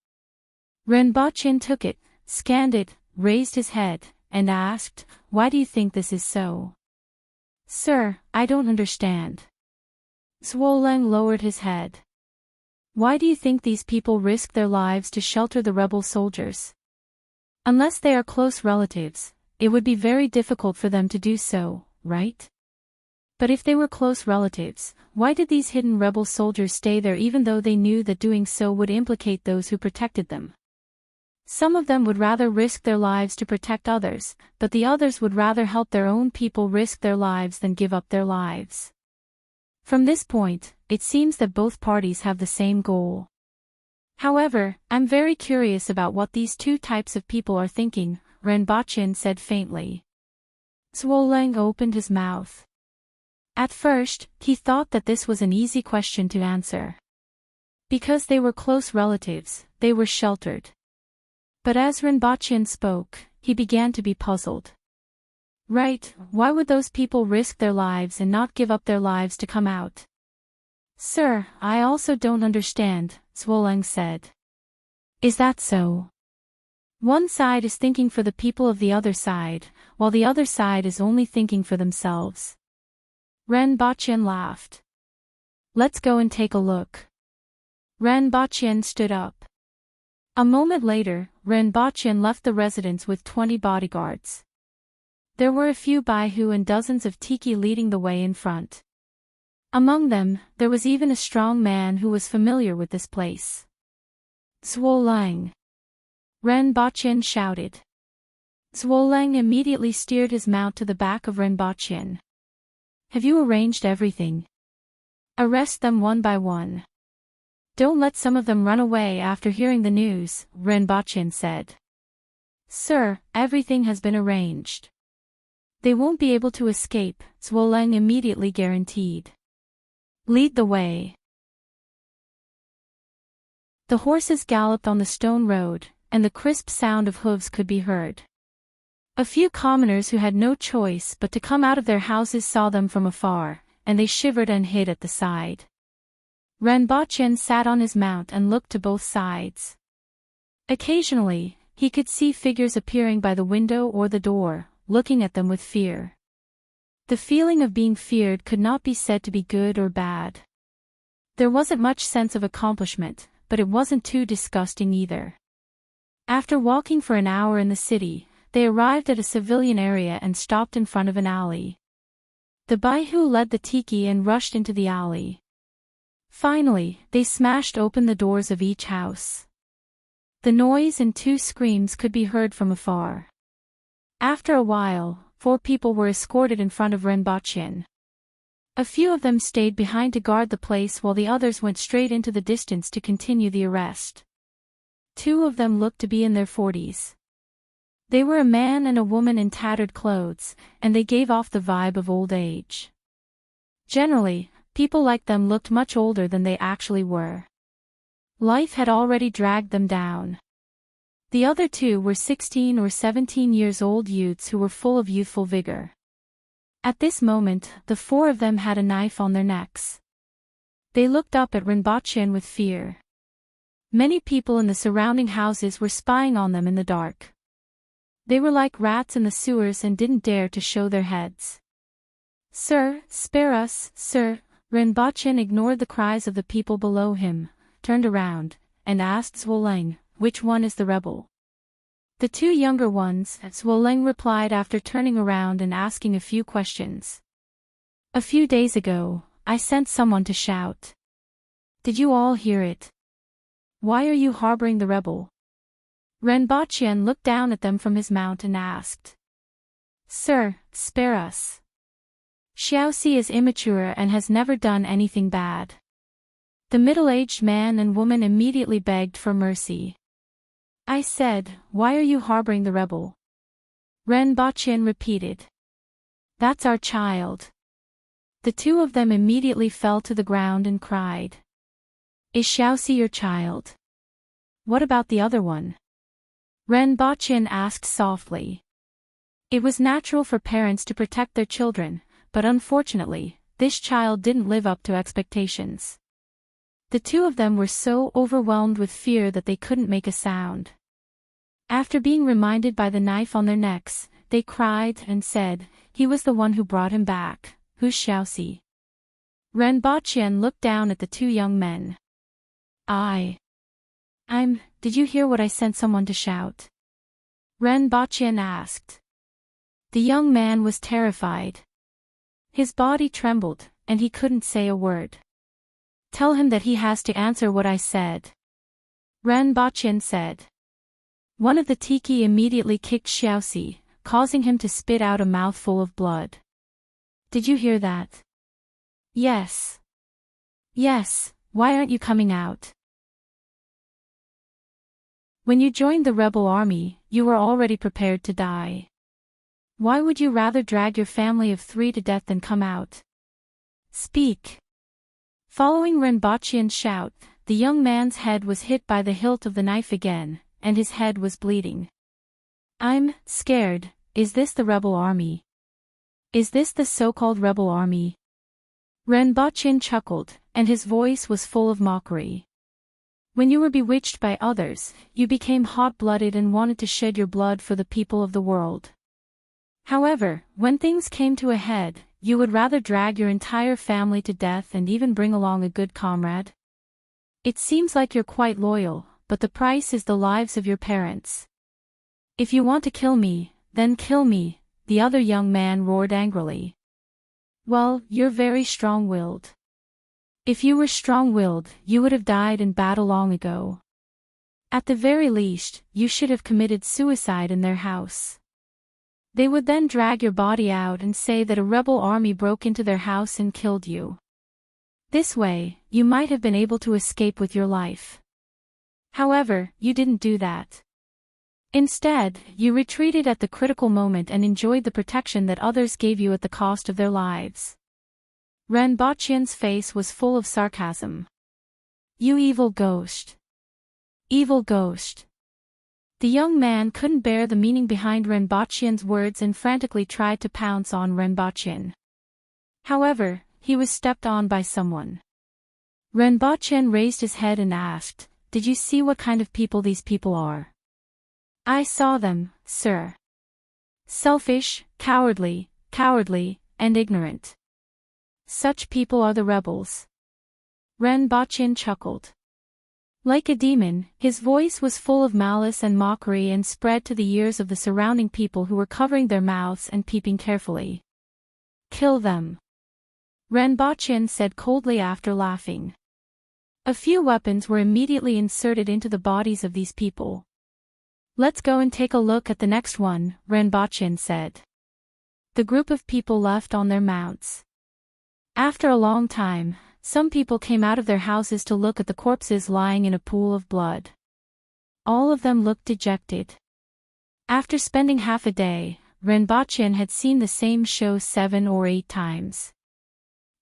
Renbochin took it, scanned it, raised his head, and asked, "Why do you think this is so?" "Sir, I don't understand." Zhuoleng lowered his head. "Why do you think these people risk their lives to shelter the rebel soldiers? Unless they are close relatives, it would be very difficult for them to do so, right? But if they were close relatives, why did these hidden rebel soldiers stay there even though they knew that doing so would implicate those who protected them? Some of them would rather risk their lives to protect others, but the others would rather help their own people risk their lives than give up their lives. From this point, it seems that both parties have the same goal. However, I'm very curious about what these 2 types of people are thinking," Renbochin said faintly. Zhuoleng opened his mouth. At first, he thought that this was an easy question to answer. Because they were close relatives, they were sheltered. But as Renbochin spoke, he began to be puzzled. Right, why would those people risk their lives and not give up their lives to come out? "Sir, I also don't understand," Zhuoleng said. "Is that so? One side is thinking for the people of the other side, while the other side is only thinking for themselves." Renbochin laughed. "Let's go and take a look." Renbochin stood up. A moment later, Renbochin left the residence with 20 bodyguards. There were a few baihu and dozens of tiki leading the way in front. Among them, there was even a strong man who was familiar with this place. Zhuolang! Ren Baqian shouted. Zhuolang immediately steered his mount to the back of Ren Baqian. Have you arranged everything? Arrest them one by one. Don't let some of them run away after hearing the news, Ren Baqian said. Sir, everything has been arranged. They won't be able to escape, Zhuolang immediately guaranteed. Lead the way. The horses galloped on the stone road, and the crisp sound of hooves could be heard. A few commoners who had no choice but to come out of their houses saw them from afar, and they shivered and hid at the side. Ren Baqian sat on his mount and looked to both sides. Occasionally, he could see figures appearing by the window or the door, looking at them with fear. The feeling of being feared could not be said to be good or bad. There wasn't much sense of accomplishment, but it wasn't too disgusting either. After walking for an hour in the city, they arrived at a civilian area and stopped in front of an alley. The baihu led the tiki and rushed into the alley. Finally, they smashed open the doors of each house. The noise and 2 screams could be heard from afar. After a while, 4 people were escorted in front of Ren Baqian. A few of them stayed behind to guard the place while the others went straight into the distance to continue the arrest. 2 of them looked to be in their 40s. They were a man and a woman in tattered clothes, and they gave off the vibe of old age. Generally, people like them looked much older than they actually were. Life had already dragged them down. The other 2 were 16 or 17 years old youths who were full of youthful vigor. At this moment, the 4 of them had a knife on their necks. They looked up at Ren Baqian with fear. Many people in the surrounding houses were spying on them in the dark. They were like rats in the sewers and didn't dare to show their heads. Sir, spare us, sir. Ren Baqian ignored the cries of the people below him, turned around, and asked Zhuolang, which one is the rebel? The 2 younger ones, Zhuolang replied after turning around and asking a few questions. A few days ago, I sent someone to shout. Did you all hear it? Why are you harboring the rebel? Ren Baqian looked down at them from his mount and asked. Sir, spare us. Xiaoxi is immature and has never done anything bad. The middle-aged man and woman immediately begged for mercy. I said, why are you harboring the rebel? Ren Baqian repeated. That's our child. The 2 of them immediately fell to the ground and cried. Is Xiaoxi your child? What about the other one? Ren Baqian asked softly. It was natural for parents to protect their children, but unfortunately, this child didn't live up to expectations. The 2 of them were so overwhelmed with fear that they couldn't make a sound. After being reminded by the knife on their necks, they cried and said, he was the one who brought him back. Who's Xiaoxi? Ren Baqian looked down at the 2 young men. Did you hear what I sent someone to shout? Ren Baqian asked. The young man was terrified. His body trembled, and he couldn't say a word. Tell him that he has to answer what I said. Ren Baqian said. One of the tiki immediately kicked Xiaoxi, causing him to spit out a mouthful of blood. Did you hear that? Yes. Yes, why aren't you coming out? When you joined the rebel army, you were already prepared to die. Why would you rather drag your family of 3 to death than come out? Speak. Following Ren Baqian's shout, the young man's head was hit by the hilt of the knife again, and his head was bleeding. I'm scared. Is this the rebel army? Is this the so-called rebel army? Ren Baqian chuckled, and his voice was full of mockery. When you were bewitched by others, you became hot-blooded and wanted to shed your blood for the people of the world. However, when things came to a head, you would rather drag your entire family to death and even bring along a good comrade? It seems like you're quite loyal, but the price is the lives of your parents. If you want to kill me, then kill me, the other young man roared angrily. Well, you're very strong-willed. If you were strong-willed, you would have died in battle long ago. At the very least, you should have committed suicide in their house. They would then drag your body out and say that a rebel army broke into their house and killed you. This way, you might have been able to escape with your life. However, you didn't do that. Instead, you retreated at the critical moment and enjoyed the protection that others gave you at the cost of their lives. Renbachian's face was full of sarcasm. You evil ghost. Evil ghost. The young man couldn't bear the meaning behind Renbachian's words and frantically tried to pounce on Renbachian. However, he was stepped on by someone. Renbachian raised his head and asked, "Did you see what kind of people these people are?" "I saw them, sir. Selfish, cowardly, and ignorant. Such people are the rebels." Renbachian chuckled. Like a demon, his voice was full of malice and mockery and spread to the ears of the surrounding people who were covering their mouths and peeping carefully. "Kill them," Renbachian said coldly after laughing. A few weapons were immediately inserted into the bodies of these people. "Let's go and take a look at the next one," Renbachian said. The group of people left on their mounts. After a long time, some people came out of their houses to look at the corpses lying in a pool of blood. All of them looked dejected. After spending half a day, Renbachian had seen the same show 7 or 8 times.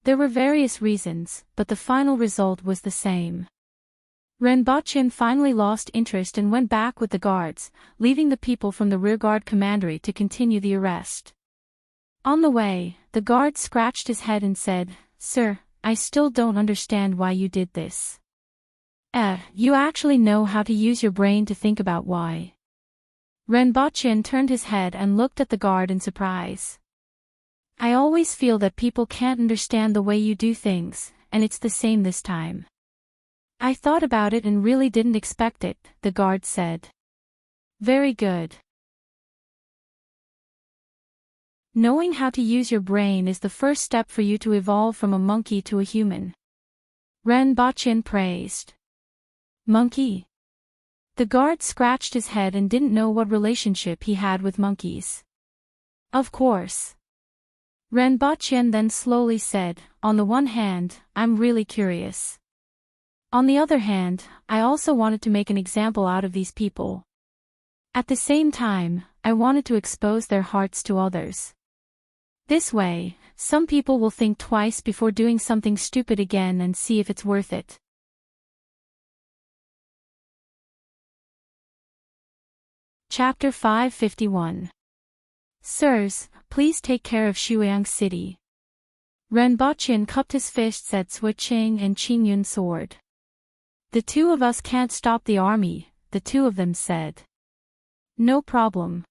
There were various reasons, but the final result was the same. Renbachian finally lost interest and went back with the guards, leaving the people from the rearguard commandery to continue the arrest. On the way, the guard scratched his head and said, "Sir, I still don't understand why you did this." You actually know how to use your brain to think about why." Renbachian turned his head and looked at the guard in surprise. "I always feel that people can't understand the way you do things, and it's the same this time." "I thought about it and really didn't expect it," the guard said. "Very good. Knowing how to use your brain is the first step for you to evolve from a monkey to a human." Renbachian praised. "Monkey?" The guard scratched his head and didn't know what relationship he had with monkeys. "Of course." Renbachian then slowly said, "On the one hand, I'm really curious. On the other hand, I also wanted to make an example out of these people. At the same time, I wanted to expose their hearts to others. This way, some people will think twice before doing something stupid again and see if it's worth it." Chapter 551. Sirs, please take care of Shuiyang City. Renbachian cupped his fists at Sui Qing and Qingyun's sword. "The two of us can't stop the army," the two of them said. "No problem.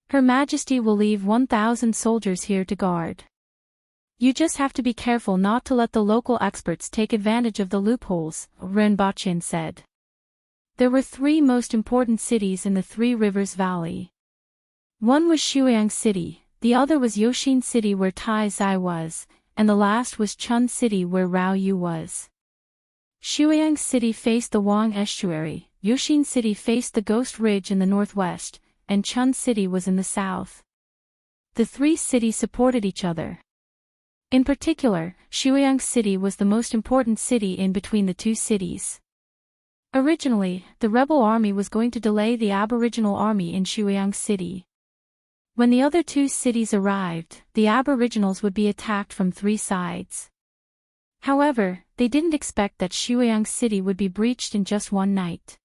Her Majesty will leave 1,000 soldiers here to guard. You just have to be careful not to let the local experts take advantage of the loopholes," Renbachian said. There were 3 most important cities in the Three Rivers Valley. One was Shuiyang City, the other was Yoshin City where Tai Zai was, and the last was Chun City where Rao Yu was. Shuiyang City faced the Wang estuary, Yoshin City faced the Ghost Ridge in the northwest, and Chun City was in the south. The 3 cities supported each other. In particular, Shuiyang City was the most important city in between the 2 cities. Originally, the rebel army was going to delay the aboriginal army in Shuiyang City. When the other 2 cities arrived, the aboriginals would be attacked from 3 sides. However, they didn't expect that Shuiyang City would be breached in just one night.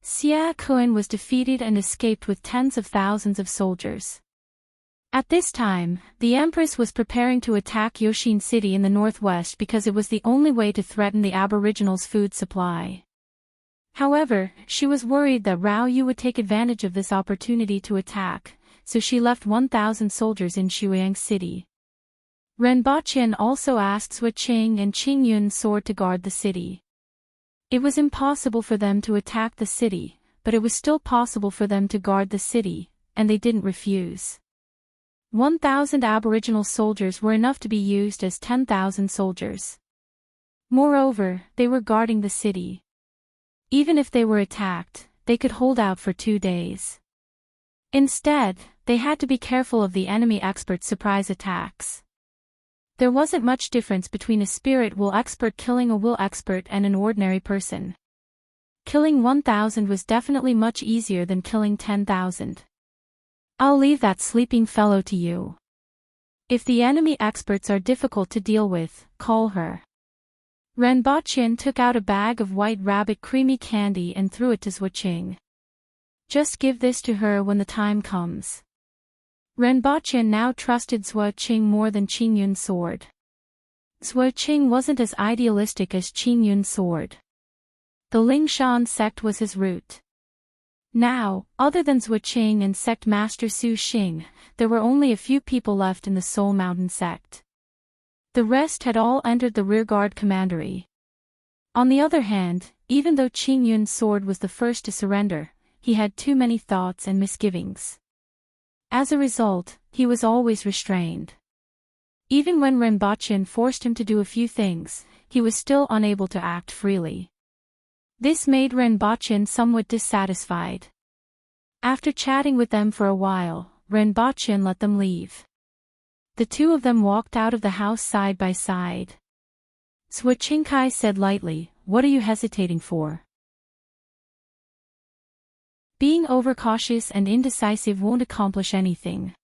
Xia Kuan was defeated and escaped with tens of thousands of soldiers. At this time, the Empress was preparing to attack Yoshin City in the northwest because it was the only way to threaten the aboriginals' food supply. However, she was worried that Rao Yu would take advantage of this opportunity to attack, so she left 1,000 soldiers in Shuiyang City. Renbachian also asked Sui Qing and Qingyun's sword to guard the city. It was impossible for them to attack the city, but it was still possible for them to guard the city, and they didn't refuse. 1,000 Aboriginal soldiers were enough to be used as 10,000 soldiers. Moreover, they were guarding the city. Even if they were attacked, they could hold out for 2 days. Instead, they had to be careful of the enemy expert's surprise attacks. There wasn't much difference between a spirit will expert killing a will expert and an ordinary person. Killing 1,000 was definitely much easier than killing 10,000. I'll leave that sleeping fellow to you. If the enemy experts are difficult to deal with, call her. Renbochin took out a bag of white rabbit creamy candy and threw it to Zhuoqing. Just give this to her when the time comes. Renbochin now trusted Zhuoqing more than Qingyun's sword. Zhuoqing wasn't as idealistic as Qingyun's sword. The Lingshan sect was his root. Now, other than Zhuoqing and sect master Su Xing, there were only a few people left in the Soul Mountain sect. The rest had all entered the rearguard commandery. On the other hand, even though Qingyun's sword was the first to surrender, he had too many thoughts and misgivings. As a result, he was always restrained. Even when Renbochin forced him to do a few things, he was still unable to act freely. This made Renbochin somewhat dissatisfied. After chatting with them for a while, Renbochin let them leave. The two of them walked out of the house side by side. Zhuoqingkai said lightly, "What are you hesitating for? Being overcautious and indecisive won't accomplish anything."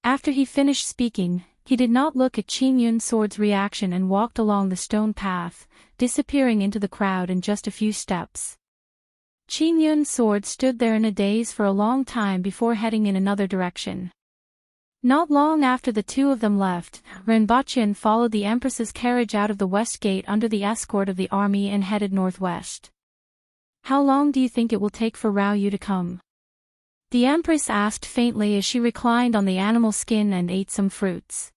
After he finished speaking, he did not look at Qingyun's sword's reaction and walked along the stone path, disappearing into the crowd in just a few steps. Qingyun's sword stood there in a daze for a long time before heading in another direction. Not long after the two of them left, Renbochin followed the Empress's carriage out of the west gate under the escort of the army and headed northwest. "How long do you think it will take for Rao Yu to come?" the Empress asked faintly as she reclined on the animal skin and ate some fruits.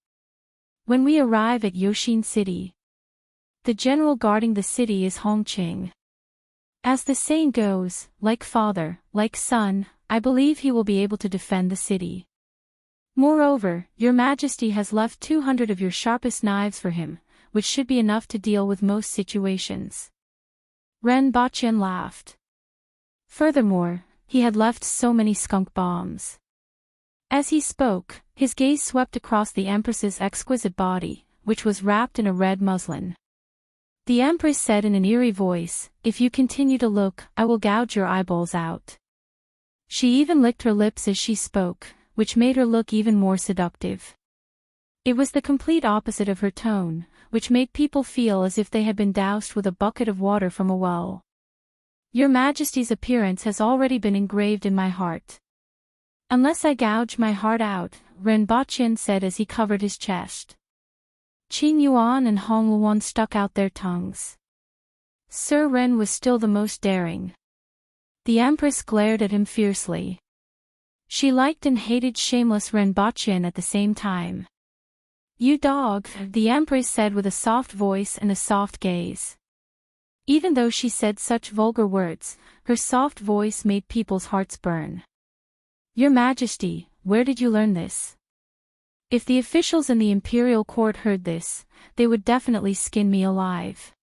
"When we arrive at Yoshin City. The general guarding the city is Hongqing. As the saying goes, like father, like son, I believe he will be able to defend the city. Moreover, your Majesty has left 200 of your sharpest knives for him, which should be enough to deal with most situations." Renbochin laughed. Furthermore, he had left so many skunk bombs. As he spoke, his gaze swept across the Empress's exquisite body, which was wrapped in a red muslin. The Empress said in an eerie voice, "If you continue to look, I will gouge your eyeballs out." She even licked her lips as she spoke, which made her look even more seductive. It was the complete opposite of her tone, which made people feel as if they had been doused with a bucket of water from a well. "Your Majesty's appearance has already been engraved in my heart." "Unless I gouge my heart out," Renbochin said as he covered his chest. Qin Yuan and Hong Luan stuck out their tongues. Sir Ren was still the most daring. The Empress glared at him fiercely. She liked and hated shameless Renbochin at the same time. "You dog," the Empress said with a soft voice and a soft gaze. Even though she said such vulgar words, her soft voice made people's hearts burn. "Your Majesty, where did you learn this?" If the officials in the imperial court heard this, they would definitely skin me alive.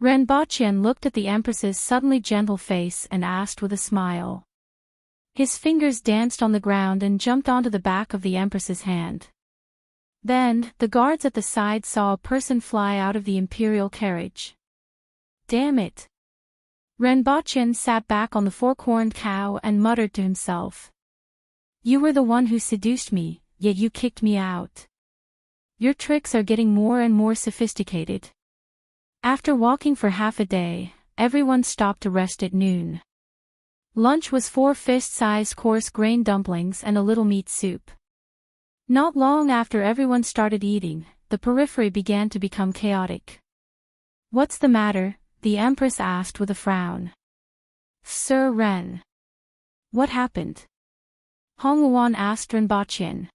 Renbochin looked at the Empress's suddenly gentle face and asked with a smile. His fingers danced on the ground and jumped onto the back of the Empress's hand. Then, the guards at the side saw a person fly out of the imperial carriage. "Damn it!" Renbochin sat back on the four-corned cow and muttered to himself. "You were the one who seduced me, yet you kicked me out. Your tricks are getting more and more sophisticated." After walking for half a day, everyone stopped to rest at noon. Lunch was 4 fist-sized coarse grain dumplings and a little meat soup. Not long after everyone started eating, the periphery began to become chaotic. "What's the matter?" the Empress asked with a frown. "Sir Ren. What happened?" Hong Luan asked Renbochin.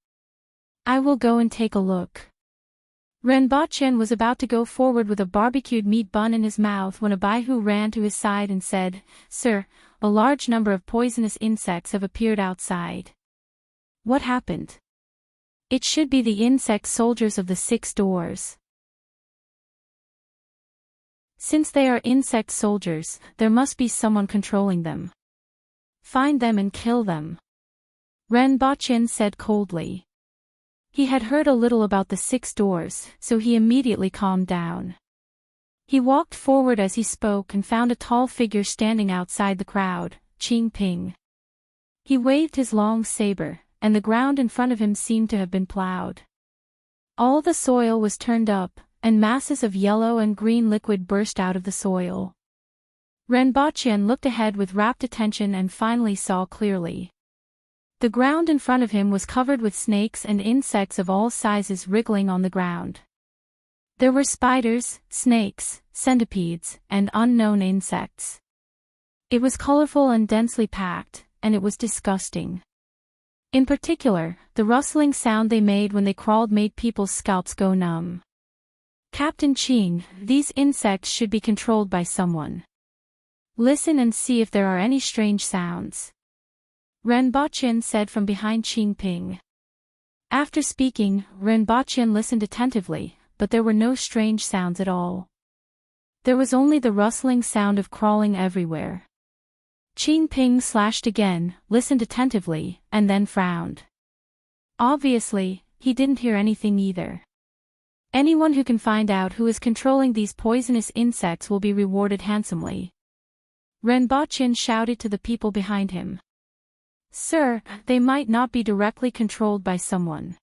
"I will go and take a look." Renbochin was about to go forward with a barbecued meat bun in his mouth when a Baihu ran to his side and said, "Sir, a large number of poisonous insects have appeared outside." "What happened?" It should be the insect soldiers of the 6 doors. Since they are insect soldiers, there must be someone controlling them. Find them and kill them. Ren Baqin said coldly. He had heard a little about the 6 doors, so he immediately calmed down. He walked forward as he spoke and found a tall figure standing outside the crowd, Qing Ping. He waved his long saber, and the ground in front of him seemed to have been plowed. All the soil was turned up, and masses of yellow and green liquid burst out of the soil. Ren Baqin looked ahead with rapt attention and finally saw clearly. The ground in front of him was covered with snakes and insects of all sizes wriggling on the ground. There were spiders, snakes, centipedes, and unknown insects. It was colorful and densely packed, and it was disgusting. In particular, the rustling sound they made when they crawled made people's scalps go numb. Captain Qing, these insects should be controlled by someone. Listen and see if there are any strange sounds. Ren Baqin said from behind Qing Ping. After speaking, Ren Baqin listened attentively, but there were no strange sounds at all. There was only the rustling sound of crawling everywhere. Qing Ping slashed again, listened attentively, and then frowned. Obviously, he didn't hear anything either. Anyone who can find out who is controlling these poisonous insects will be rewarded handsomely. Ren Baqin shouted to the people behind him. Sir, they might not be directly controlled by someone.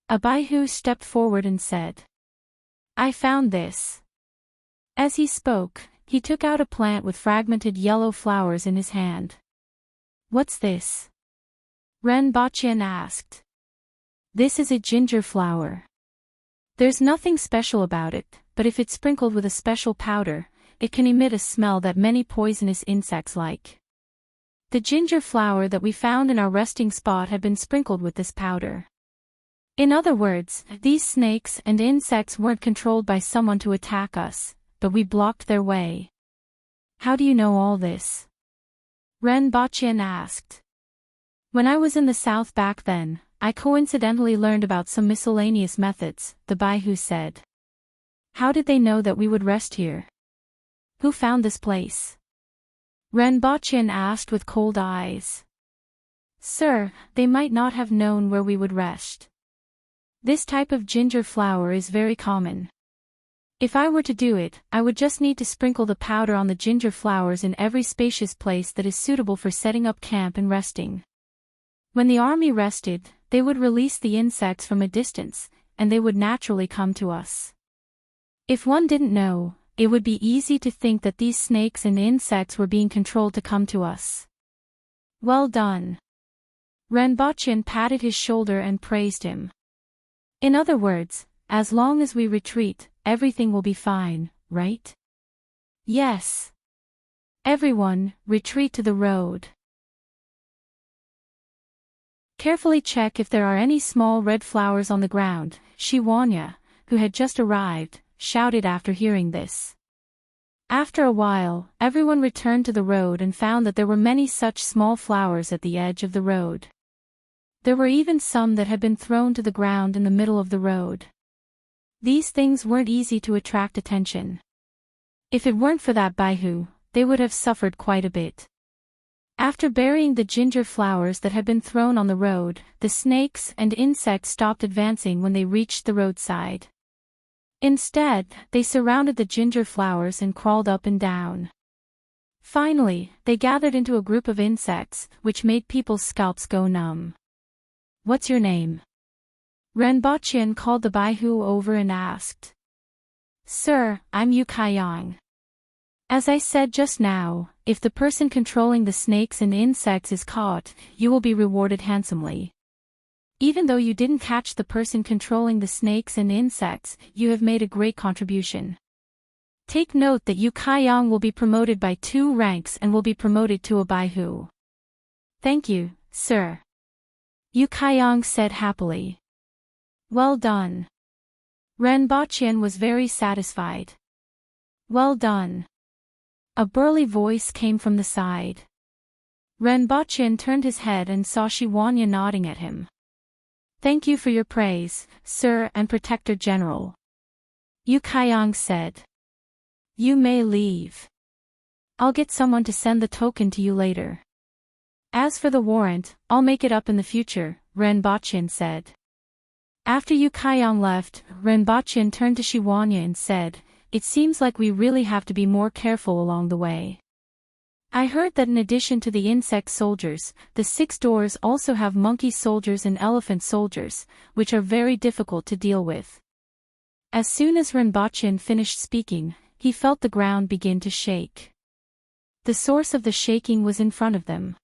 A Baihu stepped forward and said. I found this. As he spoke, he took out a plant with fragmented yellow flowers in his hand. What's this? Ren Baqin asked. This is a ginger flower. There's nothing special about it, but if it's sprinkled with a special powder, it can emit a smell that many poisonous insects like. The ginger flower that we found in our resting spot had been sprinkled with this powder. In other words, these snakes and insects weren't controlled by someone to attack us, but we blocked their way. How do you know all this? Ren Baqin asked. When I was in the south back then, I coincidentally learned about some miscellaneous methods, the Baihu said. How did they know that we would rest here? Who found this place? Ren Baqin asked with cold eyes. Sir, they might not have known where we would rest. This type of ginger flower is very common. If I were to do it, I would just need to sprinkle the powder on the ginger flowers in every spacious place that is suitable for setting up camp and resting. When the army rested, they would release the insects from a distance, and they would naturally come to us. If one didn't know, it would be easy to think that these snakes and insects were being controlled to come to us. Well done. Ren Baqin patted his shoulder and praised him. In other words, as long as we retreat, everything will be fine, right? Yes. Everyone, retreat to the road. Carefully check if there are any small red flowers on the ground, Shi Wanya, who had just arrived, shouted after hearing this. After a while, everyone returned to the road and found that there were many such small flowers at the edge of the road. There were even some that had been thrown to the ground in the middle of the road. These things weren't easy to attract attention. If it weren't for that Baihu, they would have suffered quite a bit. After burying the ginger flowers that had been thrown on the road, the snakes and insects stopped advancing when they reached the roadside. Instead, they surrounded the ginger flowers and crawled up and down. Finally, they gathered into a group of insects, which made people's scalps go numb. What's your name? Ren Baqin called the Baihu over and asked. Sir, I'm Yu Kaiyang. As I said just now, if the person controlling the snakes and insects is caught, you will be rewarded handsomely. Even though you didn't catch the person controlling the snakes and insects, you have made a great contribution. Take note that Yu Kaiyang will be promoted by 2 ranks and will be promoted to a Baihu. Thank you, sir. Yu Kaiyang said happily. Well done. Ren Baqin was very satisfied. Well done. A burly voice came from the side. Ren Baqin turned his head and saw Shi Wanya nodding at him. Thank you for your praise, Sir and Protector General. Yu Kaiyang said. You may leave. I'll get someone to send the token to you later. As for the warrant, I'll make it up in the future, Renbochin said. After Yu Kaiyang left, Renbochin turned to Shiwanya and said, It seems like we really have to be more careful along the way. I heard that in addition to the insect soldiers, the 6 doors also have monkey soldiers and elephant soldiers, which are very difficult to deal with. As soon as Renbochin finished speaking, he felt the ground begin to shake. The source of the shaking was in front of them.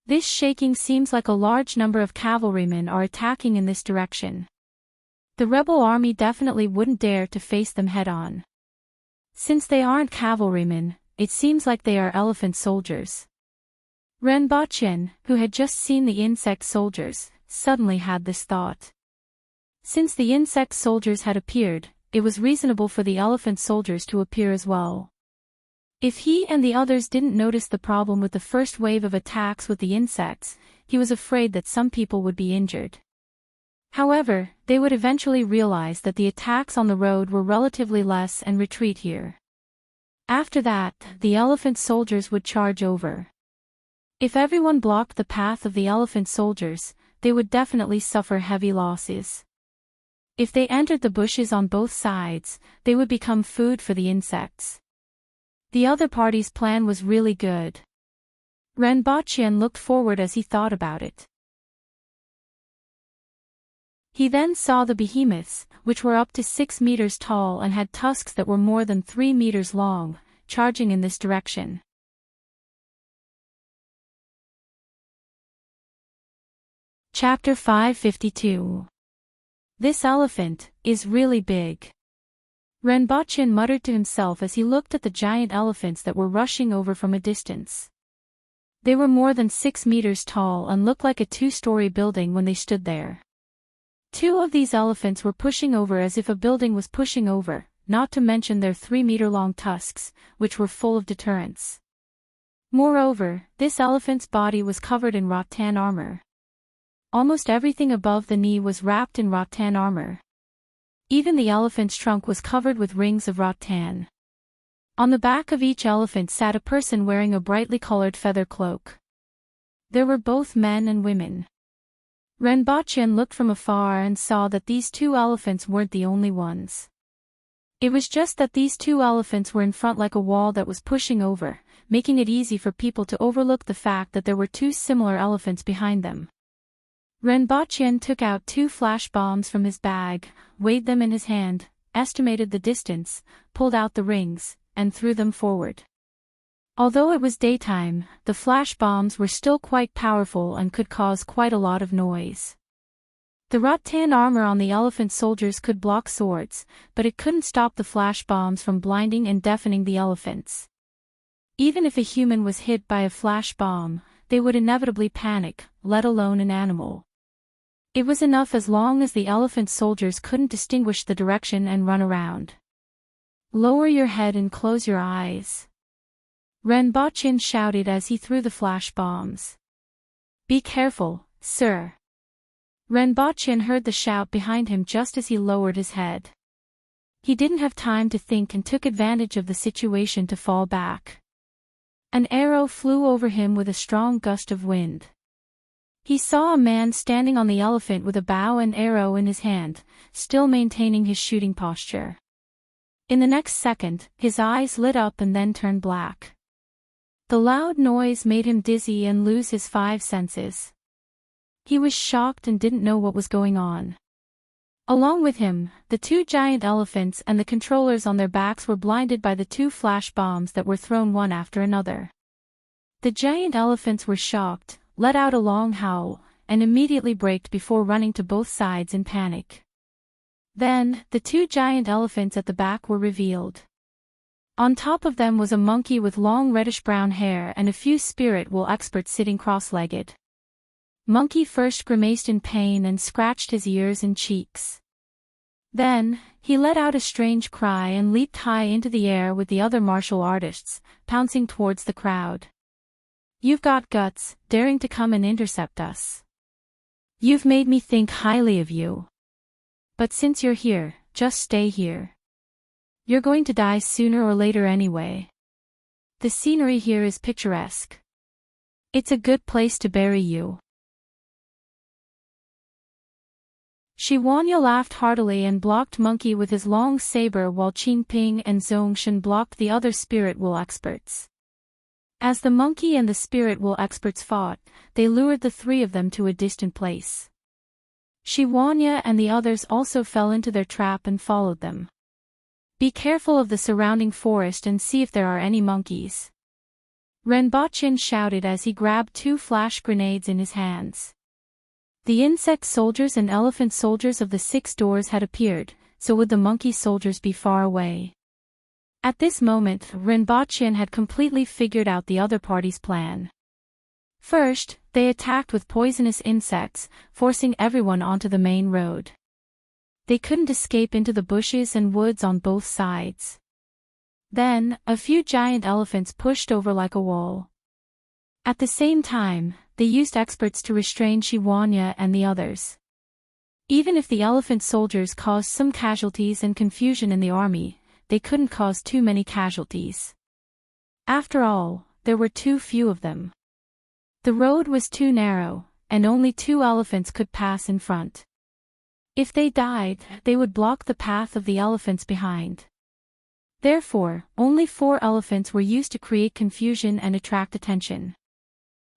This shaking seems like a large number of cavalrymen are attacking in this direction. The rebel army definitely wouldn't dare to face them head-on. Since they aren't cavalrymen, it seems like they are elephant soldiers. Renbochin, who had just seen the insect soldiers, suddenly had this thought. Since the insect soldiers had appeared, it was reasonable for the elephant soldiers to appear as well. If he and the others didn't notice the problem with the first wave of attacks with the insects, he was afraid that some people would be injured. However, they would eventually realize that the attacks on the road were relatively less and retreat here. After that, the elephant soldiers would charge over. If everyone blocked the path of the elephant soldiers, they would definitely suffer heavy losses. If they entered the bushes on both sides, they would become food for the insects. The other party's plan was really good. Renbochin looked forward as he thought about it. He then saw the behemoths, which were up to 6 meters tall and had tusks that were more than 3 meters long, charging in this direction. Chapter 552. This elephant is really big. Renbochin muttered to himself as he looked at the giant elephants that were rushing over from a distance. They were more than 6 meters tall and looked like a 2-story building when they stood there. 2 of these elephants were pushing over as if a building was pushing over, not to mention their 3-meter-long tusks, which were full of deterrents. Moreover, this elephant's body was covered in rattan armor. Almost everything above the knee was wrapped in rattan armor. Even the elephant's trunk was covered with rings of rattan. On the back of each elephant sat a person wearing a brightly colored feather cloak. There were both men and women. Renbochin looked from afar and saw that these 2 elephants weren't the only ones. It was just that these 2 elephants were in front like a wall that was pushing over, making it easy for people to overlook the fact that there were 2 similar elephants behind them. Renbochin took out 2 flash bombs from his bag, weighed them in his hand, estimated the distance, pulled out the rings, and threw them forward. Although it was daytime, the flash bombs were still quite powerful and could cause quite a lot of noise. The rattan armor on the elephant soldiers could block swords, but it couldn't stop the flash bombs from blinding and deafening the elephants. Even if a human was hit by a flash bomb, they would inevitably panic, let alone an animal. It was enough as long as the elephant soldiers couldn't distinguish the direction and run around. Lower your head and close your eyes. Renbochin shouted as he threw the flash bombs. Be careful, sir. Renbochin heard the shout behind him just as he lowered his head. He didn't have time to think and took advantage of the situation to fall back. An arrow flew over him with a strong gust of wind. He saw a man standing on the elephant with a bow and arrow in his hand, still maintaining his shooting posture. In the next second, his eyes lit up and then turned black. The loud noise made him dizzy and lose his 5 senses. He was shocked and didn't know what was going on. Along with him, the 2 giant elephants and the controllers on their backs were blinded by the 2 flash bombs that were thrown one after another. The giant elephants were shocked, let out a long howl, and immediately braked before running to both sides in panic. Then, the 2 giant elephants at the back were revealed. On top of them was a monkey with long reddish-brown hair and a few spirit wool experts sitting cross-legged. Monkey first grimaced in pain and scratched his ears and cheeks. Then, he let out a strange cry and leaped high into the air with the other martial artists, pouncing towards the crowd. You've got guts, daring to come and intercept us. You've made me think highly of you. But since you're here, just stay here. You're going to die sooner or later anyway. The scenery here is picturesque. It's a good place to bury you. Shiwanya laughed heartily and blocked Monkey with his long saber while Qingping and Zongshan blocked the other spirit wool experts. As the monkey and the spirit wool experts fought, they lured the three of them to a distant place. Shiwanya and the others also fell into their trap and followed them. Be careful of the surrounding forest and see if there are any monkeys. Renbochin shouted as he grabbed 2 flash grenades in his hands. The insect soldiers and elephant soldiers of the 6 doors had appeared, so would the monkey soldiers be far away? At this moment, Renbochin had completely figured out the other party's plan. First, they attacked with poisonous insects, forcing everyone onto the main road. They couldn't escape into the bushes and woods on both sides. Then, a few giant elephants pushed over like a wall. At the same time, they used experts to restrain Shiwanya and the others. Even if the elephant soldiers caused some casualties and confusion in the army, they couldn't cause too many casualties. After all, there were too few of them. The road was too narrow, and only 2 elephants could pass in front. If they died, they would block the path of the elephants behind. Therefore, only 4 elephants were used to create confusion and attract attention.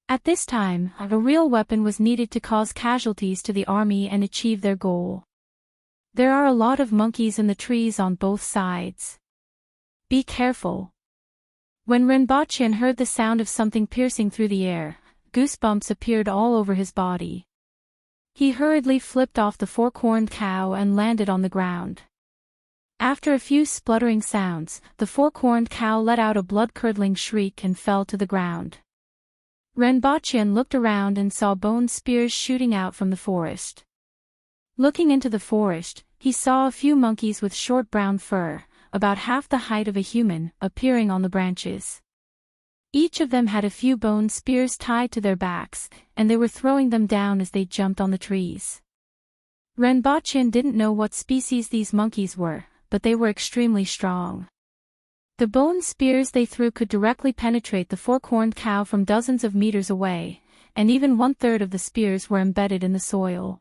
At this time, a real weapon was needed to cause casualties to the army and achieve their goal. There are a lot of monkeys in the trees on both sides. Be careful. When Renbochin heard the sound of something piercing through the air, goosebumps appeared all over his body. He hurriedly flipped off the 4-corned cow and landed on the ground. After a few spluttering sounds, the 4-corned cow let out a blood-curdling shriek and fell to the ground. Renbochin looked around and saw bone spears shooting out from the forest. Looking into the forest, he saw a few monkeys with short brown fur, about half the height of a human, appearing on the branches. Each of them had a few bone spears tied to their backs, and they were throwing them down as they jumped on the trees. Renbochin didn't know what species these monkeys were, but they were extremely strong. The bone spears they threw could directly penetrate the 4-corned cow from dozens of meters away, and even 1/3 of the spears were embedded in the soil.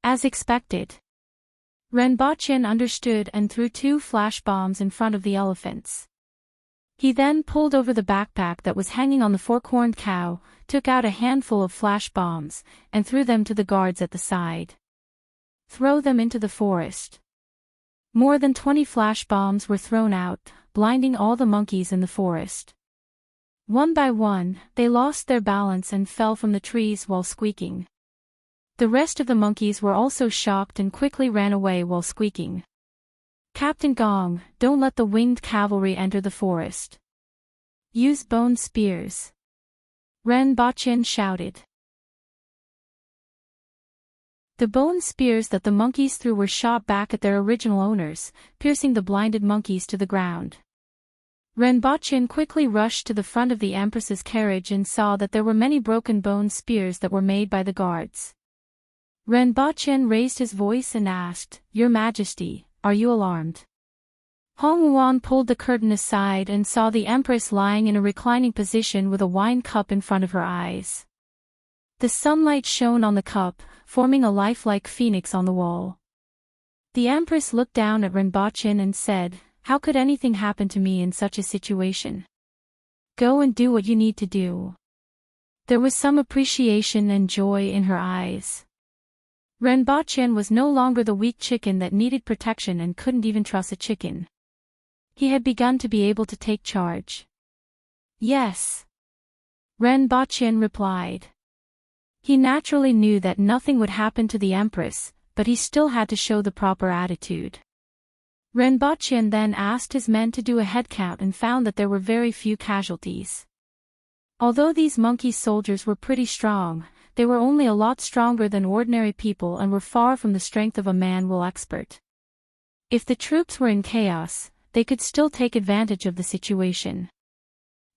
As expected, Renbochin understood and threw 2 flash bombs in front of the elephants. He then pulled over the backpack that was hanging on the 4-corned cow, took out a handful of flash bombs, and threw them to the guards at the side. Throw them into the forest. More than 20 flash bombs were thrown out, blinding all the monkeys in the forest. One by one, they lost their balance and fell from the trees while squeaking. The rest of the monkeys were also shocked and quickly ran away while squeaking. Captain Gong, don't let the winged cavalry enter the forest. Use bone spears. Renbochin shouted. The bone spears that the monkeys threw were shot back at their original owners, piercing the blinded monkeys to the ground. Renbochin quickly rushed to the front of the Empress's carriage and saw that there were many broken bone spears that were made by the guards. Renbochin raised his voice and asked, "Your Majesty, are you alarmed?" Hong Wuan pulled the curtain aside and saw the Empress lying in a reclining position with a wine cup in front of her eyes. The sunlight shone on the cup, forming a lifelike phoenix on the wall. The Empress looked down at Renbochin and said, "How could anything happen to me in such a situation? Go and do what you need to do." There was some appreciation and joy in her eyes. Renbochin was no longer the weak chicken that needed protection and couldn't even trust a chicken. He had begun to be able to take charge. "Yes," Renbochin replied. He naturally knew that nothing would happen to the Empress, but he still had to show the proper attitude. Renbochin then asked his men to do a head count and found that there were very few casualties. Although these monkey soldiers were pretty strong, they were only a lot stronger than ordinary people and were far from the strength of a man-will expert. If the troops were in chaos, they could still take advantage of the situation.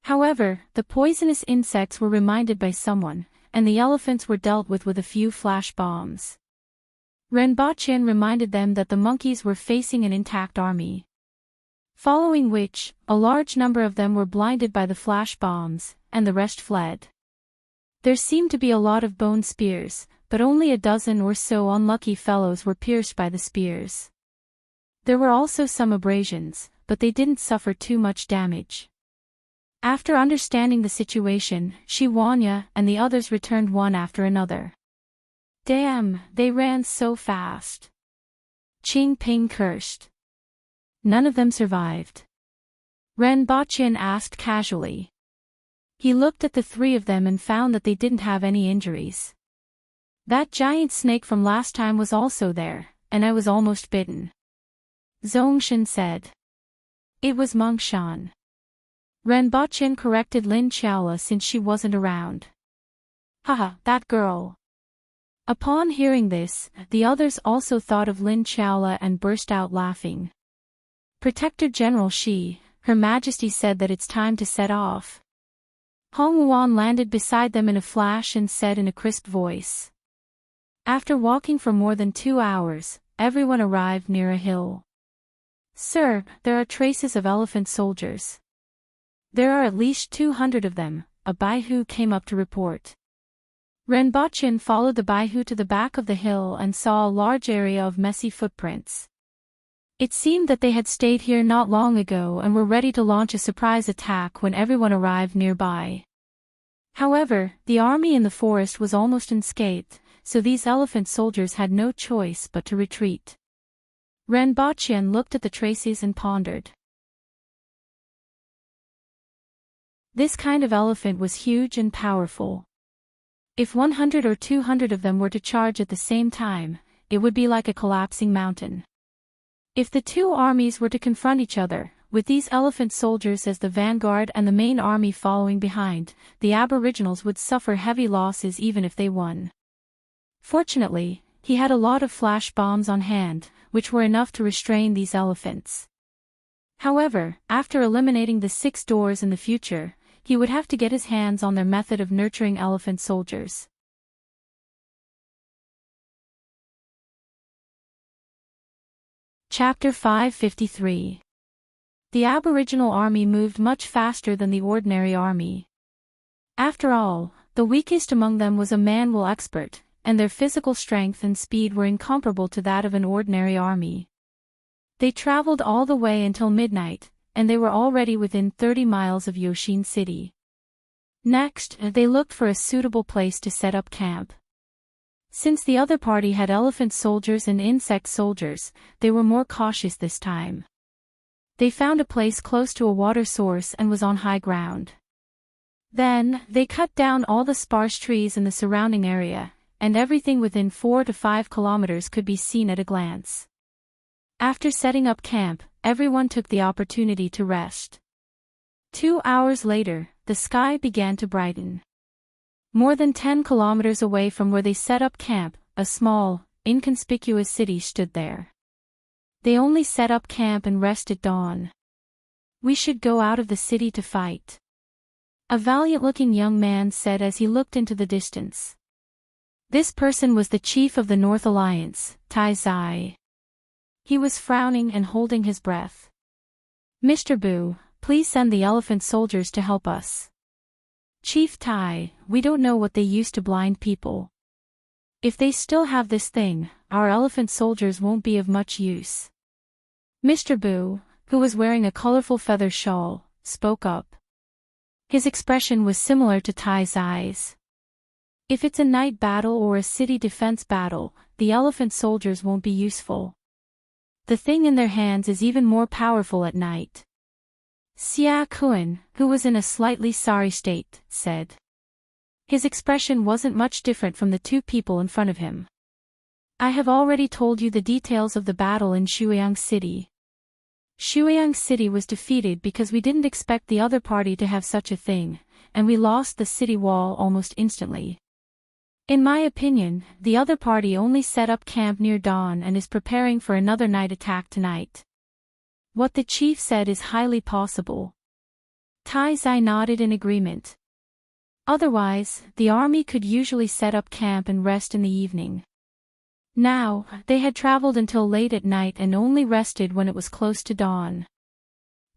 However, the poisonous insects were reminded by someone, and the elephants were dealt with a few flash bombs. Renbochin reminded them that the monkeys were facing an intact army. Following which, a large number of them were blinded by the flash bombs, and the rest fled. There seemed to be a lot of bone spears, but only a dozen or so unlucky fellows were pierced by the spears. There were also some abrasions, but they didn't suffer too much damage. After understanding the situation, Shi Wanya and the others returned one after another. Damn, they ran so fast. Qing Ping cursed. None of them survived. Ren Bachin asked casually. He looked at the three of them and found that they didn't have any injuries. That giant snake from last time was also there, and I was almost bitten. Zongshan said. It was Mengshan. Ren Bachin corrected Lin Qiaola since she wasn't around. Haha, that girl. Upon hearing this, the others also thought of Lin Qiaola and burst out laughing. Protector General Shi, Her Majesty said that it's time to set off. Hong Wuan landed beside them in a flash and said in a crisp voice. After walking for more than 2 hours, everyone arrived near a hill. Sir, there are traces of elephant soldiers. There are at least 200 of them, a Baihu came up to report. Ren Bachin followed the Baihu to the back of the hill and saw a large area of messy footprints. It seemed that they had stayed here not long ago and were ready to launch a surprise attack when everyone arrived nearby. However, the army in the forest was almost unscathed, so these elephant soldiers had no choice but to retreat. Ren Bachin looked at the traces and pondered. This kind of elephant was huge and powerful. If 100 or 200 of them were to charge at the same time, it would be like a collapsing mountain. If the two armies were to confront each other, with these elephant soldiers as the vanguard and the main army following behind, the aboriginals would suffer heavy losses even if they won. Fortunately, he had a lot of flash bombs on hand, which were enough to restrain these elephants. However, after eliminating the 6 doors in the future, he would have to get his hands on their method of nurturing elephant soldiers. Chapter 553. The Aboriginal army moved much faster than the ordinary army. After all, the weakest among them was a manual expert, and their physical strength and speed were incomparable to that of an ordinary army. They traveled all the way until midnight, and they were already within 30 miles of Yoshin City. Next, they looked for a suitable place to set up camp. Since the other party had elephant soldiers and insect soldiers, they were more cautious this time. They found a place close to a water source and was on high ground. Then, they cut down all the sparse trees in the surrounding area, and everything within 4 to 5 kilometers could be seen at a glance. After setting up camp, everyone took the opportunity to rest. 2 hours later, the sky began to brighten. More than 10 kilometers away from where they set up camp, a small, inconspicuous city stood there. They only set up camp and rest at dawn. We should go out of the city to fight. A valiant-looking young man said as he looked into the distance. This person was the chief of the North Alliance, Tai Zai. He was frowning and holding his breath. Mr. Bu, please send the elephant soldiers to help us. Chief Tai, we don't know what they used to blind people. If they still have this thing, our elephant soldiers won't be of much use. Mr. Bu, who was wearing a colorful feather shawl, spoke up. His expression was similar to Tai Zai's. If it's a night battle or a city defense battle, the elephant soldiers won't be useful. The thing in their hands is even more powerful at night. Xia Kun, who was in a slightly sorry state, said. His expression wasn't much different from the two people in front of him. I have already told you the details of the battle in Shuiyang City. Shuiyang City was defeated because we didn't expect the other party to have such a thing, and we lost the city wall almost instantly. In my opinion, the other party only set up camp near dawn and is preparing for another night attack tonight. What the chief said is highly possible. Tai Zai nodded in agreement. Otherwise, the army could usually set up camp and rest in the evening. Now, they had traveled until late at night and only rested when it was close to dawn.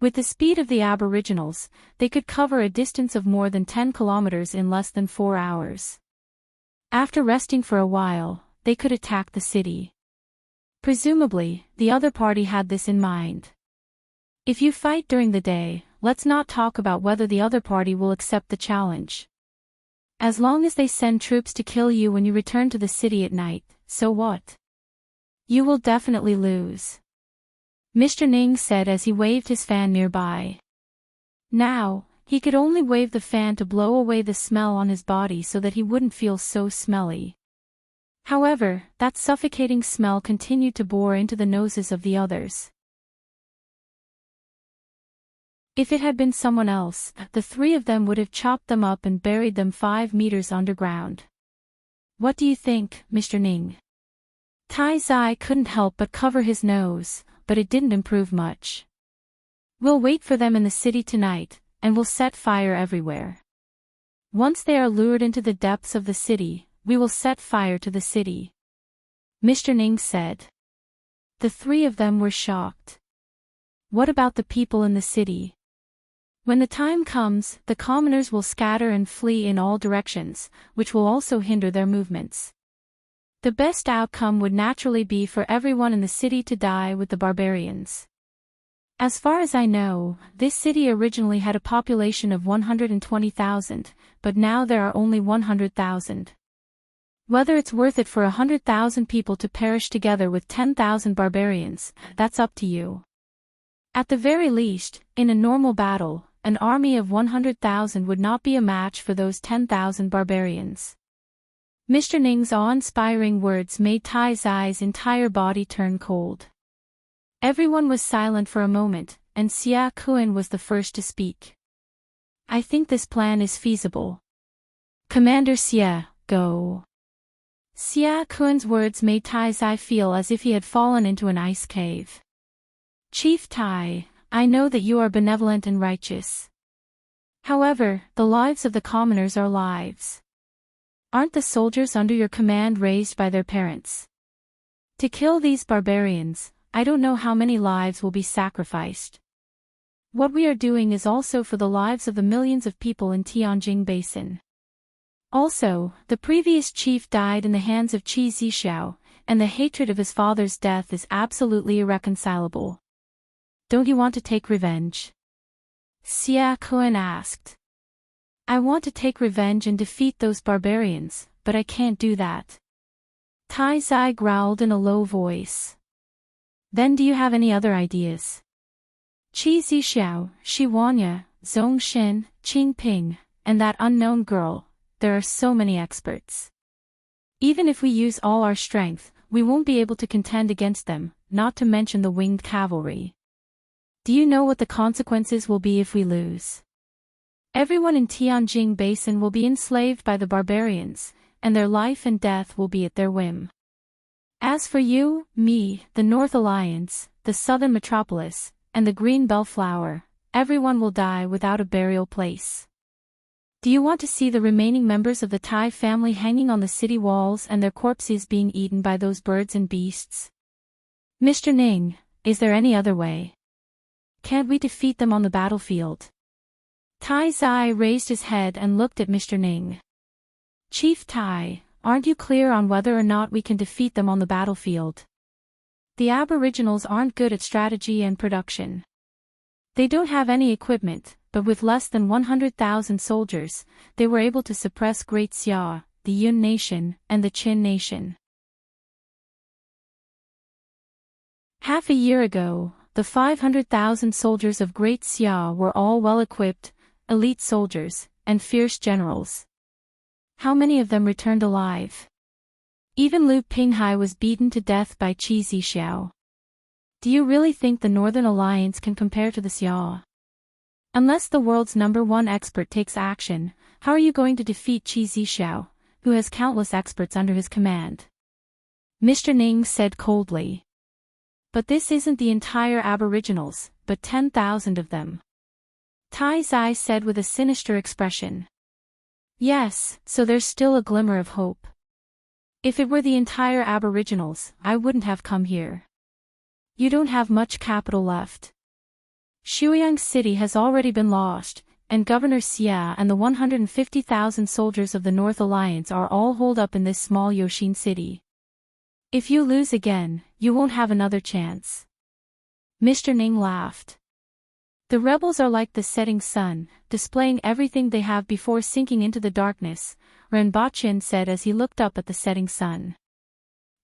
With the speed of the Aboriginals, they could cover a distance of more than 10 kilometers in less than 4 hours. After resting for a while, they could attack the city. Presumably, the other party had this in mind. If you fight during the day, let's not talk about whether the other party will accept the challenge. As long as they send troops to kill you when you return to the city at night, so what? You will definitely lose. Mr. Ning said as he waved his fan nearby. Now, he could only wave the fan to blow away the smell on his body so that he wouldn't feel so smelly. However, that suffocating smell continued to bore into the noses of the others. If it had been someone else, the three of them would have chopped them up and buried them 5 meters underground. What do you think, Mr. Ning? Tai Zai couldn't help but cover his nose, but it didn't improve much. We'll wait for them in the city tonight, and we'll set fire everywhere. Once they are lured into the depths of the city, we will set fire to the city. Mr. Ning said. The three of them were shocked. What about the people in the city? When the time comes, the commoners will scatter and flee in all directions, which will also hinder their movements. The best outcome would naturally be for everyone in the city to die with the barbarians. As far as I know, this city originally had a population of 120,000, but now there are only 100,000. Whether it's worth it for 100,000 people to perish together with 10,000 barbarians, that's up to you. At the very least, in a normal battle, an army of 100,000 would not be a match for those 10,000 barbarians. Mr. Ning's awe-inspiring words made Tai Zai's entire body turn cold. Everyone was silent for a moment, and Xia Kuan was the first to speak. I think this plan is feasible. Commander Xia, go. Xia Kuan's words made Tai Zai feel as if he had fallen into an ice cave. Chief Tai, I know that you are benevolent and righteous. However, the lives of the commoners are lives. Aren't the soldiers under your command raised by their parents? To kill these barbarians, I don't know how many lives will be sacrificed. What we are doing is also for the lives of the millions of people in Tianjin Basin. Also, the previous chief died in the hands of Qi Zixiao, and the hatred of his father's death is absolutely irreconcilable. Don't you want to take revenge? Xia Kuan asked. I want to take revenge and defeat those barbarians, but I can't do that. Tai Zai growled in a low voice. Then do you have any other ideas? Qi Zixiao, Shi Wanya, Zhong Xin, Qing Ping, and that unknown girl, there are so many experts. Even if we use all our strength, we won't be able to contend against them, not to mention the winged cavalry. Do you know what the consequences will be if we lose? Everyone in Tianjin Basin will be enslaved by the barbarians, and their life and death will be at their whim. As for you, me, the North Alliance, the Southern Metropolis, and the Green Bellflower, everyone will die without a burial place. Do you want to see the remaining members of the Tai family hanging on the city walls and their corpses being eaten by those birds and beasts? Mr. Ning, is there any other way? Can't we defeat them on the battlefield? Tai Zai raised his head and looked at Mr. Ning. Chief Tai, aren't you clear on whether or not we can defeat them on the battlefield? The Aboriginals aren't good at strategy and production. They don't have any equipment, but with less than 100,000 soldiers, they were able to suppress Great Xia, the Yun Nation, and the Qin Nation. Half a year ago, the 500,000 soldiers of Great Xia were all well-equipped, elite soldiers, and fierce generals. How many of them returned alive? Even Lu Pinghai was beaten to death by Qi Zixiao. Do you really think the Northern Alliance can compare to the Xia? Unless the world's #1 expert takes action, how are you going to defeat Qi Zixiao, who has countless experts under his command? Mr. Ning said coldly. But this isn't the entire Aboriginals, but 10,000 of them. Tai Zai said with a sinister expression. Yes, so there's still a glimmer of hope. If it were the entire Aboriginals, I wouldn't have come here. You don't have much capital left. Shuyang City has already been lost, and Governor Xia and the 150,000 soldiers of the North Alliance are all holed up in this small Yoshin city. If you lose again, you won't have another chance. Mr. Ning laughed. The rebels are like the setting sun, displaying everything they have before sinking into the darkness, Ren Bachin said as he looked up at the setting sun.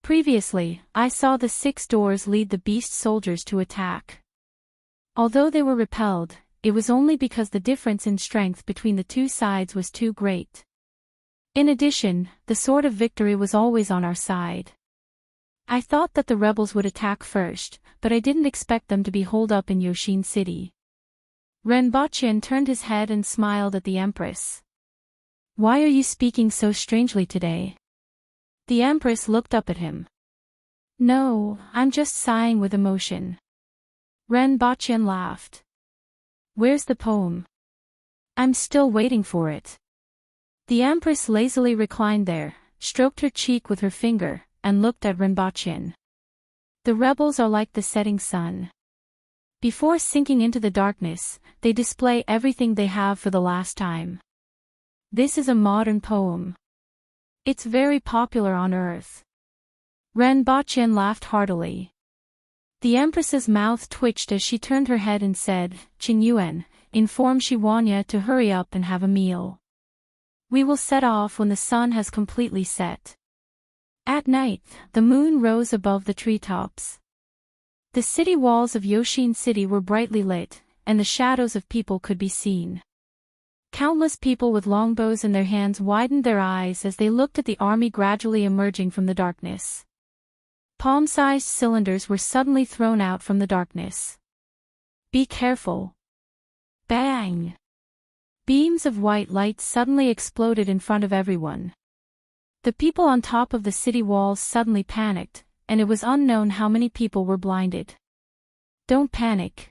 Previously, I saw the 6 doors lead the beast soldiers to attack. Although they were repelled, it was only because the difference in strength between the two sides was too great. In addition, the sword of victory was always on our side. I thought that the rebels would attack first, but I didn't expect them to be holed up in Yoshin City. Ren Bachin turned his head and smiled at the Empress. Why are you speaking so strangely today? The Empress looked up at him. No, I'm just sighing with emotion. Ren Bachin laughed. Where's the poem? I'm still waiting for it. The Empress lazily reclined there, stroked her cheek with her finger, and looked at Ren Bachin. The rebels are like the setting sun. Before sinking into the darkness, they display everything they have for the last time. This is a modern poem. It's very popular on Earth. Ren Bachin laughed heartily. The Empress's mouth twitched as she turned her head and said, Qing Yuan, inform Shiwanya to hurry up and have a meal. We will set off when the sun has completely set. At night, the moon rose above the treetops. The city walls of Yoshin City were brightly lit, and the shadows of people could be seen. Countless people with longbows in their hands widened their eyes as they looked at the army gradually emerging from the darkness. Palm-sized cylinders were suddenly thrown out from the darkness. Be careful. Bang! Beams of white light suddenly exploded in front of everyone. The people on top of the city walls suddenly panicked, and it was unknown how many people were blinded. Don't panic.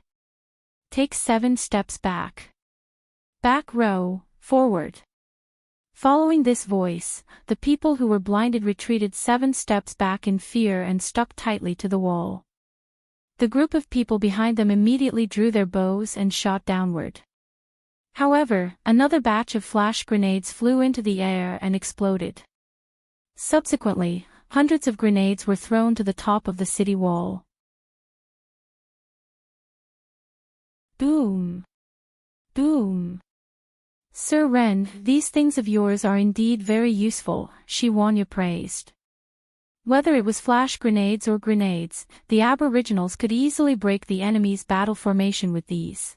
Take 7 steps back. Back row, forward. Following this voice, the people who were blinded retreated 7 steps back in fear and stuck tightly to the wall. The group of people behind them immediately drew their bows and shot downward. However, another batch of flash grenades flew into the air and exploded. Subsequently, hundreds of grenades were thrown to the top of the city wall. Boom! Boom! Sir Ren, these things of yours are indeed very useful, Shiwanya praised. Whether it was flash grenades or grenades, the Aboriginals could easily break the enemy's battle formation with these.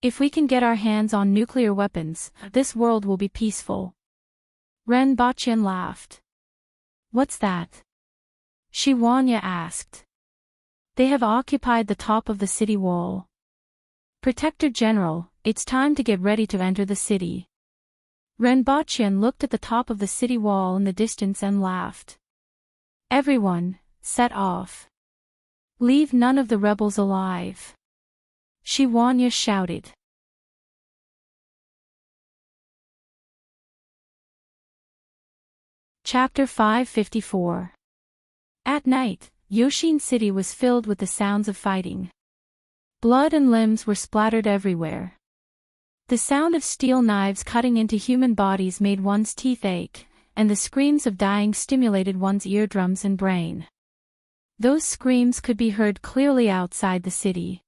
If we can get our hands on nuclear weapons, this world will be peaceful. Ren Bachin laughed. What's that? Shiwanya asked. They have occupied the top of the city wall. Protector General, it's time to get ready to enter the city. Ren Bachin looked at the top of the city wall in the distance and laughed. Everyone, set off. Leave none of the rebels alive. Shiwanya shouted. Chapter 554. At night, Yoshin City was filled with the sounds of fighting. Blood and limbs were splattered everywhere. The sound of steel knives cutting into human bodies made one's teeth ache, and the screams of dying stimulated one's eardrums and brain. Those screams could be heard clearly outside the city.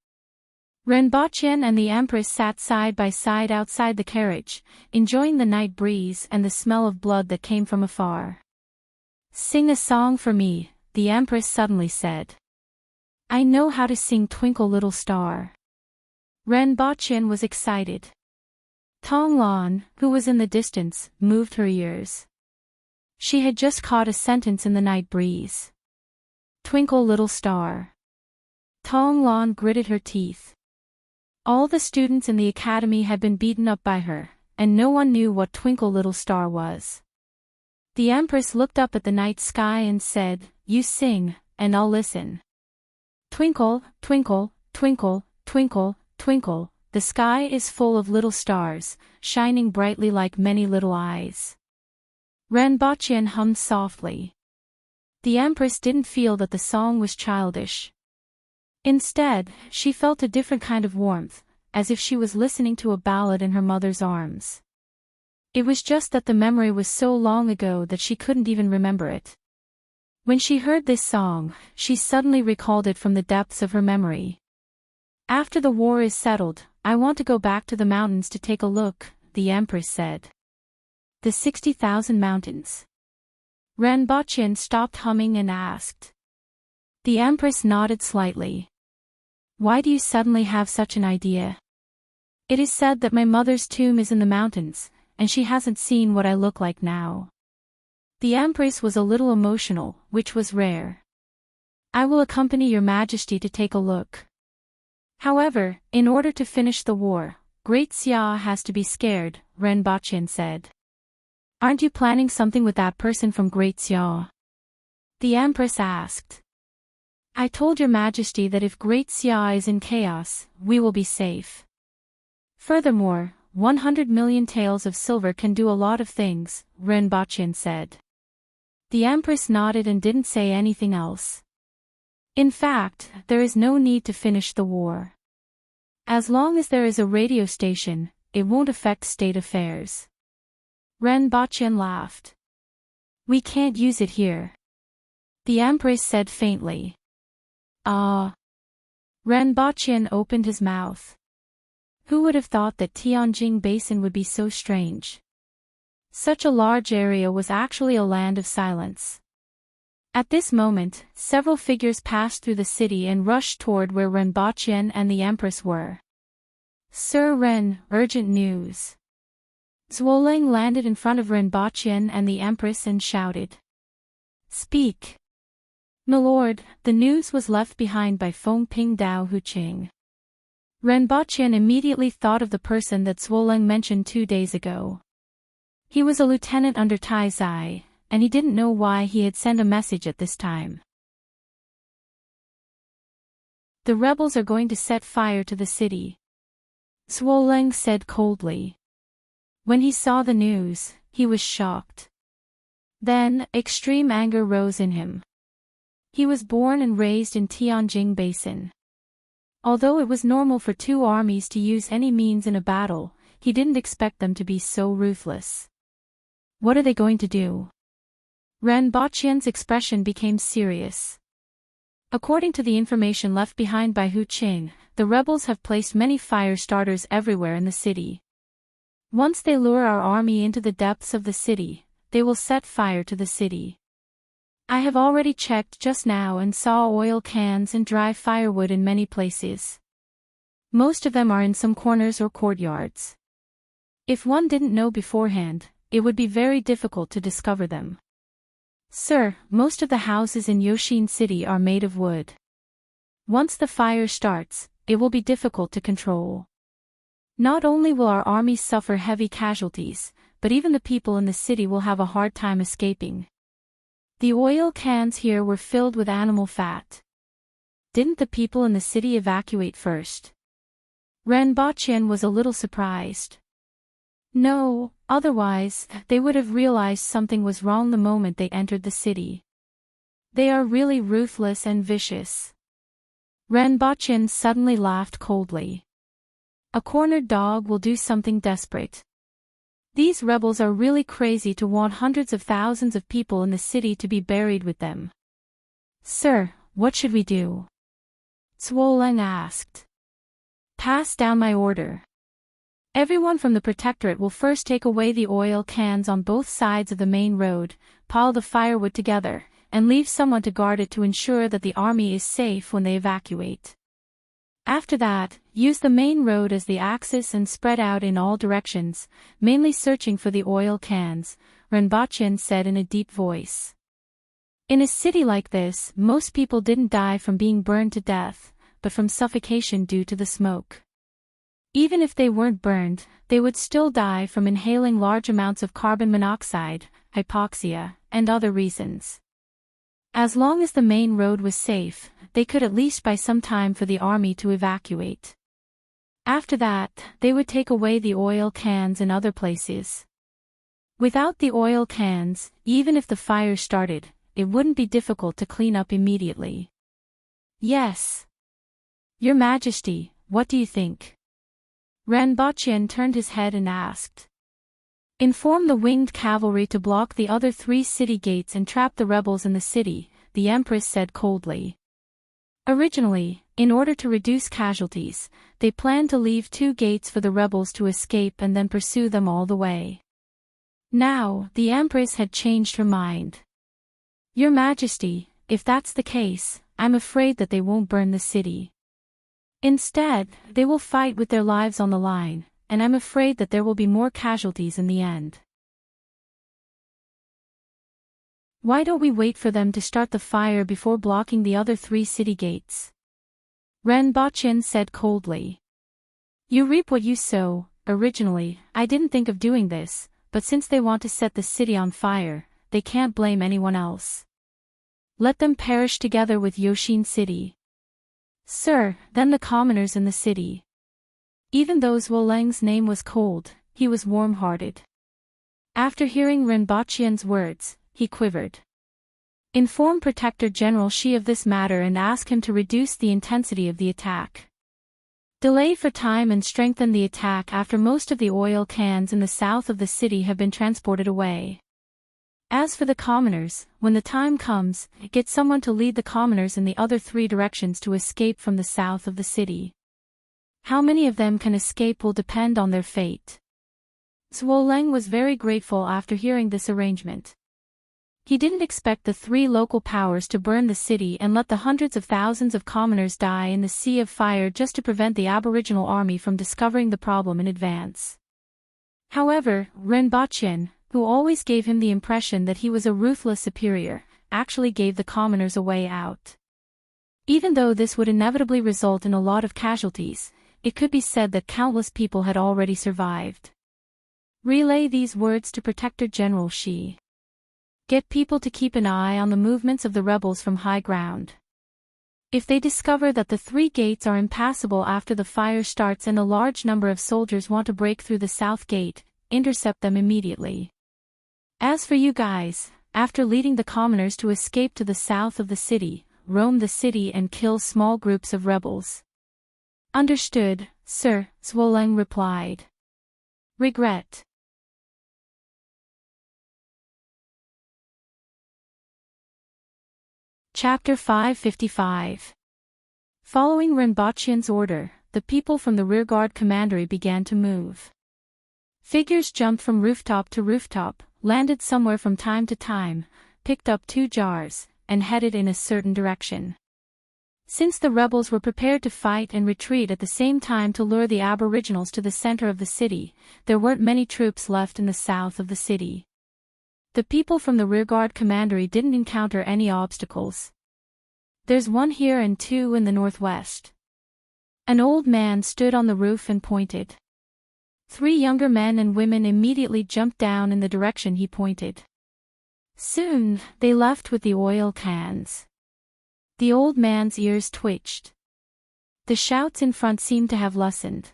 Ren Bachin and the Empress sat side by side outside the carriage, enjoying the night breeze and the smell of blood that came from afar. Sing a song for me, the Empress suddenly said. I know how to sing Twinkle Little Star. Ren Bachin was excited. Tonglan, who was in the distance, moved her ears. She had just caught a sentence in the night breeze. Twinkle Little Star. Tonglan gritted her teeth. All the students in the academy had been beaten up by her, and no one knew what Twinkle Little Star was. The Empress looked up at the night sky and said, You sing, and I'll listen. Twinkle, twinkle, twinkle, twinkle, twinkle, the sky is full of little stars, shining brightly like many little eyes. Renbochin hummed softly. The Empress didn't feel that the song was childish. Instead, she felt a different kind of warmth, as if she was listening to a ballad in her mother's arms. It was just that the memory was so long ago that she couldn't even remember it. When she heard this song, she suddenly recalled it from the depths of her memory. After the war is settled, I want to go back to the mountains to take a look, the Empress said. The 60,000 mountains. Renbochin stopped humming and asked. The Empress nodded slightly. Why do you suddenly have such an idea? It is said that my mother's tomb is in the mountains, and she hasn't seen what I look like now. The Empress was a little emotional, which was rare. I will accompany your Majesty to take a look. However, in order to finish the war, Great Xia has to be scared, Renbochin said. Aren't you planning something with that person from Great Xia? The Empress asked. I told your Majesty that if Great Xia is in chaos, we will be safe. Furthermore, 100 million taels of silver can do a lot of things, Renbochin said. The Empress nodded and didn't say anything else. In fact, there is no need to finish the war. As long as there is a radio station, it won't affect state affairs. Renbochin laughed. We can't use it here. The Empress said faintly. Ah. Renbochin opened his mouth. Who would have thought that Tianjin Basin would be so strange? Such a large area was actually a land of silence. At this moment, several figures passed through the city and rushed toward where Renbochin and the Empress were. Sir Ren, urgent news. Zhuolang landed in front of Renbochin and the Empress and shouted. Speak. Milord, the news was left behind by Fengping Dao Huqing. Renbochin immediately thought of the person that Zhuolang mentioned 2 days ago. He was a lieutenant under Tai Zai, and he didn't know why he had sent a message at this time. The rebels are going to set fire to the city. Zhuolang said coldly. When he saw the news, he was shocked. Then, extreme anger rose in him. He was born and raised in Tianjin Basin. Although it was normal for two armies to use any means in a battle, he didn't expect them to be so ruthless. What are they going to do? Renbochin's expression became serious. According to the information left behind by Hu Qing, the rebels have placed many fire starters everywhere in the city. Once they lure our army into the depths of the city, they will set fire to the city. I have already checked just now and saw oil cans and dry firewood in many places. Most of them are in some corners or courtyards. If one didn't know beforehand, it would be very difficult to discover them. Sir, most of the houses in Yoshin City are made of wood. Once the fire starts, it will be difficult to control. Not only will our army suffer heavy casualties, but even the people in the city will have a hard time escaping. The oil cans here were filled with animal fat. Didn't the people in the city evacuate first? Renbochin was a little surprised. No, otherwise, they would have realized something was wrong the moment they entered the city. They are really ruthless and vicious. Renbochin suddenly laughed coldly. A cornered dog will do something desperate. These rebels are really crazy to want hundreds of thousands of people in the city to be buried with them. Sir, what should we do? Zhuolang asked. Pass down my order. Everyone from the protectorate will first take away the oil cans on both sides of the main road, pile the firewood together, and leave someone to guard it to ensure that the army is safe when they evacuate. After that, use the main road as the axis and spread out in all directions, mainly searching for the oil cans, Renbochin said in a deep voice. In a city like this, most people didn't die from being burned to death, but from suffocation due to the smoke. Even if they weren't burned, they would still die from inhaling large amounts of carbon monoxide, hypoxia, and other reasons. As long as the main road was safe, they could at least buy some time for the army to evacuate. After that, they would take away the oil cans in other places. Without the oil cans, even if the fire started, it wouldn't be difficult to clean up immediately. Yes. Your Majesty, what do you think? Ranbachian turned his head and asked. Inform the winged cavalry to block the other 3 city gates and trap the rebels in the city, the Empress said coldly. Originally, in order to reduce casualties, they planned to leave 2 gates for the rebels to escape and then pursue them all the way. Now, the Empress had changed her mind. Your Majesty, if that's the case, I'm afraid that they won't burn the city. Instead, they will fight with their lives on the line, and I'm afraid that there will be more casualties in the end. Why don't we wait for them to start the fire before blocking the other 3 city gates? Ranbachian said coldly. You reap what you sow. Originally, I didn't think of doing this, but since they want to set the city on fire, they can't blame anyone else. Let them perish together with Yoshin City. Sir, then the commoners in the city. Even though Zhuoleng's name was cold, he was warm-hearted. After hearing Ranbachian's words, he quivered. Inform Protector General Shi of this matter and ask him to reduce the intensity of the attack. Delay for time and strengthen the attack after most of the oil cans in the south of the city have been transported away. As for the commoners, when the time comes, get someone to lead the commoners in the other 3 directions to escape from the south of the city. How many of them can escape will depend on their fate. Zhuoleng was very grateful after hearing this arrangement. He didn't expect the 3 local powers to burn the city and let the hundreds of thousands of commoners die in the sea of fire just to prevent the aboriginal army from discovering the problem in advance. However, Ranbachian, who always gave him the impression that he was a ruthless superior, actually gave the commoners a way out. Even though this would inevitably result in a lot of casualties, it could be said that countless people had already survived. Relay these words to Protector General Shi. Get people to keep an eye on the movements of the rebels from high ground. If they discover that the 3 gates are impassable after the fire starts and a large number of soldiers want to break through the south gate, intercept them immediately. As for you guys, after leading the commoners to escape to the south of the city, roam the city and kill small groups of rebels. Understood, sir, Zhuoleng replied. Regret. Chapter 555. Following Ranbachian's order, the people from the rearguard commandery began to move. Figures jumped from rooftop to rooftop, landed somewhere from time to time, picked up 2 jars, and headed in a certain direction. Since the rebels were prepared to fight and retreat at the same time to lure the aboriginals to the center of the city, there weren't many troops left in the south of the city. The people from the rearguard commandery didn't encounter any obstacles. There's 1 here and 2 in the northwest. An old man stood on the roof and pointed. 3 younger men and women immediately jumped down in the direction he pointed. Soon, they left with the oil cans. The old man's ears twitched. The shouts in front seemed to have lessened.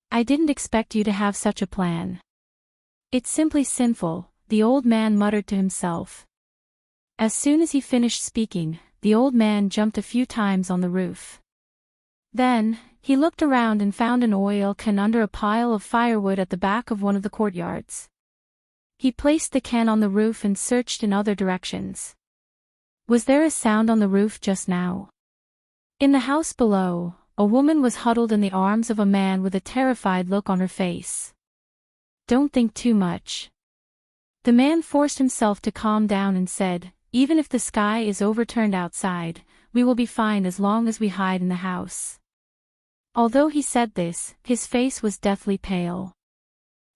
I didn't expect you to have such a plan. It's simply sinful, the old man muttered to himself. As soon as he finished speaking, the old man jumped a few times on the roof. Then, he looked around and found an oil can under a pile of firewood at the back of one of the courtyards. He placed the can on the roof and searched in other directions. Was there a sound on the roof just now? In the house below, a woman was huddled in the arms of a man with a terrified look on her face. Don't think too much. The man forced himself to calm down and said, even if the sky is overturned outside, we will be fine as long as we hide in the house. Although he said this, his face was deathly pale.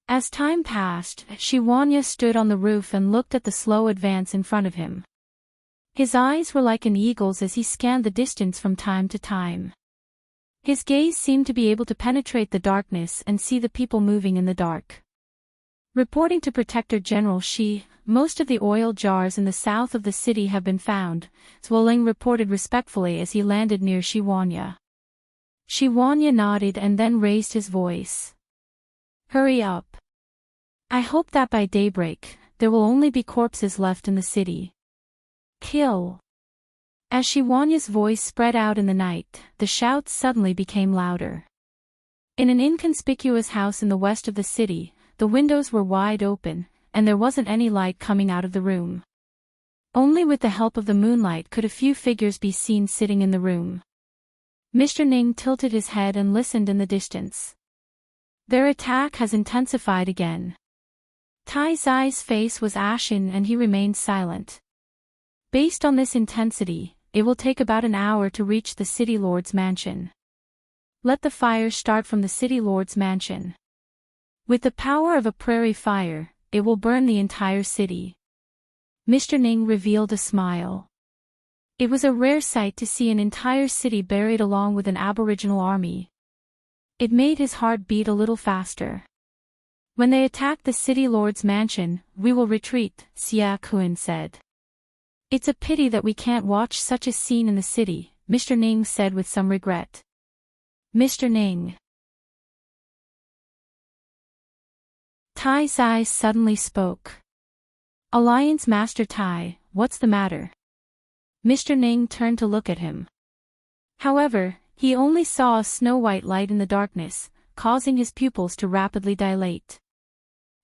As time passed, Shiwanya stood on the roof and looked at the slow advance in front of him. His eyes were like an eagle's as he scanned the distance from time to time. His gaze seemed to be able to penetrate the darkness and see the people moving in the dark. Reporting to Protector General Shi, most of the oil jars in the south of the city have been found, Zhuoleng reported respectfully as he landed near Shiwanya. Shiwanya nodded and then raised his voice. Hurry up. I hope that by daybreak, there will only be corpses left in the city. Kill. As Shiwanya's voice spread out in the night, the shouts suddenly became louder. In an inconspicuous house in the west of the city, the windows were wide open, and there wasn't any light coming out of the room. Only with the help of the moonlight could a few figures be seen sitting in the room. Mr. Ning tilted his head and listened in the distance. Their attack has intensified again. Tai Zai's face was ashen and he remained silent. Based on this intensity, it will take about an hour to reach the city lord's mansion. Let the fire start from the city lord's mansion. With the power of a prairie fire, it will burn the entire city. Mr. Ning revealed a smile. It was a rare sight to see an entire city buried along with an aboriginal army. It made his heart beat a little faster. When they attack the city lord's mansion, we will retreat, Xia Kun said. It's a pity that we can't watch such a scene in the city, Mr. Ning said with some regret. Mr. Ning. Tai Zai suddenly spoke. Alliance Master Tai, what's the matter? Mr. Ning turned to look at him. However, he only saw a snow-white light in the darkness, causing his pupils to rapidly dilate.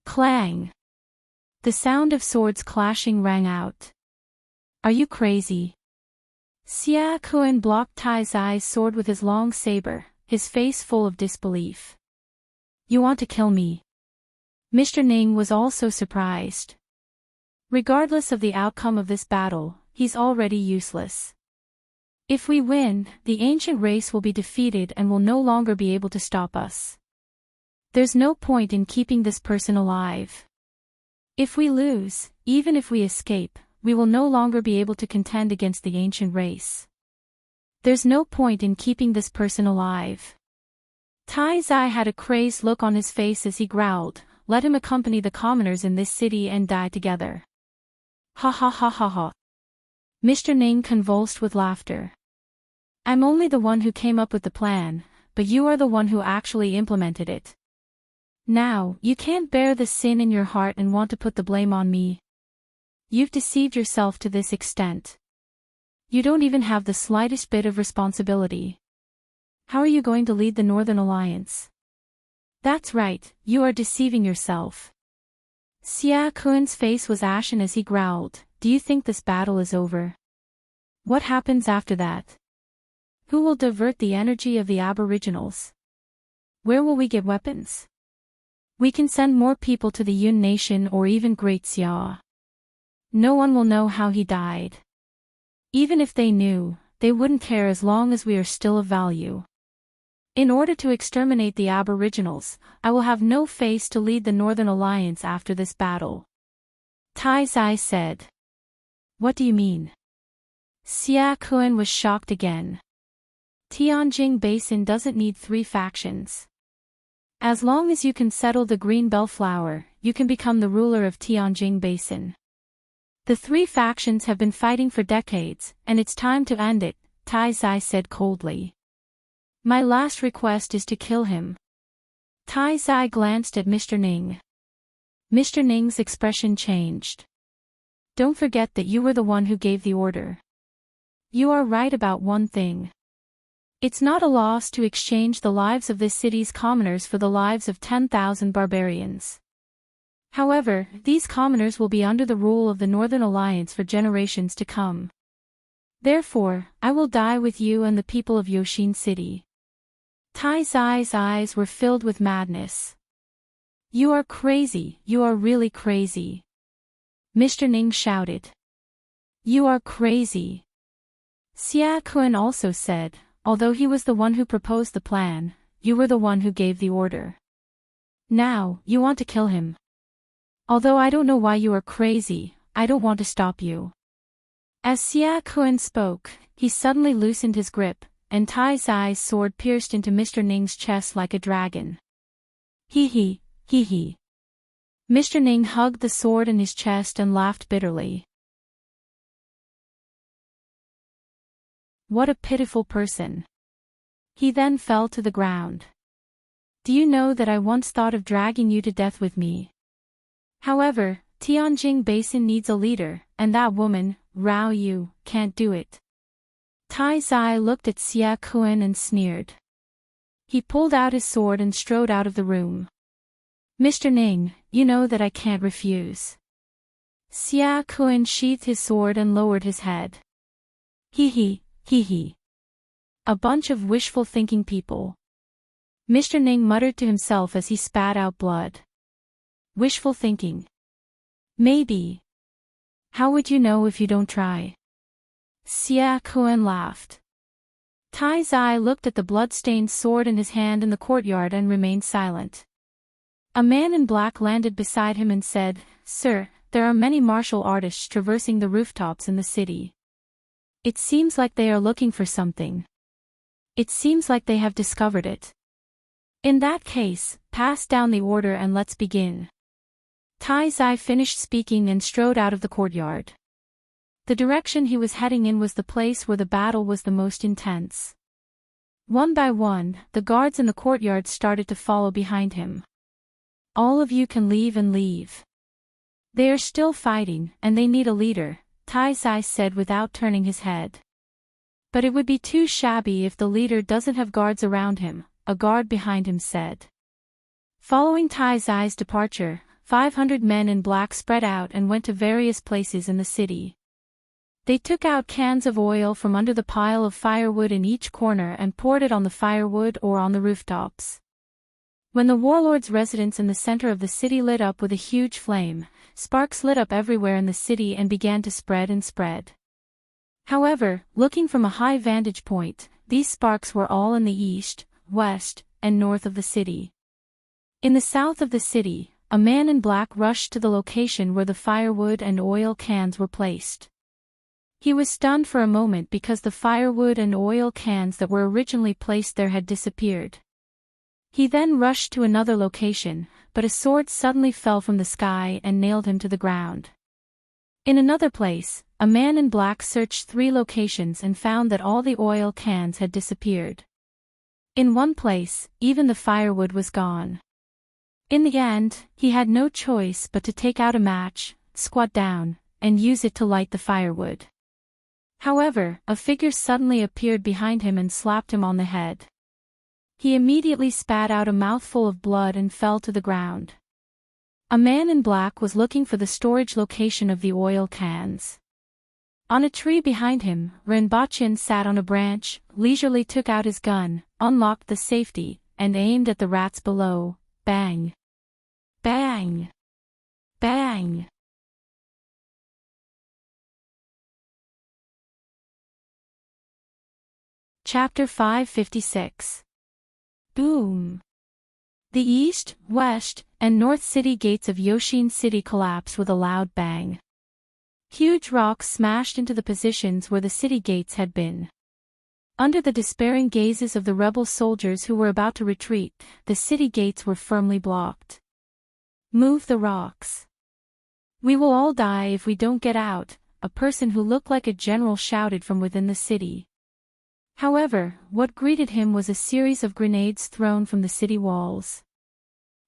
Clang! The sound of swords clashing rang out. Are you crazy? Xia Kun blocked Tai Zai's sword with his long saber, his face full of disbelief. You want to kill me? Mr. Ning was also surprised. Regardless of the outcome of this battle, he's already useless. If we win, the ancient race will be defeated and will no longer be able to stop us. There's no point in keeping this person alive. If we lose, even if we escape, we will no longer be able to contend against the ancient race. There's no point in keeping this person alive. Tai Zai had a crazed look on his face as he growled, let him accompany the commoners in this city and die together. Ha ha ha ha ha. Mr. Ning convulsed with laughter. I'm only the one who came up with the plan, but you are the one who actually implemented it. Now, you can't bear the sin in your heart and want to put the blame on me. You've deceived yourself to this extent. You don't even have the slightest bit of responsibility. How are you going to lead the Northern Alliance? That's right, you are deceiving yourself. Xia Kun's face was ashen as he growled, do you think this battle is over? What happens after that? Who will divert the energy of the aboriginals? Where will we get weapons? We can send more people to the Yun Nation or even Great Xia. No one will know how he died. Even if they knew, they wouldn't care as long as we are still of value. In order to exterminate the aboriginals, I will have no face to lead the Northern Alliance after this battle. Tai Zai said. What do you mean? Xia Kun was shocked again. Tianjing Basin doesn't need 3 factions. As long as you can settle the Green Bellflower, you can become the ruler of Tianjing Basin. The 3 factions have been fighting for decades, and it's time to end it, Tai Zai said coldly. My last request is to kill him. Tai Zai glanced at Mr. Ning. Mr. Ning's expression changed. Don't forget that you were the one who gave the order. You are right about one thing. It's not a loss to exchange the lives of this city's commoners for the lives of 10,000 barbarians. However, these commoners will be under the rule of the Northern Alliance for generations to come. Therefore, I will die with you and the people of Yoshin City. Tai Zai's eyes were filled with madness. You are crazy, you are really crazy. Mr. Ning shouted. You are crazy. Xia Kun also said, although he was the one who proposed the plan, you were the one who gave the order. Now, you want to kill him. Although I don't know why you are crazy, I don't want to stop you. As Xia Kun spoke, he suddenly loosened his grip, and Tai Zai's sword pierced into Mr. Ning's chest like a dragon. Hee hee, hee hee. Mr. Ning hugged the sword in his chest and laughed bitterly. What a pitiful person. He then fell to the ground. Do you know that I once thought of dragging you to death with me? However, Tianjing Basin needs a leader, and that woman, Rao Yu, can't do it. Tai Zai looked at Xia Kuan and sneered. He pulled out his sword and strode out of the room. Mr. Ning, you know that I can't refuse. Xia Kuan sheathed his sword and lowered his head. Hee hee. A bunch of wishful thinking people. Mr. Ning muttered to himself as he spat out blood. Wishful thinking. Maybe. How would you know if you don't try? Xia Kuan laughed. Tai Zai looked at the blood-stained sword in his hand in the courtyard and remained silent. A man in black landed beside him and said, Sir, there are many martial artists traversing the rooftops in the city. It seems like they are looking for something. It seems like they have discovered it. In that case, pass down the order and let's begin. Tai Zai finished speaking and strode out of the courtyard. The direction he was heading in was the place where the battle was the most intense. One by one, the guards in the courtyard started to follow behind him. All of you can leave and leave. They are still fighting, and they need a leader, Tai Zai said without turning his head. But it would be too shabby if the leader doesn't have guards around him, a guard behind him said. Following Tai Zai's departure, 500 men in black spread out and went to various places in the city. They took out cans of oil from under the pile of firewood in each corner and poured it on the firewood or on the rooftops. When the warlord's residence in the center of the city lit up with a huge flame, sparks lit up everywhere in the city and began to spread and spread. However, looking from a high vantage point, these sparks were all in the east, west, and north of the city. In the south of the city, a man in black rushed to the location where the firewood and oil cans were placed. He was stunned for a moment because the firewood and oil cans that were originally placed there had disappeared. He then rushed to another location, but a sword suddenly fell from the sky and nailed him to the ground. In another place, a man in black searched 3 locations and found that all the oil cans had disappeared. In one place, even the firewood was gone. In the end, he had no choice but to take out a match, squat down, and use it to light the firewood. However, a figure suddenly appeared behind him and slapped him on the head. He immediately spat out a mouthful of blood and fell to the ground. A man in black was looking for the storage location of the oil cans. On a tree behind him, Renbachin sat on a branch, leisurely took out his gun, unlocked the safety, and aimed at the rats below. Bang! Bang! Bang! Chapter 556. Boom! The east, west, and north city gates of Yoshin City collapsed with a loud bang. Huge rocks smashed into the positions where the city gates had been. Under the despairing gazes of the rebel soldiers who were about to retreat, the city gates were firmly blocked. Move the rocks. We will all die if we don't get out, a person who looked like a general shouted from within the city. However, what greeted him was a series of grenades thrown from the city walls.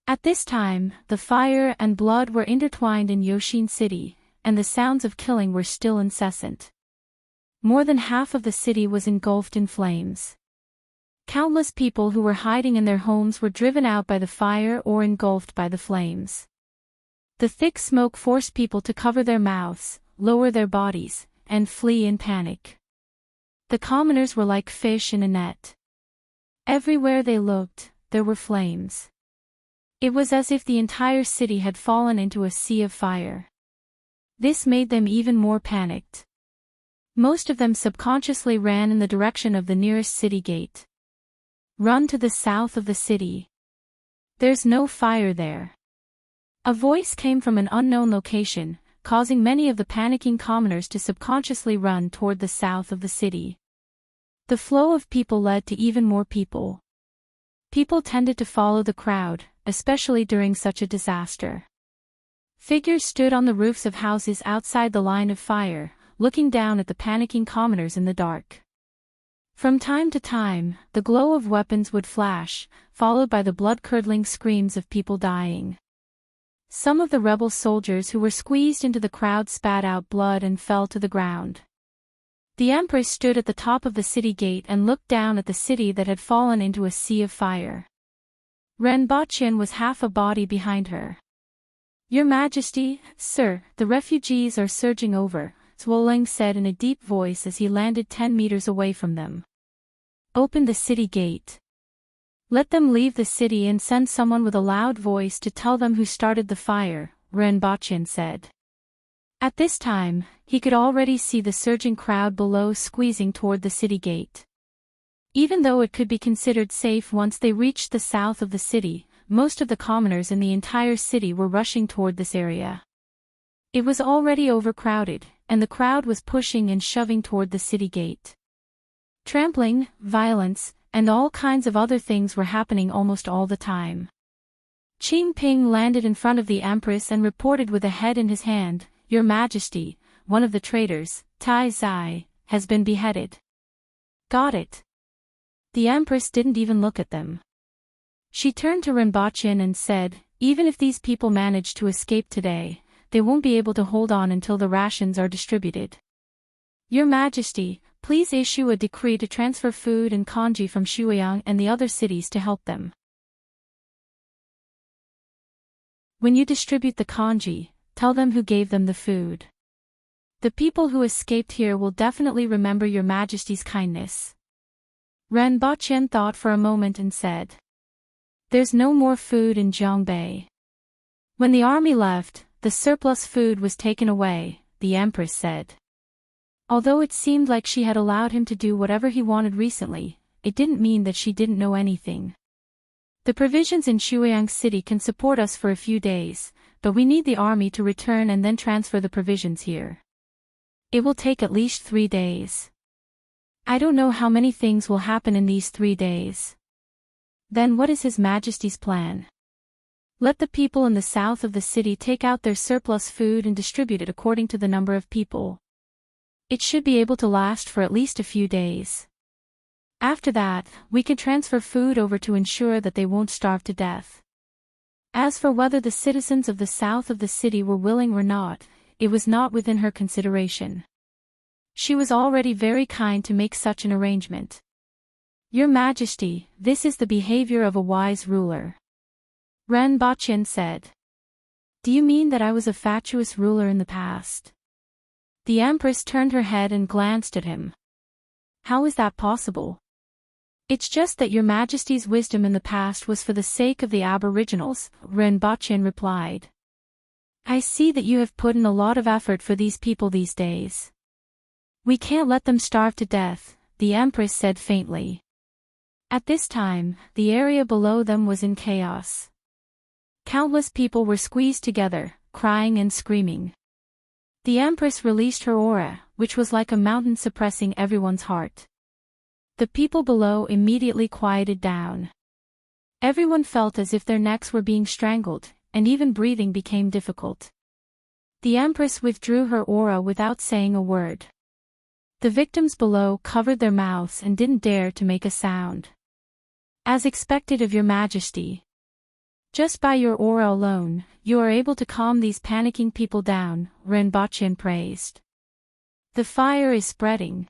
At this time, the fire and blood were intertwined in Yoshin City, and the sounds of killing were still incessant. More than half of the city was engulfed in flames. Countless people who were hiding in their homes were driven out by the fire or engulfed by the flames. The thick smoke forced people to cover their mouths, lower their bodies, and flee in panic. The commoners were like fish in a net. Everywhere they looked, there were flames. It was as if the entire city had fallen into a sea of fire. This made them even more panicked. Most of them subconsciously ran in the direction of the nearest city gate. Run to the south of the city. There's no fire there. A voice came from an unknown location, causing many of the panicking commoners to subconsciously run toward the south of the city. The flow of people led to even more people. People tended to follow the crowd, especially during such a disaster. Figures stood on the roofs of houses outside the line of fire, looking down at the panicking commoners in the dark. From time to time, the glow of weapons would flash, followed by the blood-curdling screams of people dying. Some of the rebel soldiers who were squeezed into the crowd spat out blood and fell to the ground. The Empress stood at the top of the city gate and looked down at the city that had fallen into a sea of fire. Renbochin was half a body behind her. "Your Majesty, sir, the refugees are surging over," Zhuoling said in a deep voice as he landed 10 meters away from them. "Open the city gate. Let them leave the city and send someone with a loud voice to tell them who started the fire," Renbochin said. At this time, he could already see the surging crowd below squeezing toward the city gate. Even though it could be considered safe once they reached the south of the city, most of the commoners in the entire city were rushing toward this area. It was already overcrowded, and the crowd was pushing and shoving toward the city gate. Trampling, violence, and all kinds of other things were happening almost all the time. Qing Ping landed in front of the Empress and reported with a head in his hand, "Your Majesty, one of the traitors, Tai Zai, has been beheaded." "Got it." The Empress didn't even look at them. She turned to Renbochin and said, "Even if these people manage to escape today, they won't be able to hold on until the rations are distributed. Your Majesty, please issue a decree to transfer food and kanji from Shuiyang and the other cities to help them. When you distribute the kanji, tell them who gave them the food. The people who escaped here will definitely remember your Majesty's kindness." Renbochin thought for a moment and said, "There's no more food in Zhongbei." When the army left, the surplus food was taken away, the Empress said. Although it seemed like she had allowed him to do whatever he wanted recently, it didn't mean that she didn't know anything. "The provisions in Shuiyang City can support us for a few days, but we need the army to return and then transfer the provisions here. It will take at least 3 days. I don't know how many things will happen in these 3 days." "Then what is His Majesty's plan?" "Let the people in the south of the city take out their surplus food and distribute it according to the number of people. It should be able to last for at least a few days. After that, we can transfer food over to ensure that they won't starve to death." As for whether the citizens of the south of the city were willing or not, it was not within her consideration. She was already very kind to make such an arrangement. "Your Majesty, this is the behavior of a wise ruler," Renbochin said. "Do you mean that I was a fatuous ruler in the past?" The Empress turned her head and glanced at him. "How is that possible?" "It's just that your Majesty's wisdom in the past was for the sake of the Aboriginals," Renbochin replied. "I see that you have put in a lot of effort for these people these days." "We can't let them starve to death," the Empress said faintly. At this time, the area below them was in chaos. Countless people were squeezed together, crying and screaming. The Empress released her aura, which was like a mountain suppressing everyone's heart. The people below immediately quieted down. Everyone felt as if their necks were being strangled, and even breathing became difficult. The Empress withdrew her aura without saying a word. The victims below covered their mouths and didn't dare to make a sound. "As expected of your Majesty. Just by your aura alone, you are able to calm these panicking people down," Renbochin praised. "The fire is spreading."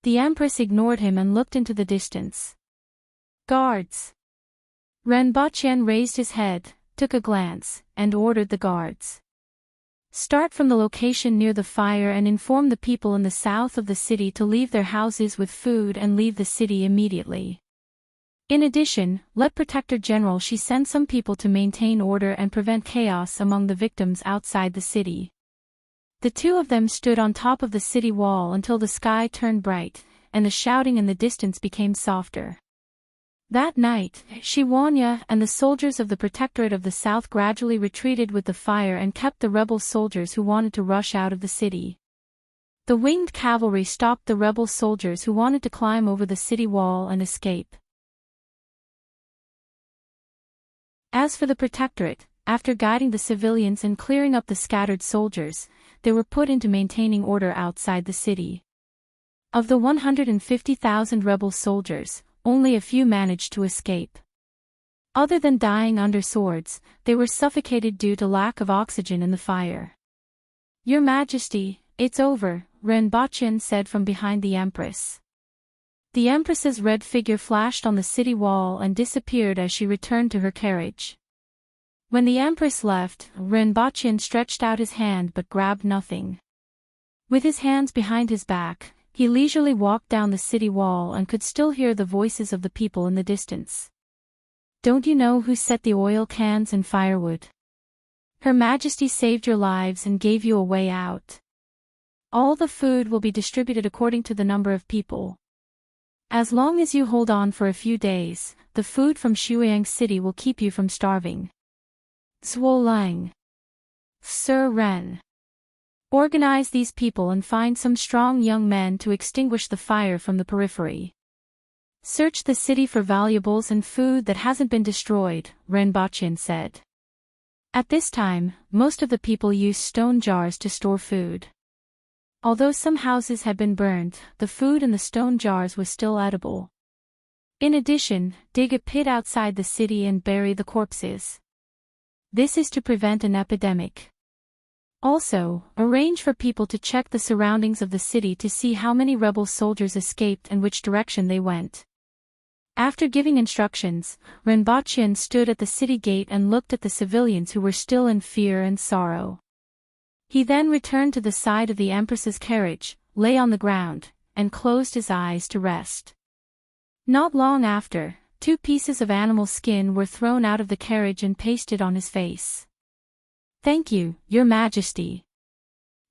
The Empress ignored him and looked into the distance. "Guards!" Renbochin raised his head, took a glance, and ordered the guards. "Start from the location near the fire and inform the people in the south of the city to leave their houses with food and leave the city immediately. In addition, let Protector General Shi send some people to maintain order and prevent chaos among the victims outside the city." The two of them stood on top of the city wall until the sky turned bright, and the shouting in the distance became softer. That night, Shi Wanya and the soldiers of the Protectorate of the South gradually retreated with the fire and kept the rebel soldiers who wanted to rush out of the city. The winged cavalry stopped the rebel soldiers who wanted to climb over the city wall and escape. As for the Protectorate, after guiding the civilians and clearing up the scattered soldiers, they were put into maintaining order outside the city. Of the 150,000 rebel soldiers, only a few managed to escape. Other than dying under swords, they were suffocated due to lack of oxygen in the fire. "Your Majesty, it's over," Renbochin said from behind the Empress. The Empress's red figure flashed on the city wall and disappeared as she returned to her carriage. When the Empress left, Renbochin stretched out his hand but grabbed nothing. With his hands behind his back, he leisurely walked down the city wall and could still hear the voices of the people in the distance. "Don't you know who set the oil cans and firewood? Her Majesty saved your lives and gave you a way out. All the food will be distributed according to the number of people. As long as you hold on for a few days, the food from Shuiyang City will keep you from starving." Zhuo Lang. Sir Ren. Organize these people and find some strong young men to extinguish the fire from the periphery. Search the city for valuables and food that hasn't been destroyed, Renbochin said. At this time, most of the people used stone jars to store food. Although some houses had been burned, the food in the stone jars was still edible. In addition, dig a pit outside the city and bury the corpses. This is to prevent an epidemic. Also, arrange for people to check the surroundings of the city to see how many rebel soldiers escaped and which direction they went. After giving instructions, Renbochin stood at the city gate and looked at the civilians who were still in fear and sorrow. He then returned to the side of the Empress's carriage, lay on the ground, and closed his eyes to rest. Not long after, 2 pieces of animal skin were thrown out of the carriage and pasted on his face. "Thank you, Your Majesty."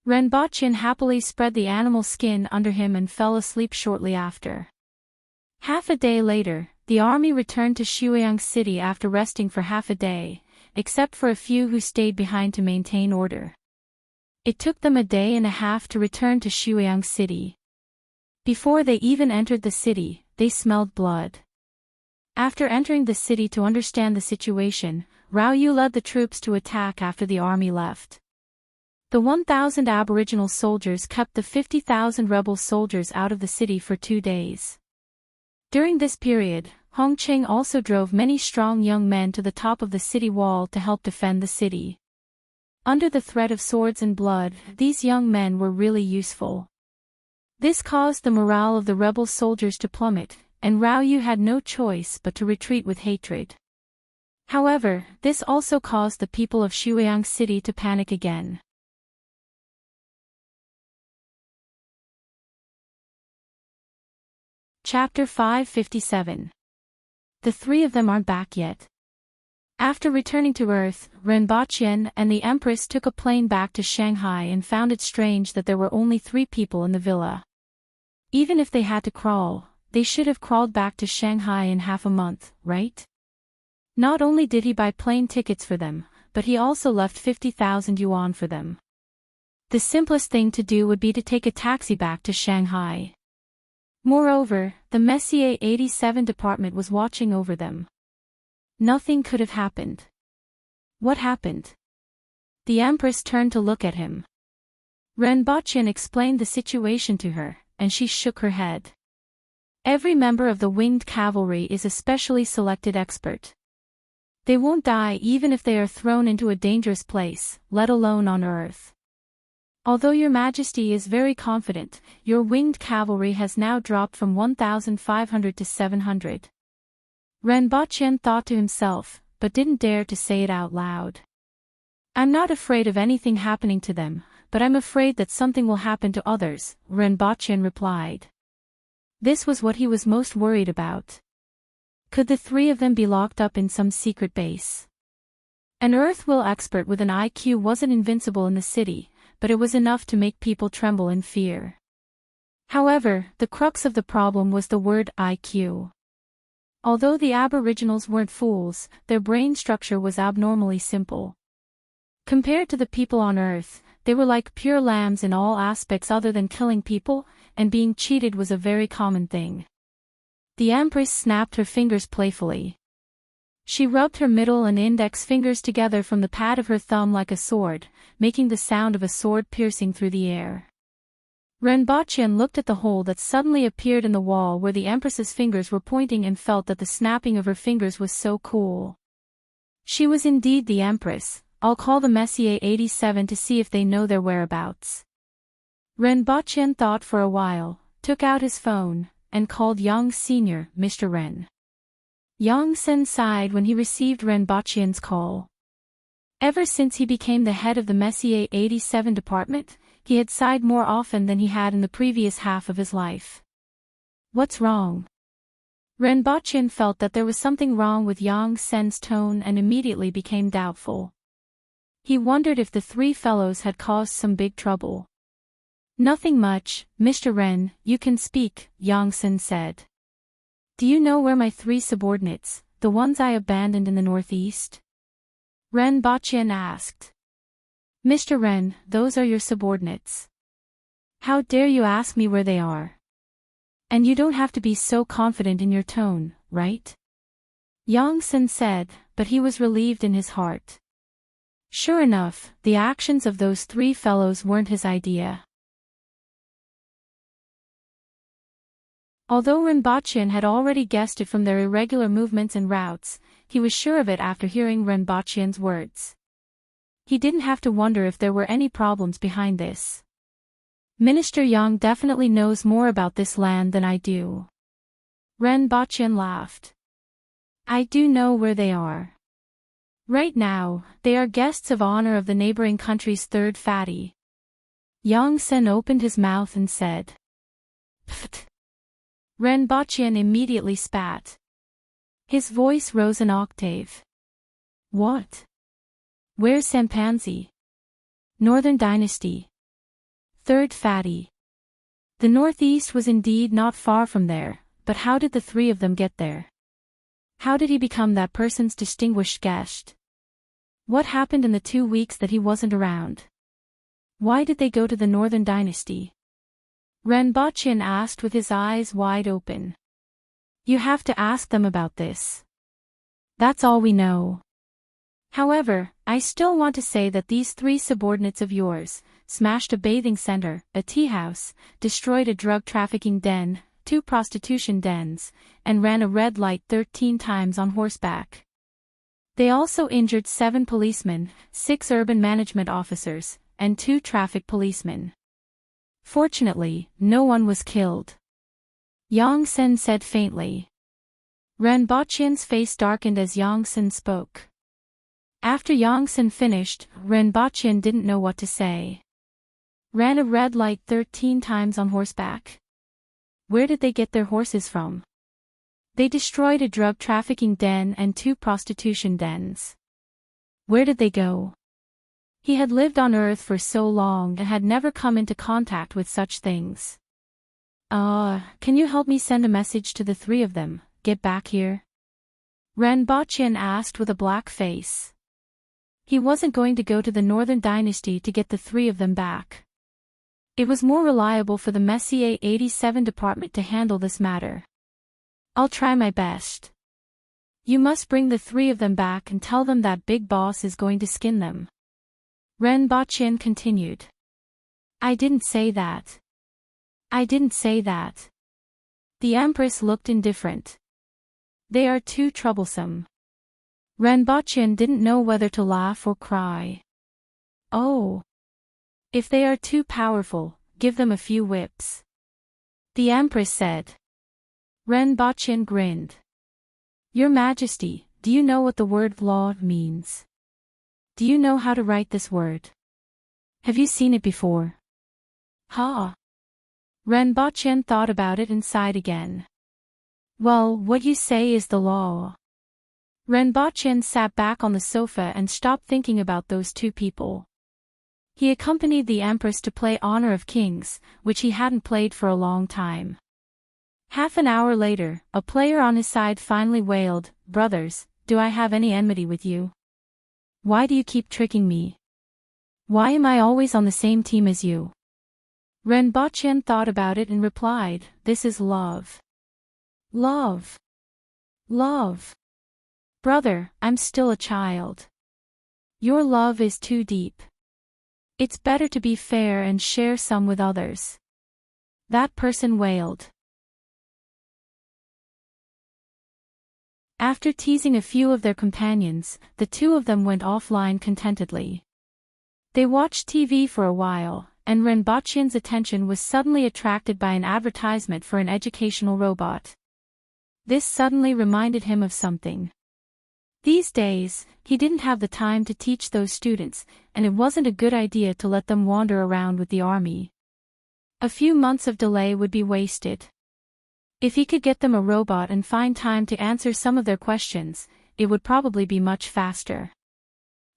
Renbochin happily spread the animal skin under him and fell asleep shortly after. Half a day later, the army returned to Shuiyang City after resting for half a day, except for a few who stayed behind to maintain order. It took them a day and a half to return to Shuiyang City. Before they even entered the city, they smelled blood. After entering the city to understand the situation, Rao Yu led the troops to attack after the army left. The 1,000 Aboriginal soldiers kept the 50,000 rebel soldiers out of the city for 2 days. During this period, Hongqing also drove many strong young men to the top of the city wall to help defend the city. Under the threat of swords and blood, these young men were really useful. This caused the morale of the rebel soldiers to plummet, and Rao Yu had no choice but to retreat with hatred. However, this also caused the people of Shuiyang City to panic again. Chapter 557. The 3 of them aren't back yet. After returning to Earth, Renbochin and the Empress took a plane back to Shanghai and found it strange that there were only 3 people in the villa. Even if they had to crawl, they should have crawled back to Shanghai in half a month, right? Not only did he buy plane tickets for them, but he also left 50,000 yuan for them. The simplest thing to do would be to take a taxi back to Shanghai. Moreover, the Messier 87 department was watching over them. Nothing could have happened. What happened? The Empress turned to look at him. Renbochin explained the situation to her, and she shook her head. Every member of the winged cavalry is a specially selected expert. They won't die even if they are thrown into a dangerous place, let alone on Earth. Although Your Majesty is very confident, your winged cavalry has now dropped from 1,500 to 700. Renbochin thought to himself, but didn't dare to say it out loud. I'm not afraid of anything happening to them, but I'm afraid that something will happen to others, Renbochin replied. This was what he was most worried about. Could the 3 of them be locked up in some secret base? An Earthwill expert with an IQ wasn't invincible in the city, but it was enough to make people tremble in fear. However, the crux of the problem was the word IQ. Although the Aboriginals weren't fools, their brain structure was abnormally simple. Compared to the people on Earth, they were like pure lambs in all aspects other than killing people, and being cheated was a very common thing. The Empress snapped her fingers playfully. She rubbed her middle and index fingers together from the pad of her thumb like a sword, making the sound of a sword piercing through the air. Renbochin looked at the hole that suddenly appeared in the wall where the Empress's fingers were pointing and felt that the snapping of her fingers was so cool. She was indeed the Empress. I'll call the Messier 87 to see if they know their whereabouts. Renbochin thought for a while, took out his phone, and called Yang Sr., Mr. Ren. Yang Sen sighed when he received Renbochin's call. Ever since he became the head of the Messier 87 department, he had sighed more often than he had in the previous half of his life. What's wrong? Renbochin felt that there was something wrong with Yang Sen's tone and immediately became doubtful. He wondered if the three fellows had caused some big trouble. Nothing much, Mr. Ren, you can speak, Yang Sen said. Do you know where my three subordinates, the ones I abandoned in the northeast? Renbochin asked. Mr. Ren, those are your subordinates. How dare you ask me where they are? And you don't have to be so confident in your tone, right? Yang Sen said, but he was relieved in his heart. Sure enough, the actions of those three fellows weren't his idea. Although Renbochin had already guessed it from their irregular movements and routes, he was sure of it after hearing Renbochin's words. He didn't have to wonder if there were any problems behind this. Minister Yang definitely knows more about this land than I do. Renbochin laughed. I do know where they are. Right now, they are guests of honor of the neighboring country's third fatty. Yang Sen opened his mouth and said. Pfft. Renbochin immediately spat. His voice rose an octave. What? Where's Sampanzi? Northern Dynasty. Third fatty. The northeast was indeed not far from there, but how did the three of them get there? How did he become that person's distinguished guest? What happened in the 2 weeks that he wasn't around? Why did they go to the Northern Dynasty? Renbochin asked with his eyes wide open. You have to ask them about this. That's all we know. However, I still want to say that these three subordinates of yours smashed a bathing center, a tea house, destroyed a drug trafficking den, 2 prostitution dens, and ran a red light 13 times on horseback. They also injured 7 policemen, 6 urban management officers, and 2 traffic policemen. Fortunately, no one was killed. Yang Sen said faintly. Renbochin's face darkened as Yang Sen spoke. After Yang Sen finished, Renbochin didn't know what to say. Ran a red light 13 times on horseback. Where did they get their horses from? They destroyed a drug trafficking den and 2 prostitution dens. Where did they go? He had lived on Earth for so long and had never come into contact with such things. Can you help me send a message to the 3 of them, get back here? Renbochin asked with a black face. He wasn't going to go to the Northern Dynasty to get the 3 of them back. It was more reliable for the Messier 87 department to handle this matter. I'll try my best. You must bring the 3 of them back and tell them that Big Boss is going to skin them. Renbochin continued. I didn't say that. I didn't say that. The Empress looked indifferent. They are too troublesome. Renbochin didn't know whether to laugh or cry. Oh. If they are too powerful, give them a few whips. The Empress said. Renbochin grinned. Your Majesty, do you know what the word law means? Do you know how to write this word? Have you seen it before? Ha! Renbochin thought about it and sighed again. Well, what you say is the law. Renbochin sat back on the sofa and stopped thinking about those 2 people. He accompanied the Empress to play Honor of Kings, which he hadn't played for a long time. Half an hour later, a player on his side finally wailed, Brothers, do I have any enmity with you? Why do you keep tricking me? Why am I always on the same team as you? Renbochin thought about it and replied, This is love. Love. Love. Brother, I'm still a child. Your love is too deep. It's better to be fair and share some with others. that person wailed. After teasing a few of their companions, the two of them went offline contentedly. They watched TV for a while, and Renbachian's attention was suddenly attracted by an advertisement for an educational robot. This suddenly reminded him of something. These days, he didn't have the time to teach those students, and it wasn't a good idea to let them wander around with the army. A few months of delay would be wasted. If he could get them a robot and find time to answer some of their questions, it would probably be much faster.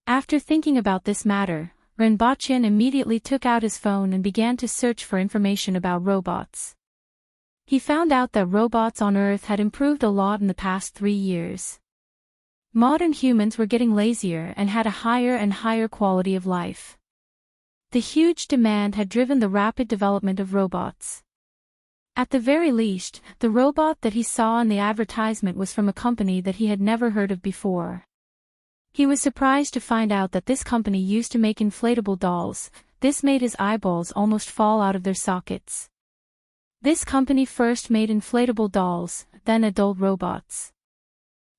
After thinking about this matter, Renbachian immediately took out his phone and began to search for information about robots. He found out that robots on Earth had improved a lot in the past 3 years. Modern humans were getting lazier and had a higher and higher quality of life. The huge demand had driven the rapid development of robots. At the very least, the robot that he saw in the advertisement was from a company that he had never heard of before. He was surprised to find out that this company used to make inflatable dolls. This made his eyeballs almost fall out of their sockets. This company first made inflatable dolls, then adult robots.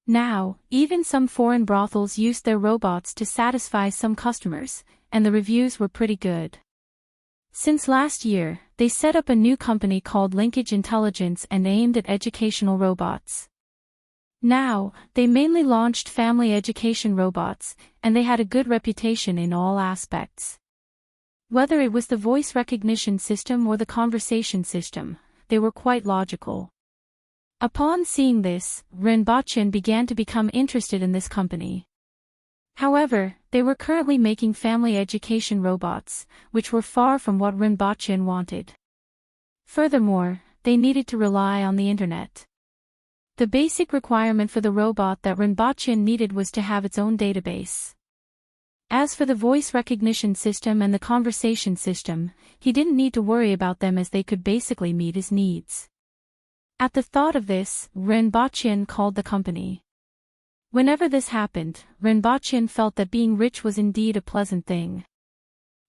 Now, even some foreign brothels used their robots to satisfy some customers, and the reviews were pretty good. Since last year, they set up a new company called Linkage Intelligence and aimed at educational robots. Now, they mainly launched family education robots, and they had a good reputation in all aspects. Whether it was the voice recognition system or the conversation system, they were quite logical. Upon seeing this, Renbachian began to become interested in this company. However, they were currently making family education robots, which were far from what Renbachian wanted. Furthermore, they needed to rely on the internet. The basic requirement for the robot that Renbachian needed was to have its own database. As for the voice recognition system and the conversation system, he didn't need to worry about them as they could basically meet his needs. At the thought of this, Renbachian called the company. Whenever this happened, Renbachian felt that being rich was indeed a pleasant thing.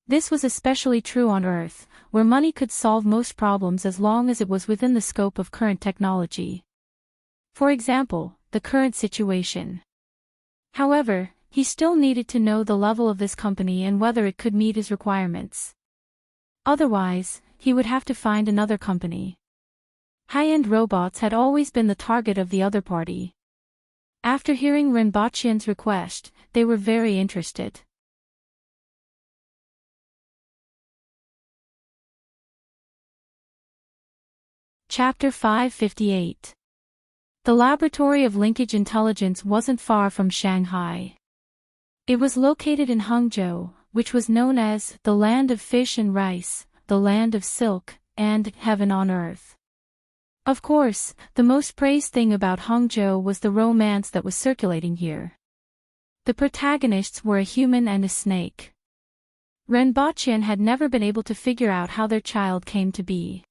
This was especially true on Earth, where money could solve most problems as long as it was within the scope of current technology. For example, the current situation. However, he still needed to know the level of this company and whether it could meet his requirements. Otherwise, he would have to find another company. High-end robots had always been the target of the other party. After hearing Renbachian's request, they were very interested. Chapter 558. The laboratory of Linkage Intelligence wasn't far from Shanghai. It was located in Hangzhou, which was known as the land of fish and rice, the land of silk, and heaven on earth. Of course, the most praised thing about Hangzhou was the romance that was circulating here. The protagonists were a human and a snake. Renbachian had never been able to figure out how their child came to be.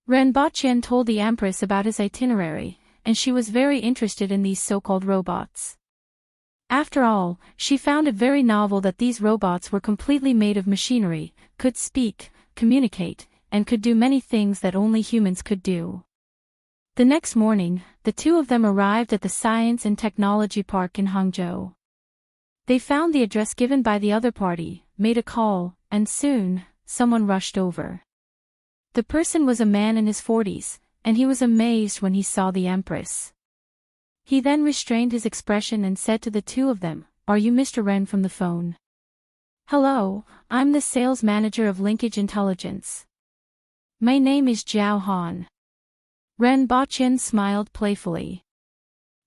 Renbachian told the Empress about his itinerary, and she was very interested in these so-called robots. After all, she found it very novel that these robots were completely made of machinery, could speak, communicate, and could do many things that only humans could do. The next morning, the two of them arrived at the Science and Technology Park in Hangzhou. They found the address given by the other party, made a call, and soon, someone rushed over. The person was a man in his 40s, and he was amazed when he saw the Empress. He then restrained his expression and said to the two of them, "Are you Mr. Ren from the phone?" "Hello, I'm the sales manager of Linkage Intelligence. My name is Zhao Han." Renbachian smiled playfully.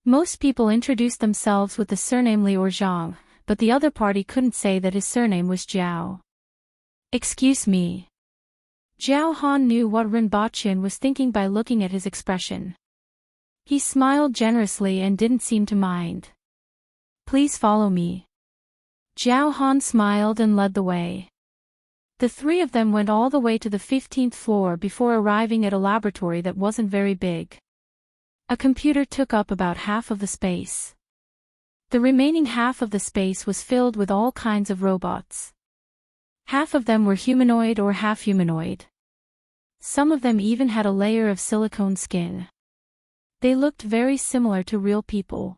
Most people introduced themselves with the surname Li or Zhang, but the other party couldn't say that his surname was Zhao. "Excuse me." Zhao Han knew what Renbachian was thinking by looking at his expression. He smiled generously and didn't seem to mind. "Please follow me." Zhao Han smiled and led the way. The three of them went all the way to the 15th floor before arriving at a laboratory that wasn't very big. A computer took up about half of the space. The remaining half of the space was filled with all kinds of robots. Half of them were humanoid or half-humanoid. Some of them even had a layer of silicone skin. They looked very similar to real people.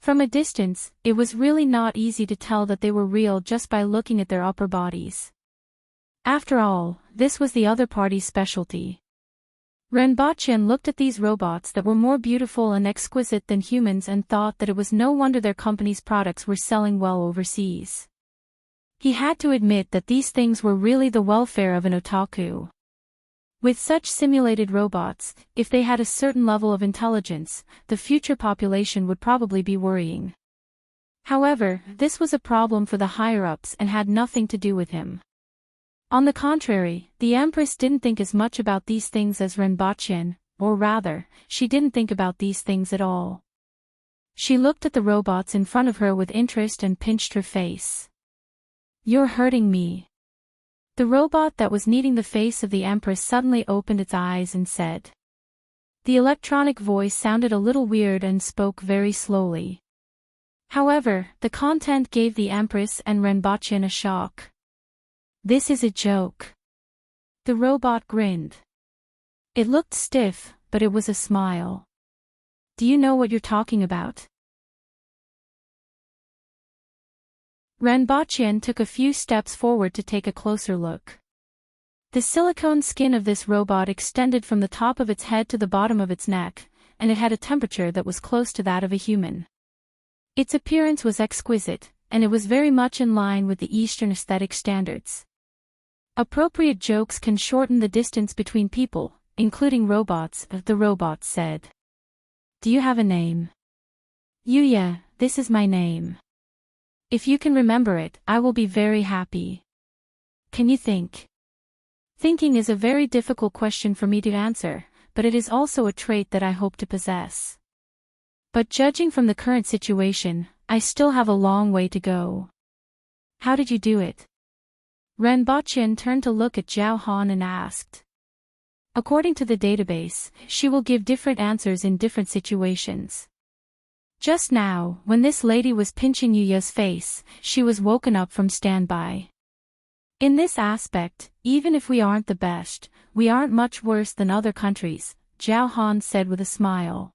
From a distance, it was really not easy to tell that they were real just by looking at their upper bodies. After all, this was the other party's specialty. Renbochin looked at these robots that were more beautiful and exquisite than humans and thought that it was no wonder their company's products were selling well overseas. He had to admit that these things were really the welfare of an otaku. With such simulated robots, if they had a certain level of intelligence, the future population would probably be worrying. However, this was a problem for the higher-ups and had nothing to do with him. On the contrary, the Empress didn't think as much about these things as Renbochin, or rather, she didn't think about these things at all. She looked at the robots in front of her with interest and pinched her face. "You're hurting me." The robot that was kneading the face of the Empress suddenly opened its eyes and said. The electronic voice sounded a little weird and spoke very slowly. However, the content gave the Empress and Renbochin a shock. "This is a joke." The robot grinned. It looked stiff, but it was a smile. "Do you know what you're talking about?" Renbochin took a few steps forward to take a closer look. The silicone skin of this robot extended from the top of its head to the bottom of its neck, and it had a temperature that was close to that of a human. Its appearance was exquisite, and it was very much in line with the Eastern aesthetic standards. Appropriate jokes can shorten the distance between people, including robots, the robot said. "Do you have a name?" "Yuya, this is my name. If you can remember it, I will be very happy." "Can you think?" Thinking is a very difficult question for me to answer, but it is also a trait that I hope to possess. But judging from the current situation, I still have a long way to go. "How did you do it?" Renbochin turned to look at Zhao Han and asked. According to the database, she will give different answers in different situations. Just now, when this lady was pinching Yuya's face, she was woken up from standby. In this aspect, even if we aren't the best, we aren't much worse than other countries, Zhao Han said with a smile.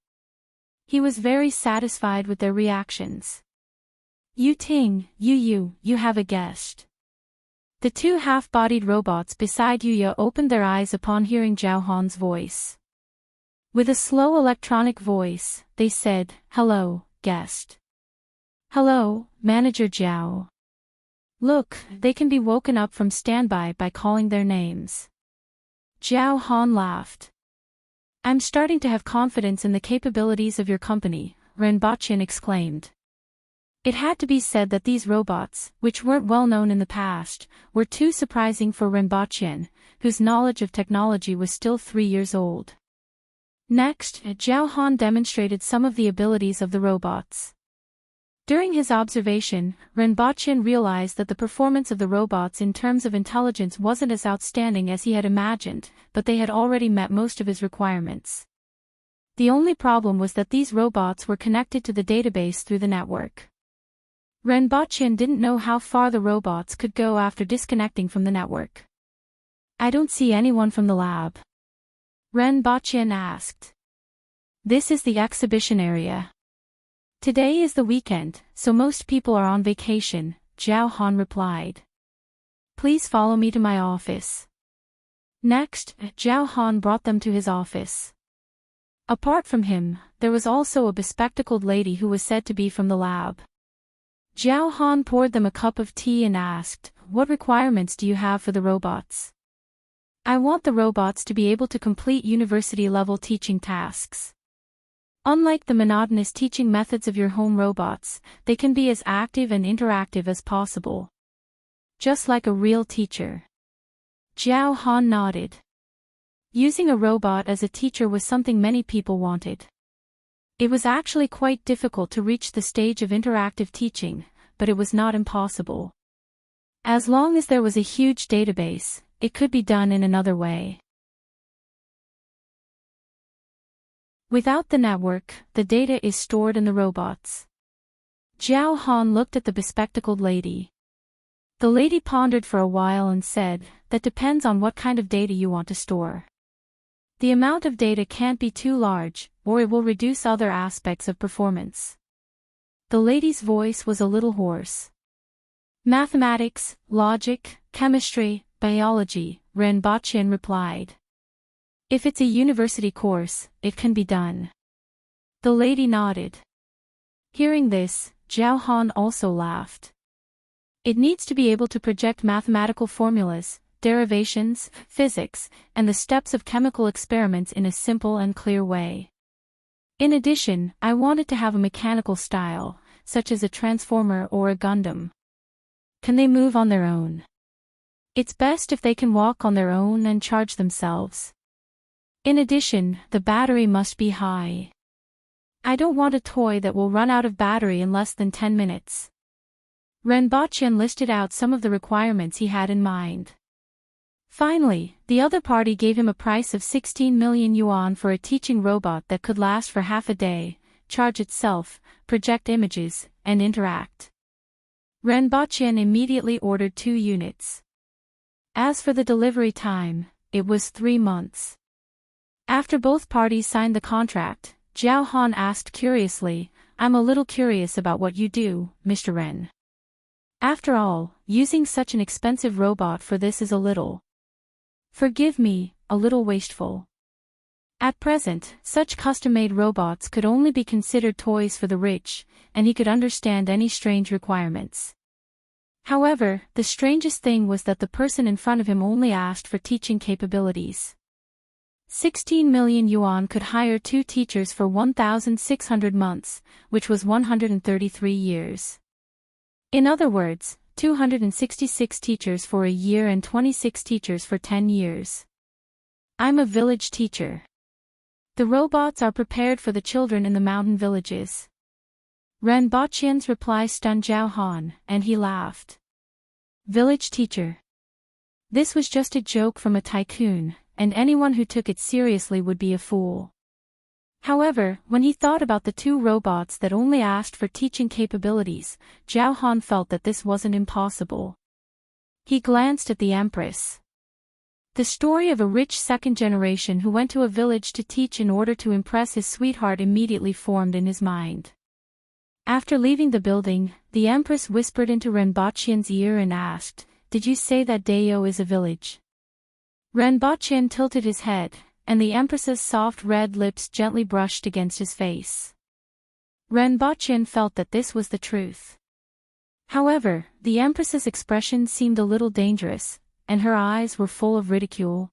He was very satisfied with their reactions. "Yu Ting, you have a guest." The two half-bodied robots beside Yuya opened their eyes upon hearing Zhao Han's voice. With a slow electronic voice, they said, "Hello, guest." "Hello, Manager Zhao." Look, they can be woken up from standby by calling their names. Zhao Han laughed. "I'm starting to have confidence in the capabilities of your company," Renbochin exclaimed. It had to be said that these robots, which weren't well known in the past, were too surprising for Renbochin, whose knowledge of technology was still 3 years old. Next, Zhao Han demonstrated some of the abilities of the robots. During his observation, Renbochin realized that the performance of the robots in terms of intelligence wasn't as outstanding as he had imagined, but they had already met most of his requirements. The only problem was that these robots were connected to the database through the network. Renbochin didn't know how far the robots could go after disconnecting from the network. "I don't see anyone from the lab," Renbochin asked. "This is the exhibition area. Today is the weekend, so most people are on vacation," Zhao Han replied. "Please follow me to my office." Next, Zhao Han brought them to his office. Apart from him, there was also a bespectacled lady who was said to be from the lab. Zhao Han poured them a cup of tea and asked, "What requirements do you have for the robots?" "I want the robots to be able to complete university-level teaching tasks. Unlike the monotonous teaching methods of your home robots, they can be as active and interactive as possible. Just like a real teacher." Zhao Han nodded. Using a robot as a teacher was something many people wanted. It was actually quite difficult to reach the stage of interactive teaching, but it was not impossible. As long as there was a huge database, it could be done in another way. Without the network, the data is stored in the robots. Zhao Han looked at the bespectacled lady. The lady pondered for a while and said, "That depends on what kind of data you want to store. The amount of data can't be too large, or it will reduce other aspects of performance." The lady's voice was a little hoarse. "Mathematics, logic, chemistry, biology," Renbochin replied. "If it's a university course, it can be done." The lady nodded. Hearing this, Zhao Han also laughed. "It needs to be able to project mathematical formulas, derivations, physics, and the steps of chemical experiments in a simple and clear way. In addition, I want it to have a mechanical style, such as a transformer or a Gundam. Can they move on their own? It's best if they can walk on their own and charge themselves. In addition, the battery must be high. I don't want a toy that will run out of battery in less than 10 minutes. Renbochin listed out some of the requirements he had in mind. Finally, the other party gave him a price of 16 million yuan for a teaching robot that could last for half a day, charge itself, project images, and interact. Renbochin immediately ordered 2 units. As for the delivery time, it was 3 months. After both parties signed the contract, Zhao Han asked curiously, "I'm a little curious about what you do, Mr. Ren. After all, using such an expensive robot for this is a little, forgive me, a little wasteful. At present, such custom-made robots could only be considered toys for the rich, and he could understand any strange requirements. However, the strangest thing was that the person in front of him only asked for teaching capabilities. 16 million yuan could hire 2 teachers for 1,600 months, which was 133 years. In other words, 266 teachers for a year and 26 teachers for 10 years. I'm a village teacher. The robots are prepared for the children in the mountain villages." Renbochin's reply stunned Zhao Han, and he laughed. Village teacher. This was just a joke from a tycoon, and anyone who took it seriously would be a fool. However, when he thought about the 2 robots that only asked for teaching capabilities, Zhao Han felt that this wasn't impossible. He glanced at the Empress. The story of a rich second generation who went to a village to teach in order to impress his sweetheart immediately formed in his mind. After leaving the building, the Empress whispered into Renbochin's ear and asked, "Did you say that Dayo is a village?" Renbochin tilted his head, and the Empress's soft red lips gently brushed against his face. Renbochin felt that this was the truth. However, the Empress's expression seemed a little dangerous, and her eyes were full of ridicule.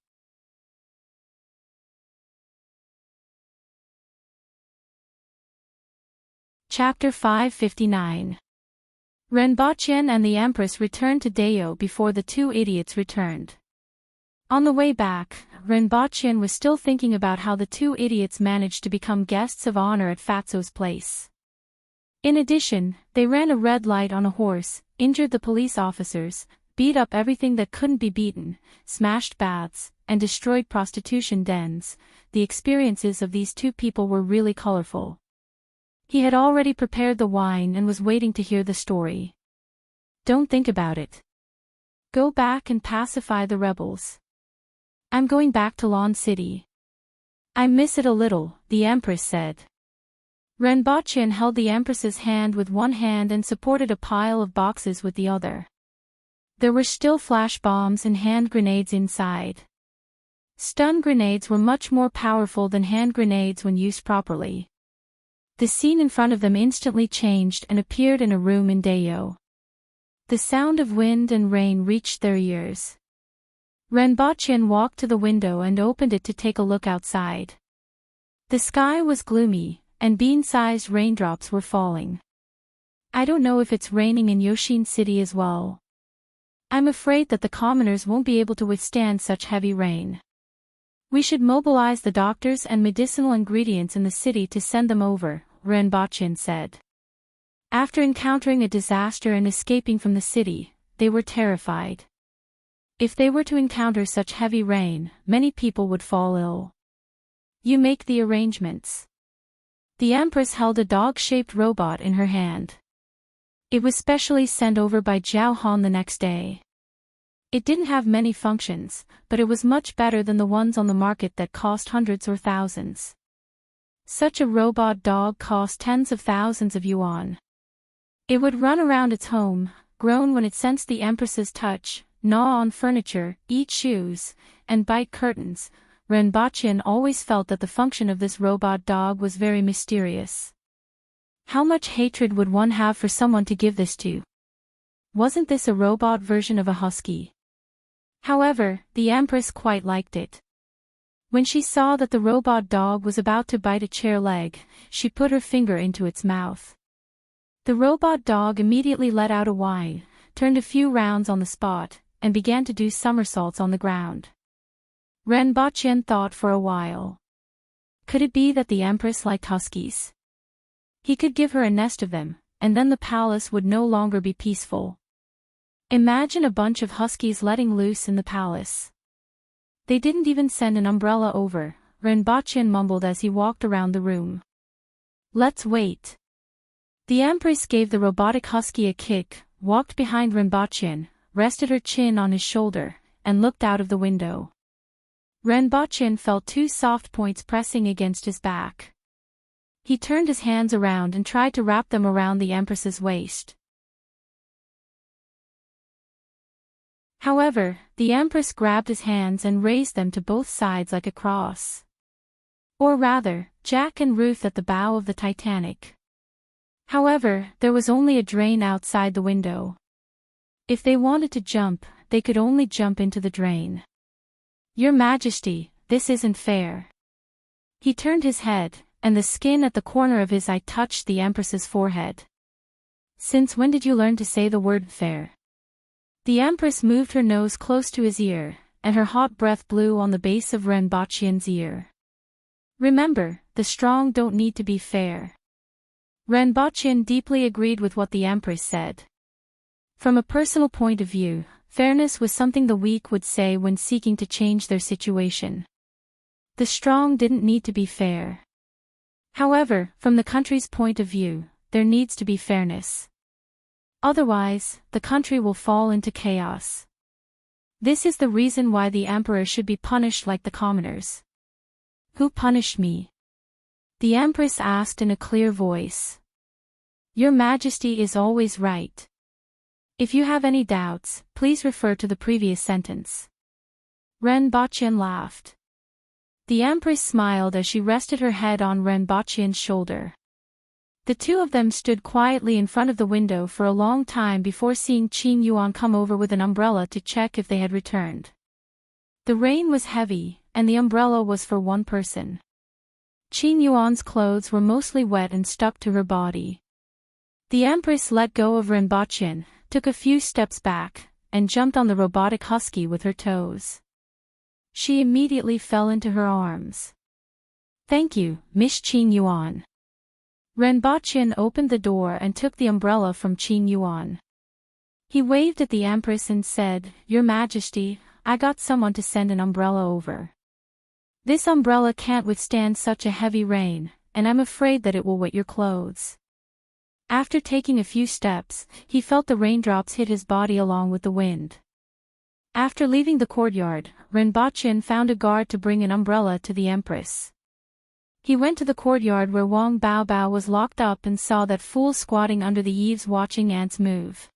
Chapter 559. Renbochin and the Empress returned to Dayo before the 2 idiots returned. On the way back, Renbochin was still thinking about how the 2 idiots managed to become guests of honor at Fatso's place. In addition, they ran a red light on a horse, injured the police officers, beat up everything that couldn't be beaten, smashed baths, and destroyed prostitution dens. The experiences of these 2 people were really colorful. He had already prepared the wine and was waiting to hear the story. "Don't think about it. Go back and pacify the rebels. I'm going back to Lon City. I miss it a little," the Empress said. Renbochin held the Empress's hand with one hand and supported a pile of boxes with the other. There were still flash bombs and hand grenades inside. Stun grenades were much more powerful than hand grenades when used properly. The scene in front of them instantly changed and appeared in a room in Dayo. The sound of wind and rain reached their ears. Renbochin walked to the window and opened it to take a look outside. The sky was gloomy, and bean-sized raindrops were falling. "I don't know if it's raining in Yoshin City as well. I'm afraid that the commoners won't be able to withstand such heavy rain. We should mobilize the doctors and medicinal ingredients in the city to send them over," Renbochin said. After encountering a disaster and escaping from the city, they were terrified. If they were to encounter such heavy rain, many people would fall ill. "You make the arrangements." The Empress held a dog-shaped robot in her hand. It was specially sent over by Zhao Han the next day. It didn't have many functions, but it was much better than the ones on the market that cost hundreds or thousands. Such a robot dog cost tens of thousands of yuan. It would run around its home, groan when it sensed the Empress's touch, gnaw on furniture, eat shoes, and bite curtains. Ren Baqian always felt that the function of this robot dog was very mysterious. How much hatred would one have for someone to give this to? Wasn't this a robot version of a husky? However, the Empress quite liked it. When she saw that the robot dog was about to bite a chair leg, she put her finger into its mouth. The robot dog immediately let out a whine, turned a few rounds on the spot, and began to do somersaults on the ground. Ren Baqian thought for a while. Could it be that the Empress liked huskies? He could give her a nest of them, and then the palace would no longer be peaceful. Imagine a bunch of huskies letting loose in the palace. They didn't even send an umbrella over, Ren Baqian mumbled as he walked around the room. Let's wait. The Empress gave the robotic husky a kick, walked behind Ren Baqian, rested her chin on his shoulder, and looked out of the window. Ren Baqian felt two soft points pressing against his back. He turned his hands around and tried to wrap them around the Empress's waist. However, the Empress grabbed his hands and raised them to both sides like a cross. Or rather, Jack and Ruth at the bow of the Titanic. However, there was only a drain outside the window. If they wanted to jump, they could only jump into the drain. Your Majesty, this isn't fair. He turned his head, and the skin at the corner of his eye touched the Empress's forehead. Since when did you learn to say the word fair? The Empress moved her nose close to his ear, and her hot breath blew on the base of Ren Baqian's ear. Remember, the strong don't need to be fair. Ren Baqian deeply agreed with what the Empress said. From a personal point of view, fairness was something the weak would say when seeking to change their situation. The strong didn't need to be fair. However, from the country's point of view, there needs to be fairness. Otherwise, the country will fall into chaos. This is the reason why the emperor should be punished like the commoners. Who punished me? The Empress asked in a clear voice. Your Majesty is always right. If you have any doubts, please refer to the previous sentence. Ren Baqian laughed. The Empress smiled as she rested her head on Ren Baqian's shoulder. The two of them stood quietly in front of the window for a long time before seeing Qing Yuan come over with an umbrella to check if they had returned. The rain was heavy, and the umbrella was for one person. Qing Yuan's clothes were mostly wet and stuck to her body. The Empress let go of Ren Baqian, took a few steps back, and jumped on the robotic husky with her toes. She immediately fell into her arms. Thank you, Miss Qing Yuan. Ren Baqian opened the door and took the umbrella from Qing Yuan. He waved at the Empress and said, Your Majesty, I got someone to send an umbrella over. This umbrella can't withstand such a heavy rain, and I'm afraid that it will wet your clothes. After taking a few steps, he felt the raindrops hit his body along with the wind. After leaving the courtyard, Ren Baqian found a guard to bring an umbrella to the Empress. He went to the courtyard where Wang Baobao was locked up and saw that fool squatting under the eaves watching ants move.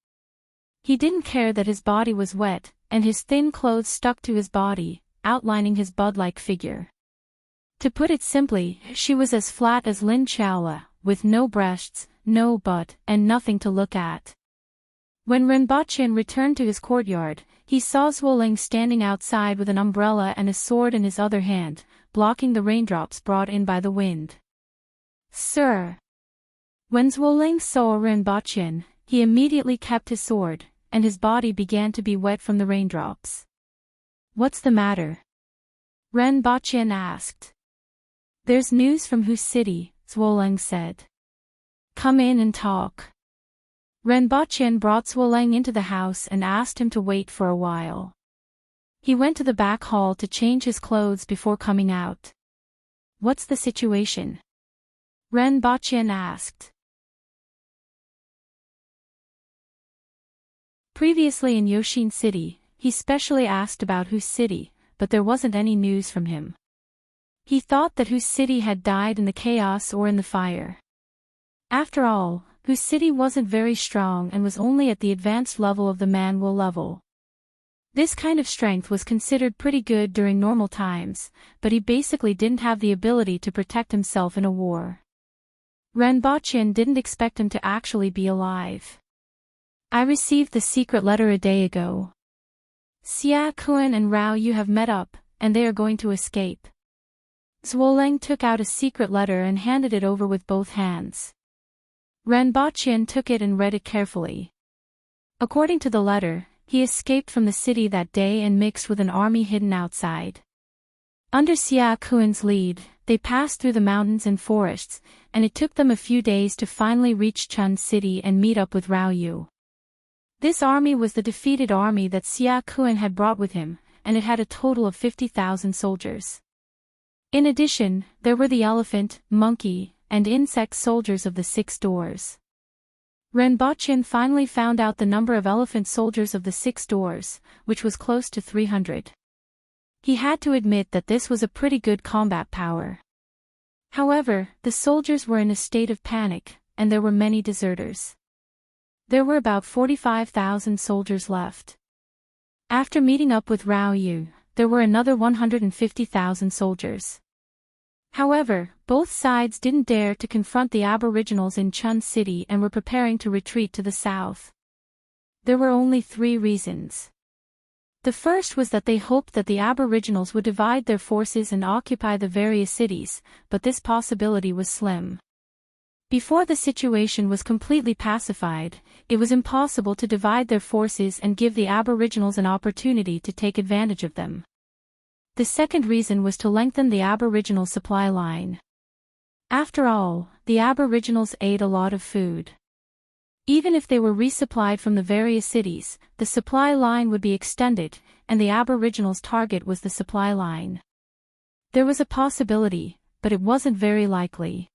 He didn't care that his body was wet, and his thin clothes stuck to his body, outlining his bud-like figure. To put it simply, she was as flat as Lin Chaola, with no breasts, no butt, and nothing to look at. When Ren Baqian returned to his courtyard, he saw Zhuoling standing outside with an umbrella and a sword in his other hand, blocking the raindrops brought in by the wind. Sir! When Zhuoling saw Ren Baqian, he immediately kept his sword, and his body began to be wet from the raindrops. What's the matter? Ren Baqian asked. There's news from whose city, Zhuoling said. Come in and talk. Ren Baqian brought Zhuoling into the house and asked him to wait for a while. He went to the back hall to change his clothes before coming out. What's the situation? Ren Baqian asked. Previously in Yoshin City, he specially asked about whose city, but there wasn't any news from him. He thought that whose city had died in the chaos or in the fire. After all, whose city wasn't very strong and was only at the advanced level of the manual level. This kind of strength was considered pretty good during normal times, but he basically didn't have the ability to protect himself in a war. Renbochin didn't expect him to actually be alive. I received the secret letter a day ago. Xia Kun and Rao Yu have met up, and they are going to escape. Zhuoleng took out a secret letter and handed it over with both hands. Renbochin took it and read it carefully. According to the letter, he escaped from the city that day and mixed with an army hidden outside. Under Xia Kun's lead, they passed through the mountains and forests, and it took them a few days to finally reach Chun City and meet up with Rao Yu. This army was the defeated army that Xia Kun had brought with him, and it had a total of 50,000 soldiers. In addition, there were the elephant, monkey, and insect soldiers of the 6 doors. Renbochin finally found out the number of elephant soldiers of the 6 doors, which was close to 300. He had to admit that this was a pretty good combat power. However, the soldiers were in a state of panic, and there were many deserters. There were about 45,000 soldiers left. After meeting up with Rao Yu, there were another 150,000 soldiers. However, both sides didn't dare to confront the aboriginals in Chun City and were preparing to retreat to the south. There were only 3 reasons. The first was that they hoped that the aboriginals would divide their forces and occupy the various cities, but this possibility was slim. Before the situation was completely pacified, it was impossible to divide their forces and give the aboriginals an opportunity to take advantage of them. The second reason was to lengthen the aboriginal supply line. After all, the aboriginals ate a lot of food. Even if they were resupplied from the various cities, the supply line would be extended, and the aboriginals' target was the supply line. There was a possibility, but it wasn't very likely.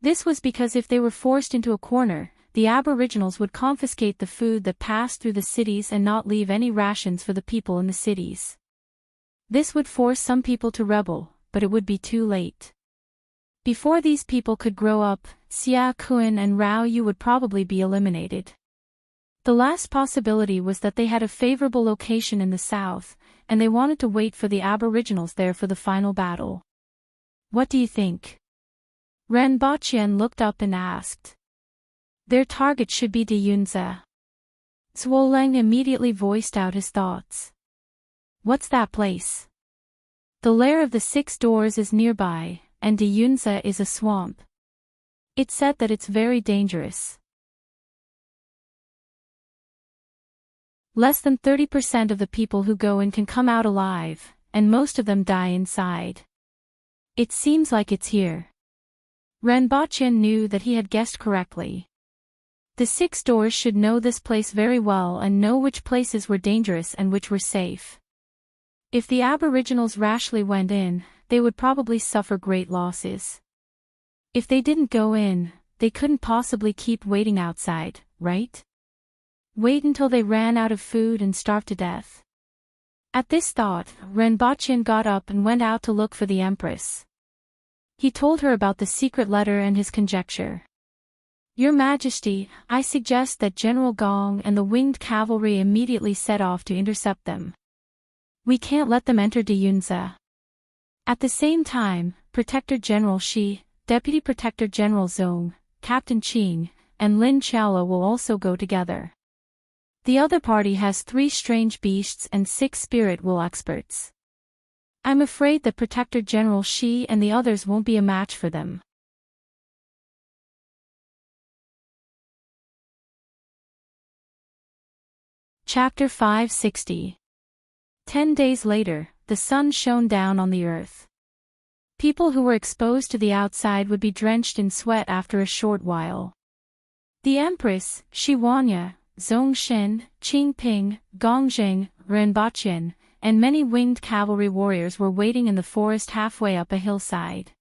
This was because if they were forced into a corner, the aboriginals would confiscate the food that passed through the cities and not leave any rations for the people in the cities. This would force some people to rebel, but it would be too late. Before these people could grow up, Xia Kun and Rao Yu would probably be eliminated. The last possibility was that they had a favorable location in the south, and they wanted to wait for the aboriginals there for the final battle. What do you think? Renbochin looked up and asked. Their target should be Deyunze. Zhuoleng immediately voiced out his thoughts. What's that place? The lair of the 6 doors is nearby, and Deyunze is a swamp. It's said that it's very dangerous. Less than 30% of the people who go in can come out alive, and most of them die inside. It seems like it's here. Renbochin knew that he had guessed correctly. The 6 doors should know this place very well and know which places were dangerous and which were safe. If the aboriginals rashly went in, they would probably suffer great losses. If they didn't go in, they couldn't possibly keep waiting outside, right? Wait until they ran out of food and starved to death. At this thought, Renbochin got up and went out to look for the Empress. He told her about the secret letter and his conjecture. Your Majesty, I suggest that General Gong and the winged cavalry immediately set off to intercept them. We can't let them enter Deyunze. At the same time, Protector General Shi, Deputy Protector General Zong, Captain Qing, and Lin Qiaolo will also go together. The other party has 3 strange beasts and 6 spirit wool experts. I'm afraid that Protector General Shi and the others won't be a match for them. Chapter 560. 10 days later, the sun shone down on the earth. People who were exposed to the outside would be drenched in sweat after a short while. The Empress, Shi Wanya, Zhongshin, Qingping, Gongjing, Renbochin, and many winged cavalry warriors were waiting in the forest halfway up a hillside.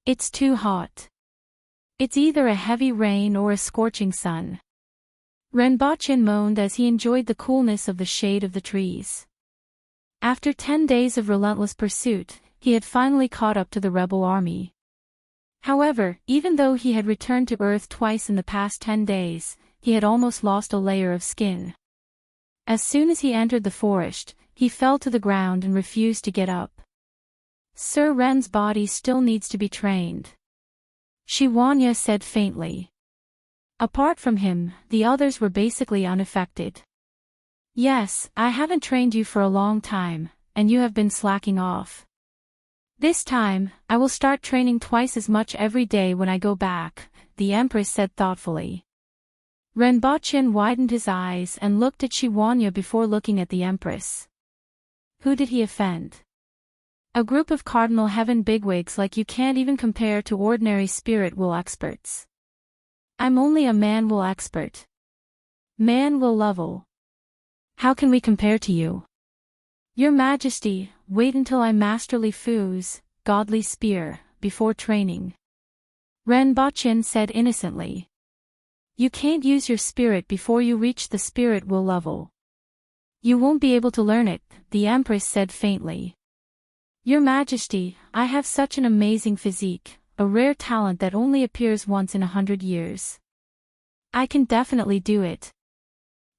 It's too hot. It's either a heavy rain or a scorching sun. Renbochin moaned as he enjoyed the coolness of the shade of the trees. After 10 days of relentless pursuit, he had finally caught up to the rebel army. However, even though he had returned to Earth twice in the past 10 days, he had almost lost a layer of skin. As soon as he entered the forest, he fell to the ground and refused to get up. Sir Ren's body still needs to be trained, Shiwanya said faintly. Apart from him, the others were basically unaffected. Yes, I haven't trained you for a long time, and you have been slacking off. This time, I will start training twice as much every day when I go back, the Empress said thoughtfully. Renbochin widened his eyes and looked at Shiwanya before looking at the Empress. Who did he offend? A group of Cardinal Heaven bigwigs like you can't even compare to ordinary spirit will experts. I'm only a man will expert. Man will level. How can we compare to you? Your Majesty, wait until I masterly Fu's godly spear, before training. Renbochin said innocently. You can't use your spirit before you reach the spirit will level. You won't be able to learn it, the Empress said faintly. Your Majesty, I have such an amazing physique, a rare talent that only appears once in 100 years. I can definitely do it.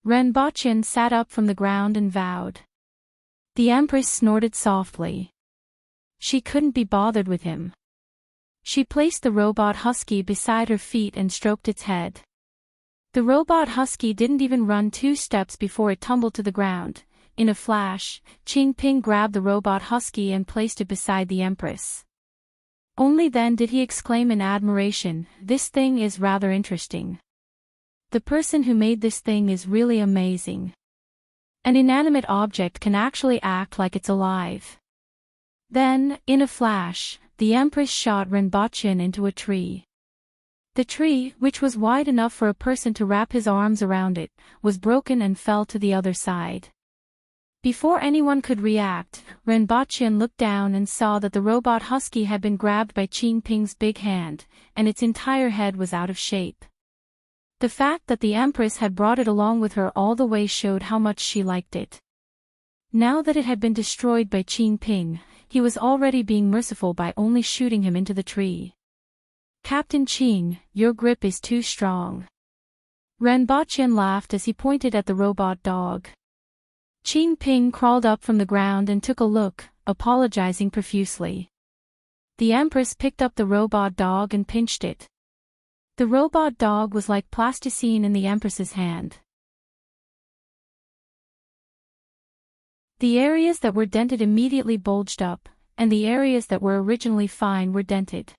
Renbochin sat up from the ground and vowed. The Empress snorted softly. She couldn't be bothered with him. She placed the robot husky beside her feet and stroked its head. The robot husky didn't even run 2 steps before it tumbled to the ground. In a flash, Qingping grabbed the robot husky and placed it beside the Empress. Only then did he exclaim in admiration, "This thing is rather interesting. The person who made this thing is really amazing. An inanimate object can actually act like it's alive." Then, in a flash, the Empress shot Renbochin into a tree. The tree, which was wide enough for a person to wrap his arms around it, was broken and fell to the other side. Before anyone could react, Renbochin looked down and saw that the robot husky had been grabbed by Qingping's big hand, and its entire head was out of shape. The fact that the Empress had brought it along with her all the way showed how much she liked it. Now that it had been destroyed by Qingping, he was already being merciful by only shooting him into the tree. Captain Qing, your grip is too strong. Renbochin laughed as he pointed at the robot dog. Qingping crawled up from the ground and took a look, apologizing profusely. The Empress picked up the robot dog and pinched it. The robot dog was like plasticine in the Empress's hand. The areas that were dented immediately bulged up, and the areas that were originally fine were dented.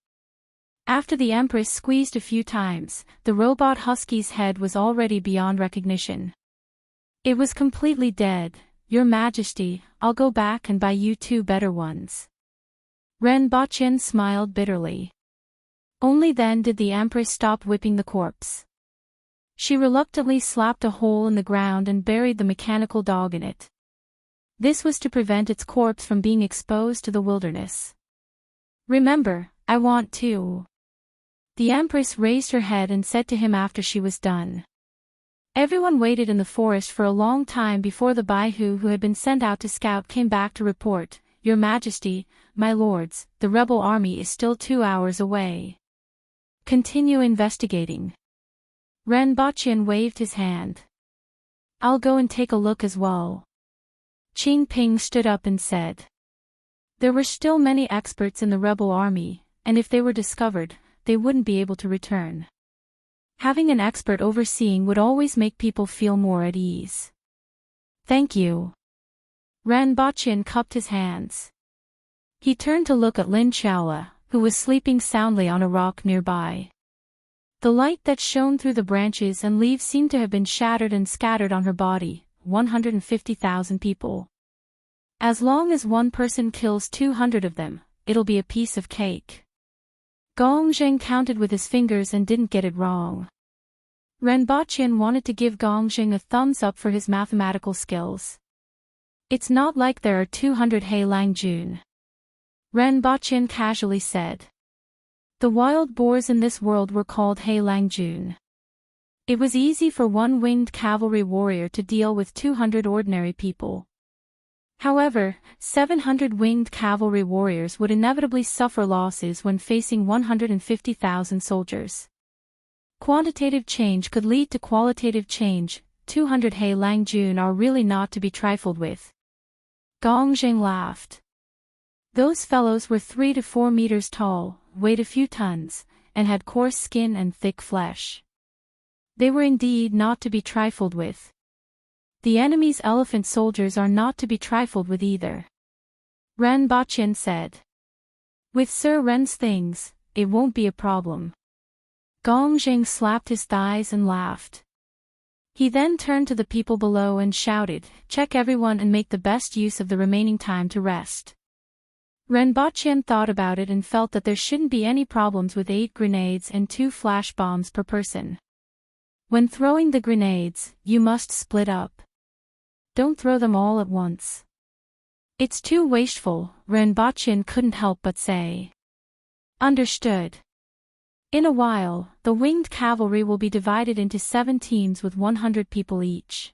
After the Empress squeezed a few times, the robot husky's head was already beyond recognition. It was completely dead. Your Majesty, I'll go back and buy you 2 better ones. Renbochin smiled bitterly. Only then did the Empress stop whipping the corpse. She reluctantly slapped a hole in the ground and buried the mechanical dog in it. This was to prevent its corpse from being exposed to the wilderness. Remember, I want to. The Empress raised her head and said to him after she was done. Everyone waited in the forest for a long time before the Baihu who had been sent out to scout came back to report, Your Majesty, my lords, the rebel army is still 2 hours away. Continue investigating. Renbochin waved his hand. I'll go and take a look as well. Qingping stood up and said. There were still many experts in the rebel army, and if they were discovered, they wouldn't be able to return. Having an expert overseeing would always make people feel more at ease. Thank you. Renbochin cupped his hands. He turned to look at Lin Chaola, who was sleeping soundly on a rock nearby. The light that shone through the branches and leaves seemed to have been shattered and scattered on her body, 150,000 people. As long as one person kills 200 of them, it'll be a piece of cake. Gongzheng counted with his fingers and didn't get it wrong. Renbochin wanted to give Gongzheng a thumbs up for his mathematical skills. It's not like there are 200 He Langjun. Renbochin casually said. The wild boars in this world were called He Langjun. It was easy for one winged cavalry warrior to deal with 200 ordinary people. However, 700 winged cavalry warriors would inevitably suffer losses when facing 150,000 soldiers. Quantitative change could lead to qualitative change. 200 He Lang Jun are really not to be trifled with. Gong Jing laughed. Those fellows were 3 to 4 meters tall, weighed a few tons, and had coarse skin and thick flesh. They were indeed not to be trifled with. The enemy's elephant soldiers are not to be trifled with either. Ren Baqin said. With Sir Ren's things, it won't be a problem. Gong Jing slapped his thighs and laughed. He then turned to the people below and shouted, "Check everyone and make the best use of the remaining time to rest." Ren Baqin thought about it and felt that there shouldn't be any problems with 8 grenades and 2 flash bombs per person. When throwing the grenades, you must split up. Don't throw them all at once. It's too wasteful, Ren Baqin couldn't help but say. Understood. In a while, the winged cavalry will be divided into 7 teams with 100 people each.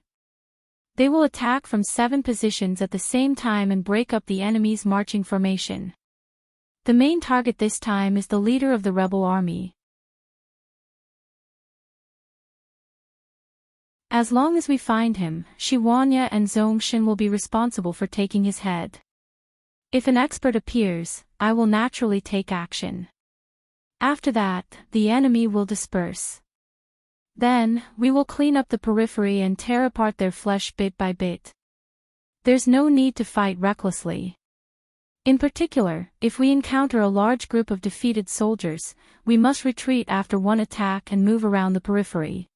They will attack from 7 positions at the same time and break up the enemy's marching formation. The main target this time is the leader of the rebel army. As long as we find him, Shi Wanya and Zongshin will be responsible for taking his head. If an expert appears, I will naturally take action. After that, the enemy will disperse. Then, we will clean up the periphery and tear apart their flesh bit by bit. There's no need to fight recklessly. In particular, if we encounter a large group of defeated soldiers, we must retreat after one attack and move around the periphery.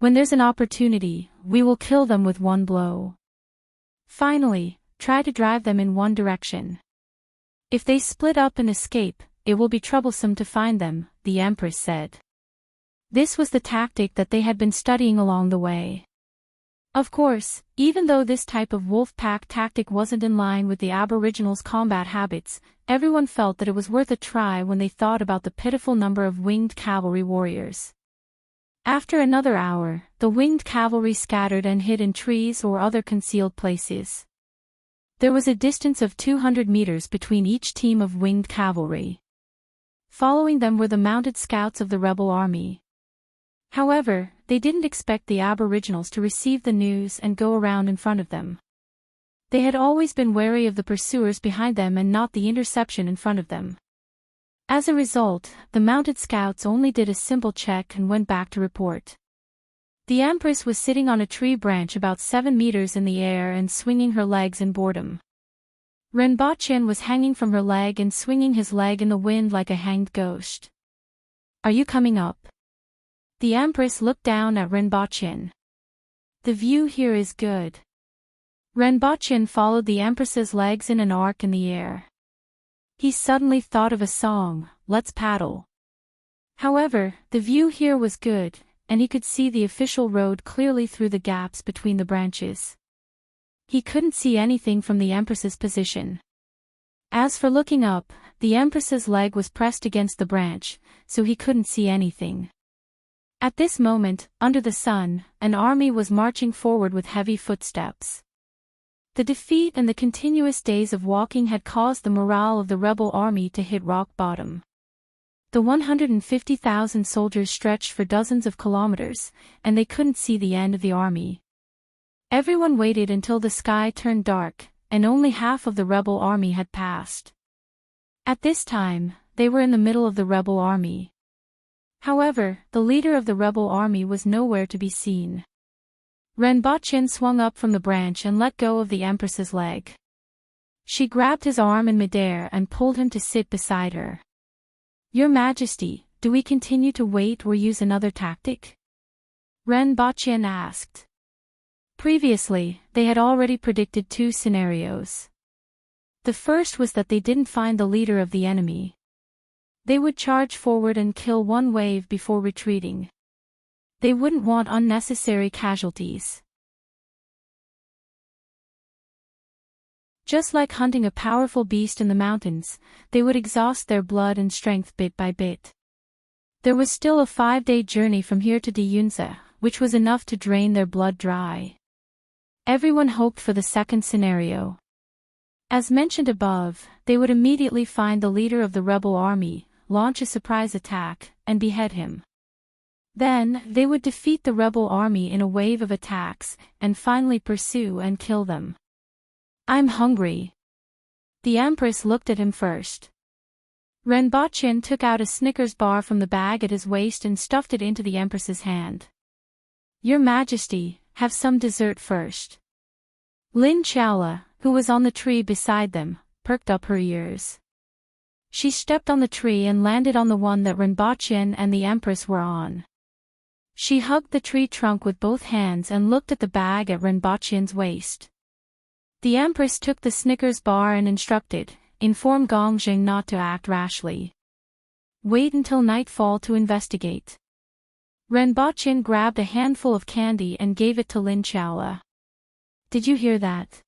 When there's an opportunity, we will kill them with one blow. Finally, try to drive them in one direction. If they split up and escape, it will be troublesome to find them, the Empress said. This was the tactic that they had been studying along the way. Of course, even though this type of wolf pack tactic wasn't in line with the Aboriginals' combat habits, everyone felt that it was worth a try when they thought about the pitiful number of winged cavalry warriors. After another hour, the winged cavalry scattered and hid in trees or other concealed places. There was a distance of 200 meters between each team of winged cavalry. Following them were the mounted scouts of the rebel army. However, they didn't expect the Aboriginals to receive the news and go around in front of them. They had always been wary of the pursuers behind them and not the interception in front of them. As a result, the mounted scouts only did a simple check and went back to report. The Empress was sitting on a tree branch about 7 meters in the air and swinging her legs in boredom. Ren Baqin was hanging from her leg and swinging his leg in the wind like a hanged ghost. Are you coming up? The Empress looked down at Ren Baqin. The view here is good. Ren Baqin followed the Empress's legs in an arc in the air. He suddenly thought of a song, "Let's Paddle." However, the view here was good, and he could see the official road clearly through the gaps between the branches. He couldn't see anything from the Empress's position. As for looking up, the Empress's leg was pressed against the branch, so he couldn't see anything. At this moment, under the sun, an army was marching forward with heavy footsteps. The defeat and the continuous days of walking had caused the morale of the rebel army to hit rock bottom. The 150,000 soldiers stretched for dozens of kilometers, and they couldn't see the end of the army. Everyone waited until the sky turned dark, and only half of the rebel army had passed. At this time, they were in the middle of the rebel army. However, the leader of the rebel army was nowhere to be seen. Ren Baqin swung up from the branch and let go of the Empress's leg. She grabbed his arm in midair and pulled him to sit beside her. Your Majesty, do we continue to wait or use another tactic? Ren Baqin asked. Previously, they had already predicted 2 scenarios. The first was that they didn't find the leader of the enemy. They would charge forward and kill one wave before retreating. They wouldn't want unnecessary casualties. Just like hunting a powerful beast in the mountains, they would exhaust their blood and strength bit by bit. There was still a 5-day journey from here to Dyunza, which was enough to drain their blood dry. Everyone hoped for the second scenario. As mentioned above, they would immediately find the leader of the rebel army, launch a surprise attack, and behead him. Then, they would defeat the rebel army in a wave of attacks, and finally pursue and kill them. "I'm hungry." The Empress looked at him first. Renbochin took out a Snickers bar from the bag at his waist and stuffed it into the Empress's hand. "Your Majesty, have some dessert first." Lin Chaola, who was on the tree beside them, perked up her ears. She stepped on the tree and landed on the one that Renbochin and the Empress were on. She hugged the tree trunk with both hands and looked at the bag at Renbochin's waist. The Empress took the Snickers bar and informed Gongjing not to act rashly. Wait until nightfall to investigate. Renbochin grabbed a handful of candy and gave it to Lin Chaola. "Did you hear that?"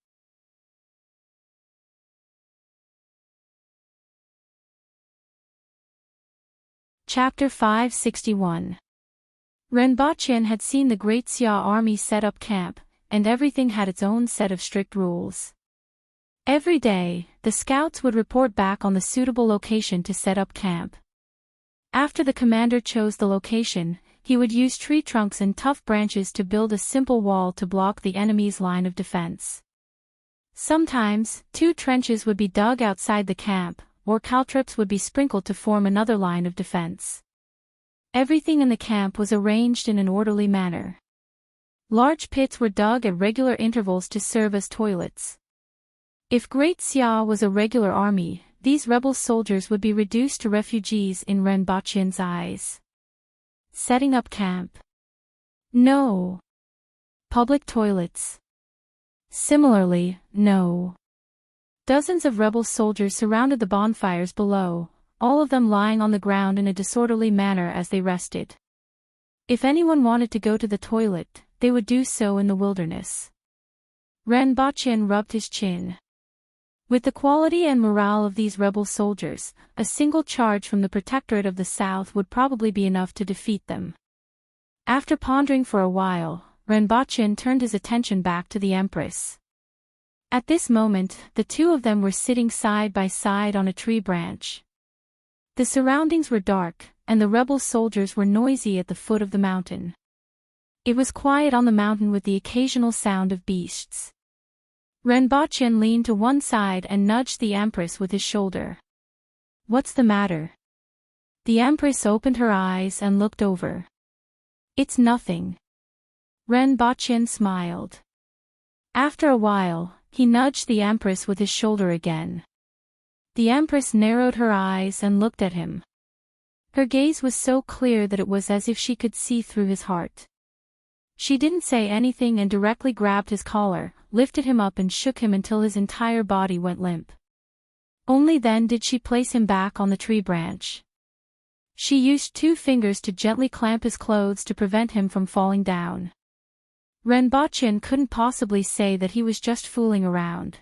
Chapter 561. Renbochin had seen the Great Xia army set up camp, and everything had its own set of strict rules. Every day, the scouts would report back on the suitable location to set up camp. After the commander chose the location, he would use tree trunks and tough branches to build a simple wall to block the enemy's line of defense. Sometimes, 2 trenches would be dug outside the camp, or caltrops would be sprinkled to form another line of defense. Everything in the camp was arranged in an orderly manner. Large pits were dug at regular intervals to serve as toilets. If Great Xia was a regular army, these rebel soldiers would be reduced to refugees in Renbochin's eyes. Setting up camp. No. Public toilets. Similarly, no. Dozens of rebel soldiers surrounded the bonfires below, all of them lying on the ground in a disorderly manner as they rested. If anyone wanted to go to the toilet, they would do so in the wilderness. Renbochin rubbed his chin. With the quality and morale of these rebel soldiers, a single charge from the Protectorate of the South would probably be enough to defeat them. After pondering for a while, Renbochin turned his attention back to the Empress. At this moment, the two of them were sitting side by side on a tree branch. The surroundings were dark, and the rebel soldiers were noisy at the foot of the mountain. It was quiet on the mountain with the occasional sound of beasts. Renbochin leaned to one side and nudged the Empress with his shoulder. "What's the matter?" The Empress opened her eyes and looked over. "It's nothing." Renbochin smiled. After a while, he nudged the Empress with his shoulder again. The Empress narrowed her eyes and looked at him. Her gaze was so clear that it was as if she could see through his heart. She didn't say anything and directly grabbed his collar, lifted him up and shook him until his entire body went limp. Only then did she place him back on the tree branch. She used 2 fingers to gently clamp his clothes to prevent him from falling down. Renbochin couldn't possibly say that he was just fooling around.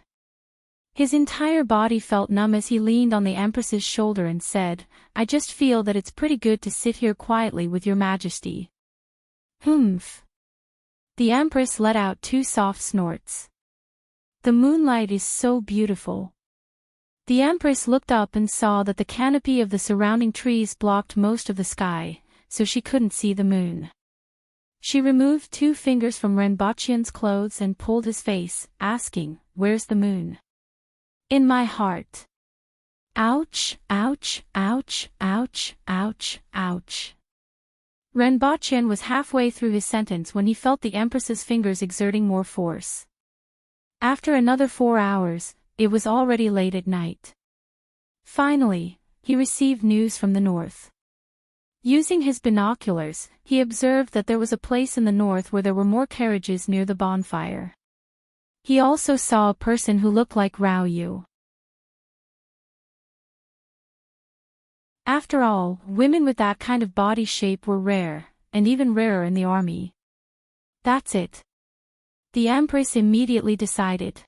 His entire body felt numb as he leaned on the Empress's shoulder and said, "I just feel that it's pretty good to sit here quietly with your Majesty." "Humph." The Empress let out 2 soft snorts. "The moonlight is so beautiful." The Empress looked up and saw that the canopy of the surrounding trees blocked most of the sky, so she couldn't see the moon. She removed 2 fingers from Renbochin's clothes and pulled his face, asking, "Where's the moon?" "In my heart." Ouch, ouch, ouch, ouch, ouch, ouch. Renbochin was halfway through his sentence when he felt the Empress's fingers exerting more force. After another 4 hours, it was already late at night. Finally, he received news from the north. Using his binoculars, he observed that there was a place in the north where there were more carriages near the bonfire. He also saw a person who looked like Rao Yu. After all, women with that kind of body shape were rare, and even rarer in the army. That's it. The Empress immediately decided.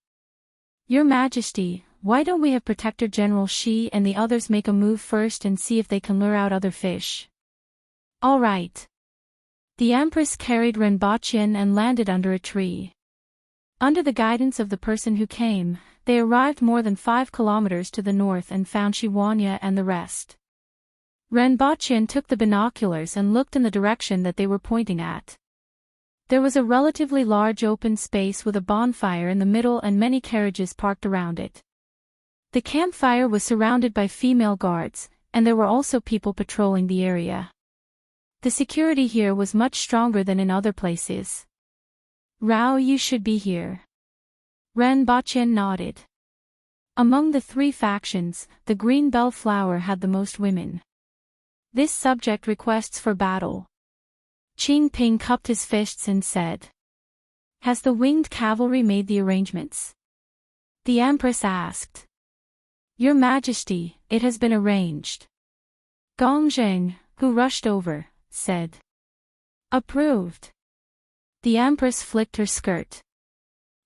"Your Majesty, why don't we have Protector General Shi and the others make a move first and see if they can lure out other fish?" All right. The Empress carried Renbachien and landed under a tree. Under the guidance of the person who came, they arrived more than 5 kilometers to the north and found Shiwanya and the rest. Renbachien took the binoculars and looked in the direction that they were pointing at. There was a relatively large open space with a bonfire in the middle and many carriages parked around it. The campfire was surrounded by female guards, and there were also people patrolling the area. The security here was much stronger than in other places. Rao, you should be here. Renbachien nodded. Among the 3 factions, the Green Bell Flower had the most women. This subject requests for battle. Qing Ping cupped his fists and said. Has the winged cavalry made the arrangements? The Empress asked. Your Majesty, it has been arranged. Gongzheng, who rushed over, said. Approved. The Empress flicked her skirt.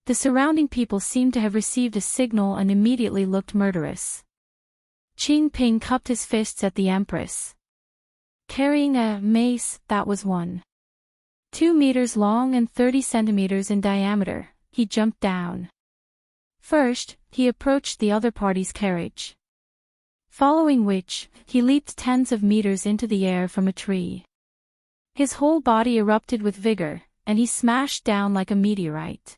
The surrounding people seemed to have received a signal and immediately looked murderous. Qing Ping cupped his fists at the Empress. Carrying a mace that was 1.2 meters long and 30 centimeters in diameter, he jumped down. First, he approached the other party's carriage. Following which, he leaped tens of meters into the air from a tree. His whole body erupted with vigor, and he smashed down like a meteorite.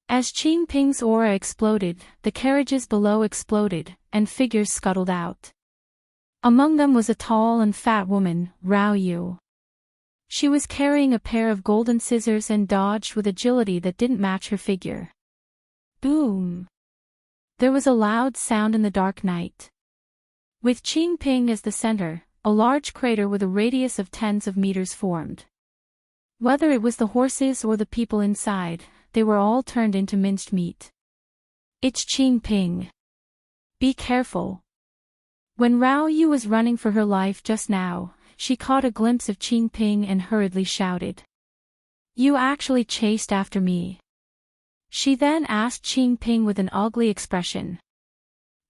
As Qing Ping's aura exploded, the carriages below exploded, and figures scuttled out. Among them was a tall and fat woman, Rao Yu. She was carrying a pair of golden scissors and dodged with agility that didn't match her figure. Boom! There was a loud sound in the dark night. With Qing Ping as the center, a large crater with a radius of tens of meters formed. Whether it was the horses or the people inside, they were all turned into minced meat. It's Qing Ping. Be careful. When Rao Yu was running for her life just now, she caught a glimpse of Qing Ping and hurriedly shouted. You actually chased after me. She then asked Qing Ping with an ugly expression.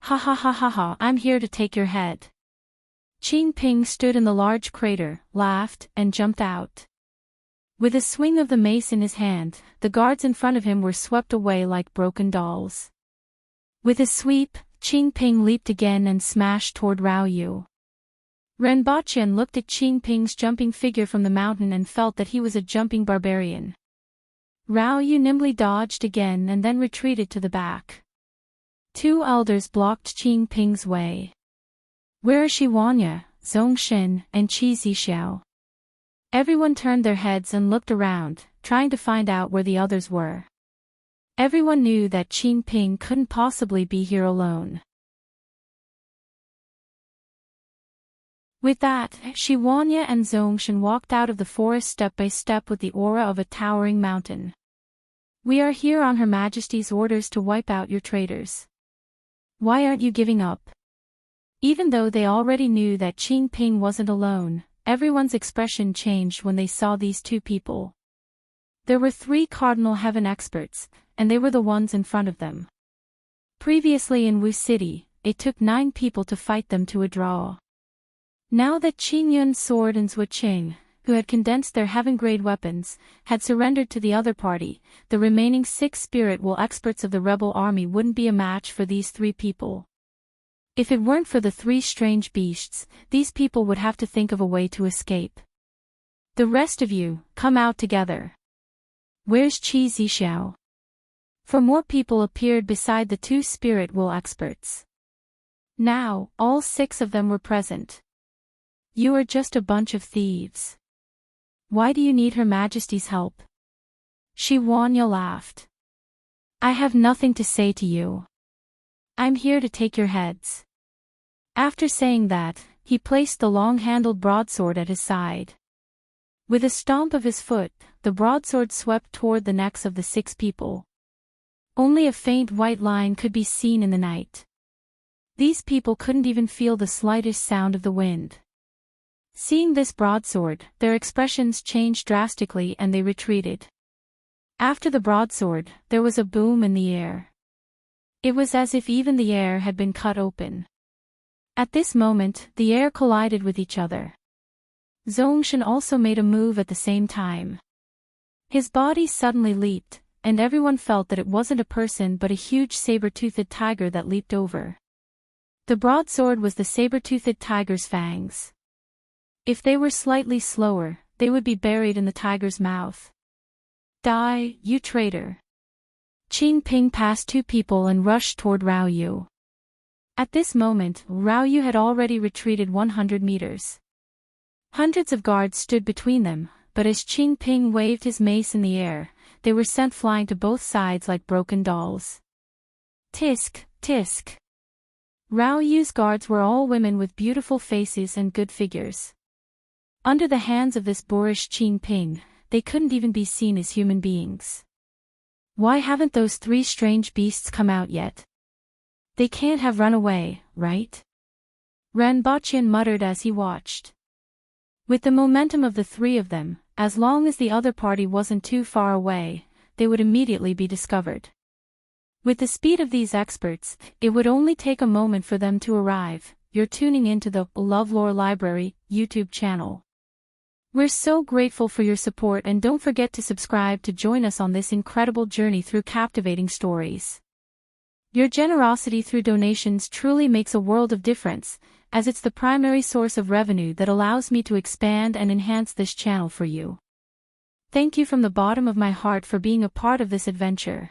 Ha ha ha ha ha, I'm here to take your head. Qing Ping stood in the large crater, laughed, and jumped out. With a swing of the mace in his hand, the guards in front of him were swept away like broken dolls. With a sweep, Qing Ping leaped again and smashed toward Rao Yu. Renbachien looked at Qing Ping's jumping figure from the mountain and felt that he was a jumping barbarian. Rao Yu nimbly dodged again and then retreated to the back. 2 elders blocked Qing Ping's way. Where are Shiwanya, Zongshin, and Qi Zixiao? Everyone turned their heads and looked around, trying to find out where the others were. Everyone knew that Qing Ping couldn't possibly be here alone. With that, Shiwanya and Zongshin walked out of the forest step by step with the aura of a towering mountain. We are here on Her Majesty's orders to wipe out your traitors. Why aren't you giving up? Even though they already knew that Qing Ping wasn't alone, everyone's expression changed when they saw these 2 people. There were 3 Cardinal Heaven experts, and they were the ones in front of them. Previously in Wu City, it took 9 people to fight them to a draw. Now that Qing Yun's sword and Zhou Qing, who had condensed their heaven-grade weapons, had surrendered to the other party, the remaining 6 spirit will experts of the rebel army wouldn't be a match for these 3 people. If it weren't for the 3 strange beasts, these people would have to think of a way to escape. The rest of you, come out together. Where's Qi Zixiao? 4 more people appeared beside the 2 spirit will experts. Now, all 6 of them were present. You are just a bunch of thieves. Why do you need Her Majesty's help? Shiwanya laughed. I have nothing to say to you. I'm here to take your heads. After saying that, he placed the long-handled broadsword at his side. With a stomp of his foot, the broadsword swept toward the necks of the 6 people. Only a faint white line could be seen in the night. These people couldn't even feel the slightest sound of the wind. Seeing this broadsword, their expressions changed drastically and they retreated. After the broadsword, there was a boom in the air. It was as if even the air had been cut open. At this moment, the air collided with each other. Zongshan also made a move at the same time. His body suddenly leaped, and everyone felt that it wasn't a person but a huge saber-toothed tiger that leaped over. The broadsword was the saber-toothed tiger's fangs. If they were slightly slower, they would be buried in the tiger's mouth. Die, you traitor! Qin Ping passed two people and rushed toward Rao Yu. At this moment, Rao Yu had already retreated 100 meters. Hundreds of guards stood between them, but as Qin Ping waved his mace in the air, they were sent flying to both sides like broken dolls. Tisk, tisk. Rao Yu's guards were all women with beautiful faces and good figures. Under the hands of this boorish Qin Ping, they couldn't even be seen as human beings. Why haven't those three strange beasts come out yet? They can't have run away, right? Ren Baqian muttered as he watched. With the momentum of the three of them, as long as the other party wasn't too far away, they would immediately be discovered. With the speed of these experts, it would only take a moment for them to arrive. You're tuning into the LoveLore Library YouTube channel. We're so grateful for your support, and don't forget to subscribe to join us on this incredible journey through captivating stories. Your generosity through donations truly makes a world of difference, as it's the primary source of revenue that allows me to expand and enhance this channel for you. Thank you from the bottom of my heart for being a part of this adventure.